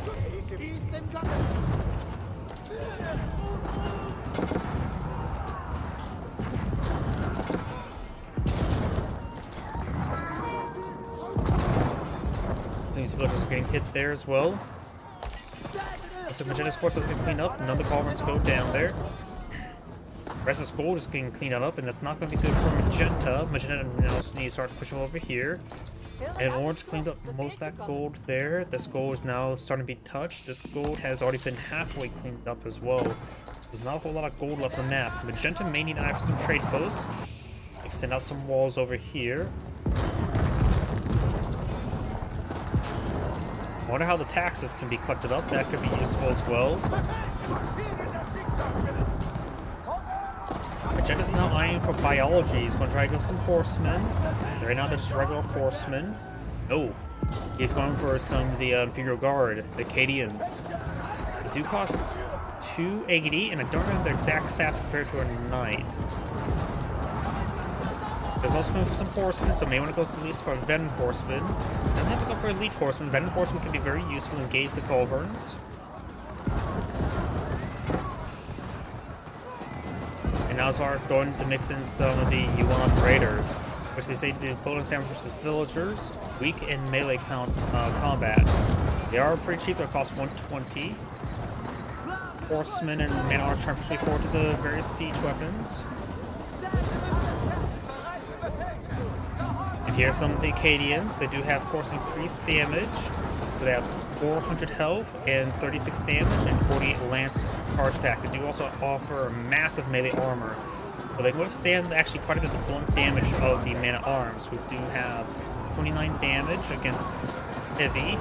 These villagers are getting hit there as well. So Magenta's forces get cleaned up, none of the Culverins go down there. Rest of gold is getting cleaned up, and that's not going to be good for Magenta. Magenta now needs to start pushing over here. And Orange cleaned up most of that gold there. This gold is now starting to be touched. This gold has already been halfway cleaned up as well. There's not a whole lot of gold left on the map. Magenta may need to have some trade posts. Extend out some walls over here. I wonder how the taxes can be collected up. That could be useful as well. Magenta's now eyeing for biology. He's going to try to go some horsemen. Right now they're just regular horsemen. No. He's going for some of the Imperial Guard, the Acadians. They do cost 280, and I don't remember the exact stats compared to a knight. There's also going for some horsemen, so may want to go at least for a Venom horseman. Doesn't have to go for elite horsemen. Venom horsemen can be very useful to engage the Culverins. And now are going to mix in some of the Yuan Raiders, which they say do bonus damage versus villagers, weak in melee combat. They are pretty cheap, they cost 120. Horsemen and man armor turn push forward to the various siege weapons. And here's some of the Acadians. They do have, of course, increased damage. So they have 400 health and 36 damage and 48 lance charge attack. They do also offer massive melee armor. So they can withstand actually quite a bit of the blunt damage of the mana arms, who do have 29 damage against heavy.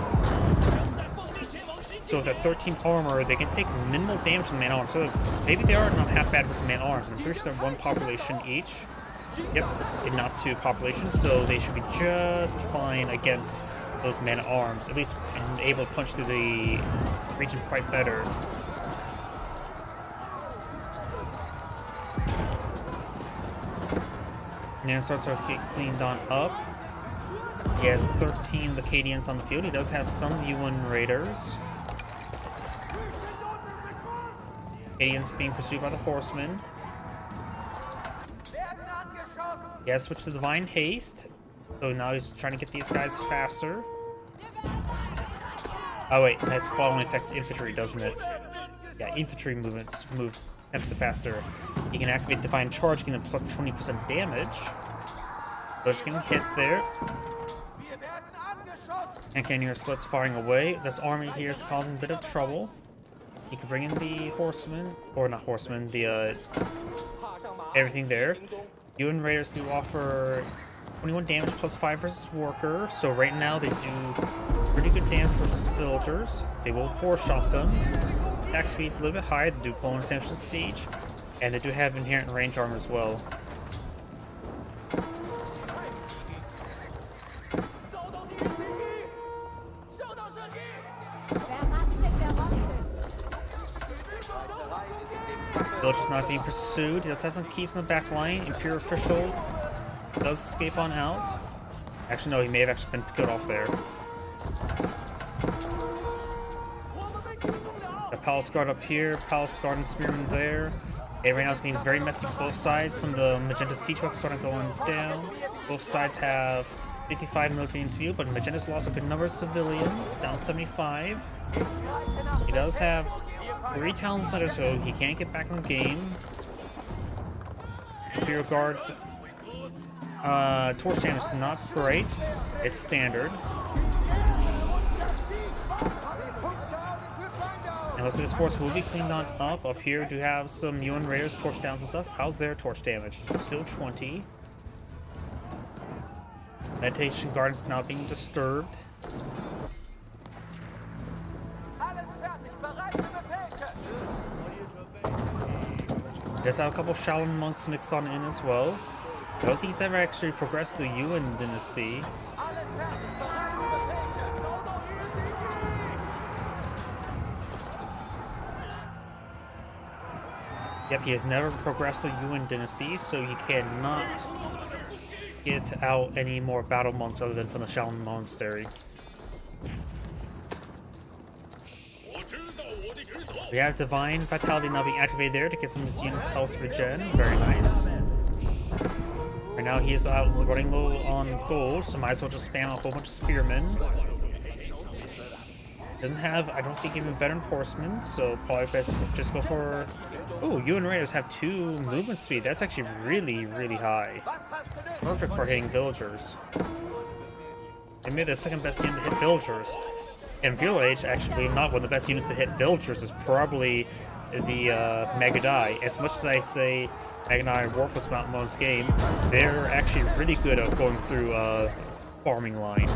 So with that 13 armor, they can take minimal damage from the mana arms. So maybe they are not half bad versus mana arms. I'm pretty sure they're one population each. Yep, and not two populations, so they should be just fine against those mana arms. At least and able to punch through the region quite better. Now starts to get cleaned on up. He has 13 Acadians on the field. He does have some Yuan Raiders. Acadians being pursued by the horsemen. He has switched to Divine Haste. So now he's trying to get these guys faster. Oh wait, that's only affects infantry, doesn't it? Yeah, infantry movements move ever faster. You can activate Divine Charge, giving them plus 20% damage. So it's getting hit there. And Cannoneer Slits firing away. This army here is causing a bit of trouble. You can bring in the horsemen, or not horsemen, the everything there. Yuan Raiders do offer 21 damage plus 5 versus worker. So right now they do pretty good damage versus villagers. They will 4-shot them. Attack speed's a little bit high. They do bonus damage to siege, and they do have inherent range armor as well. not being pursued. He does have some keeps in the back line. Imperial Official does escape on out. Actually, no, he may have actually been killed off there. The Palace Guard up here, Palace Guard and Spearman there. And right now it's being very messy for both sides. Some of the Magenta siege weapons are going down. Both sides have 55 military units view, but Magenta's lost a good number of civilians, down 75. He does have 3 Talon Centers, so he can't get back in the game. Imperial Guards, torch damage is not great. It's standard. And looks like this force will be cleaned on up. Up here, we do have some UN Raiders, torch downs and stuff. How's their torch damage? Still 20. Meditation Garden's not being disturbed. There's a couple Shaolin monks mixed on in as well. I don't think he's ever actually progressed the Yuan dynasty. Yep, he has never progressed the Yuan dynasty, so he cannot get out any more battle monks other than from the Shaolin Monastery. We have Divine Vitality now being activated there to get some of his units' health regen. Very nice. Right now he is out running low on gold, so might as well just spam a whole bunch of spearmen. Doesn't have, I don't think, even veteran horsemen, so probably best just go for... Ooh, UN Raiders have 2 movement speed. That's actually really, really high. Perfect for hitting villagers. They made the second best unit to hit villagers. In Guild Age, actually, not one of the best units to hit villagers is probably the Magadai. As much as I say Magadai and Warforged Mountain Mode's game, they're actually really good at going through a farming line.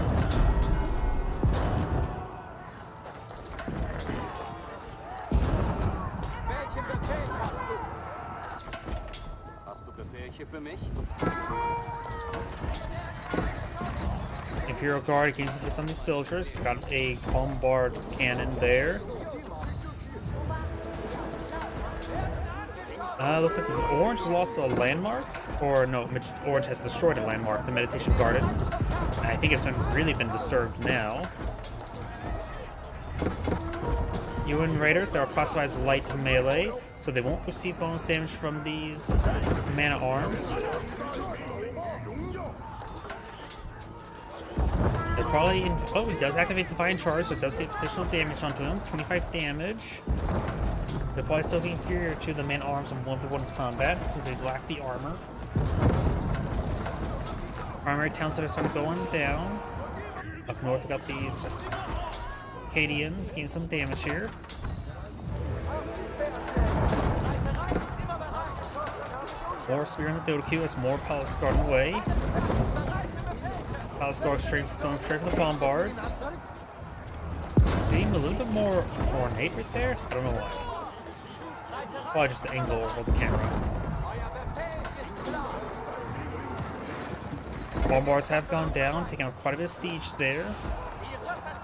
Imperial Guard gains a hit on these villagers. Got a bombard cannon there. Looks like Orange has lost a landmark, or no, Orange has destroyed a landmark, the Meditation Gardens. And I think it's really been disturbed now. UN Raiders, they are classified as light melee, so they won't receive bonus damage from these mana arms. They're probably in, oh, he does activate Divine Charge, so it does get additional damage onto him. 25 damage. They're probably still be inferior to the man arms in 1v1 combat since they lack the armor. Primary towns that are starting going down. Up north, we got these Acadians getting some damage here. More spear in the field queue as more Palace Guard away. Palace Guard going straight for the bombards. Seem a little bit more ornate right there. I don't know why. Probably just the angle of the camera. Bombards have gone down, taking out quite a bit of siege there.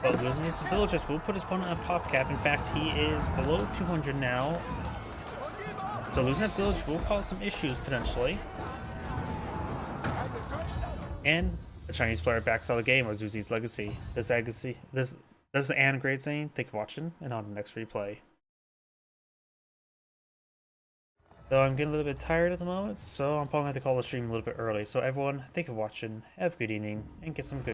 But losing his villagers will put his opponent on pop cap. In fact, he is below 200 now. So losing that village will cause some issues potentially. And the Chinese player backs out of the game with Zuzi's Legacy. This is Anne Great saying, thank you for watching, and on to the next replay. So I'm getting a little bit tired at the moment, so I'm probably going to have to call the stream a little bit early. So everyone, thank you for watching, have a good evening, and get some good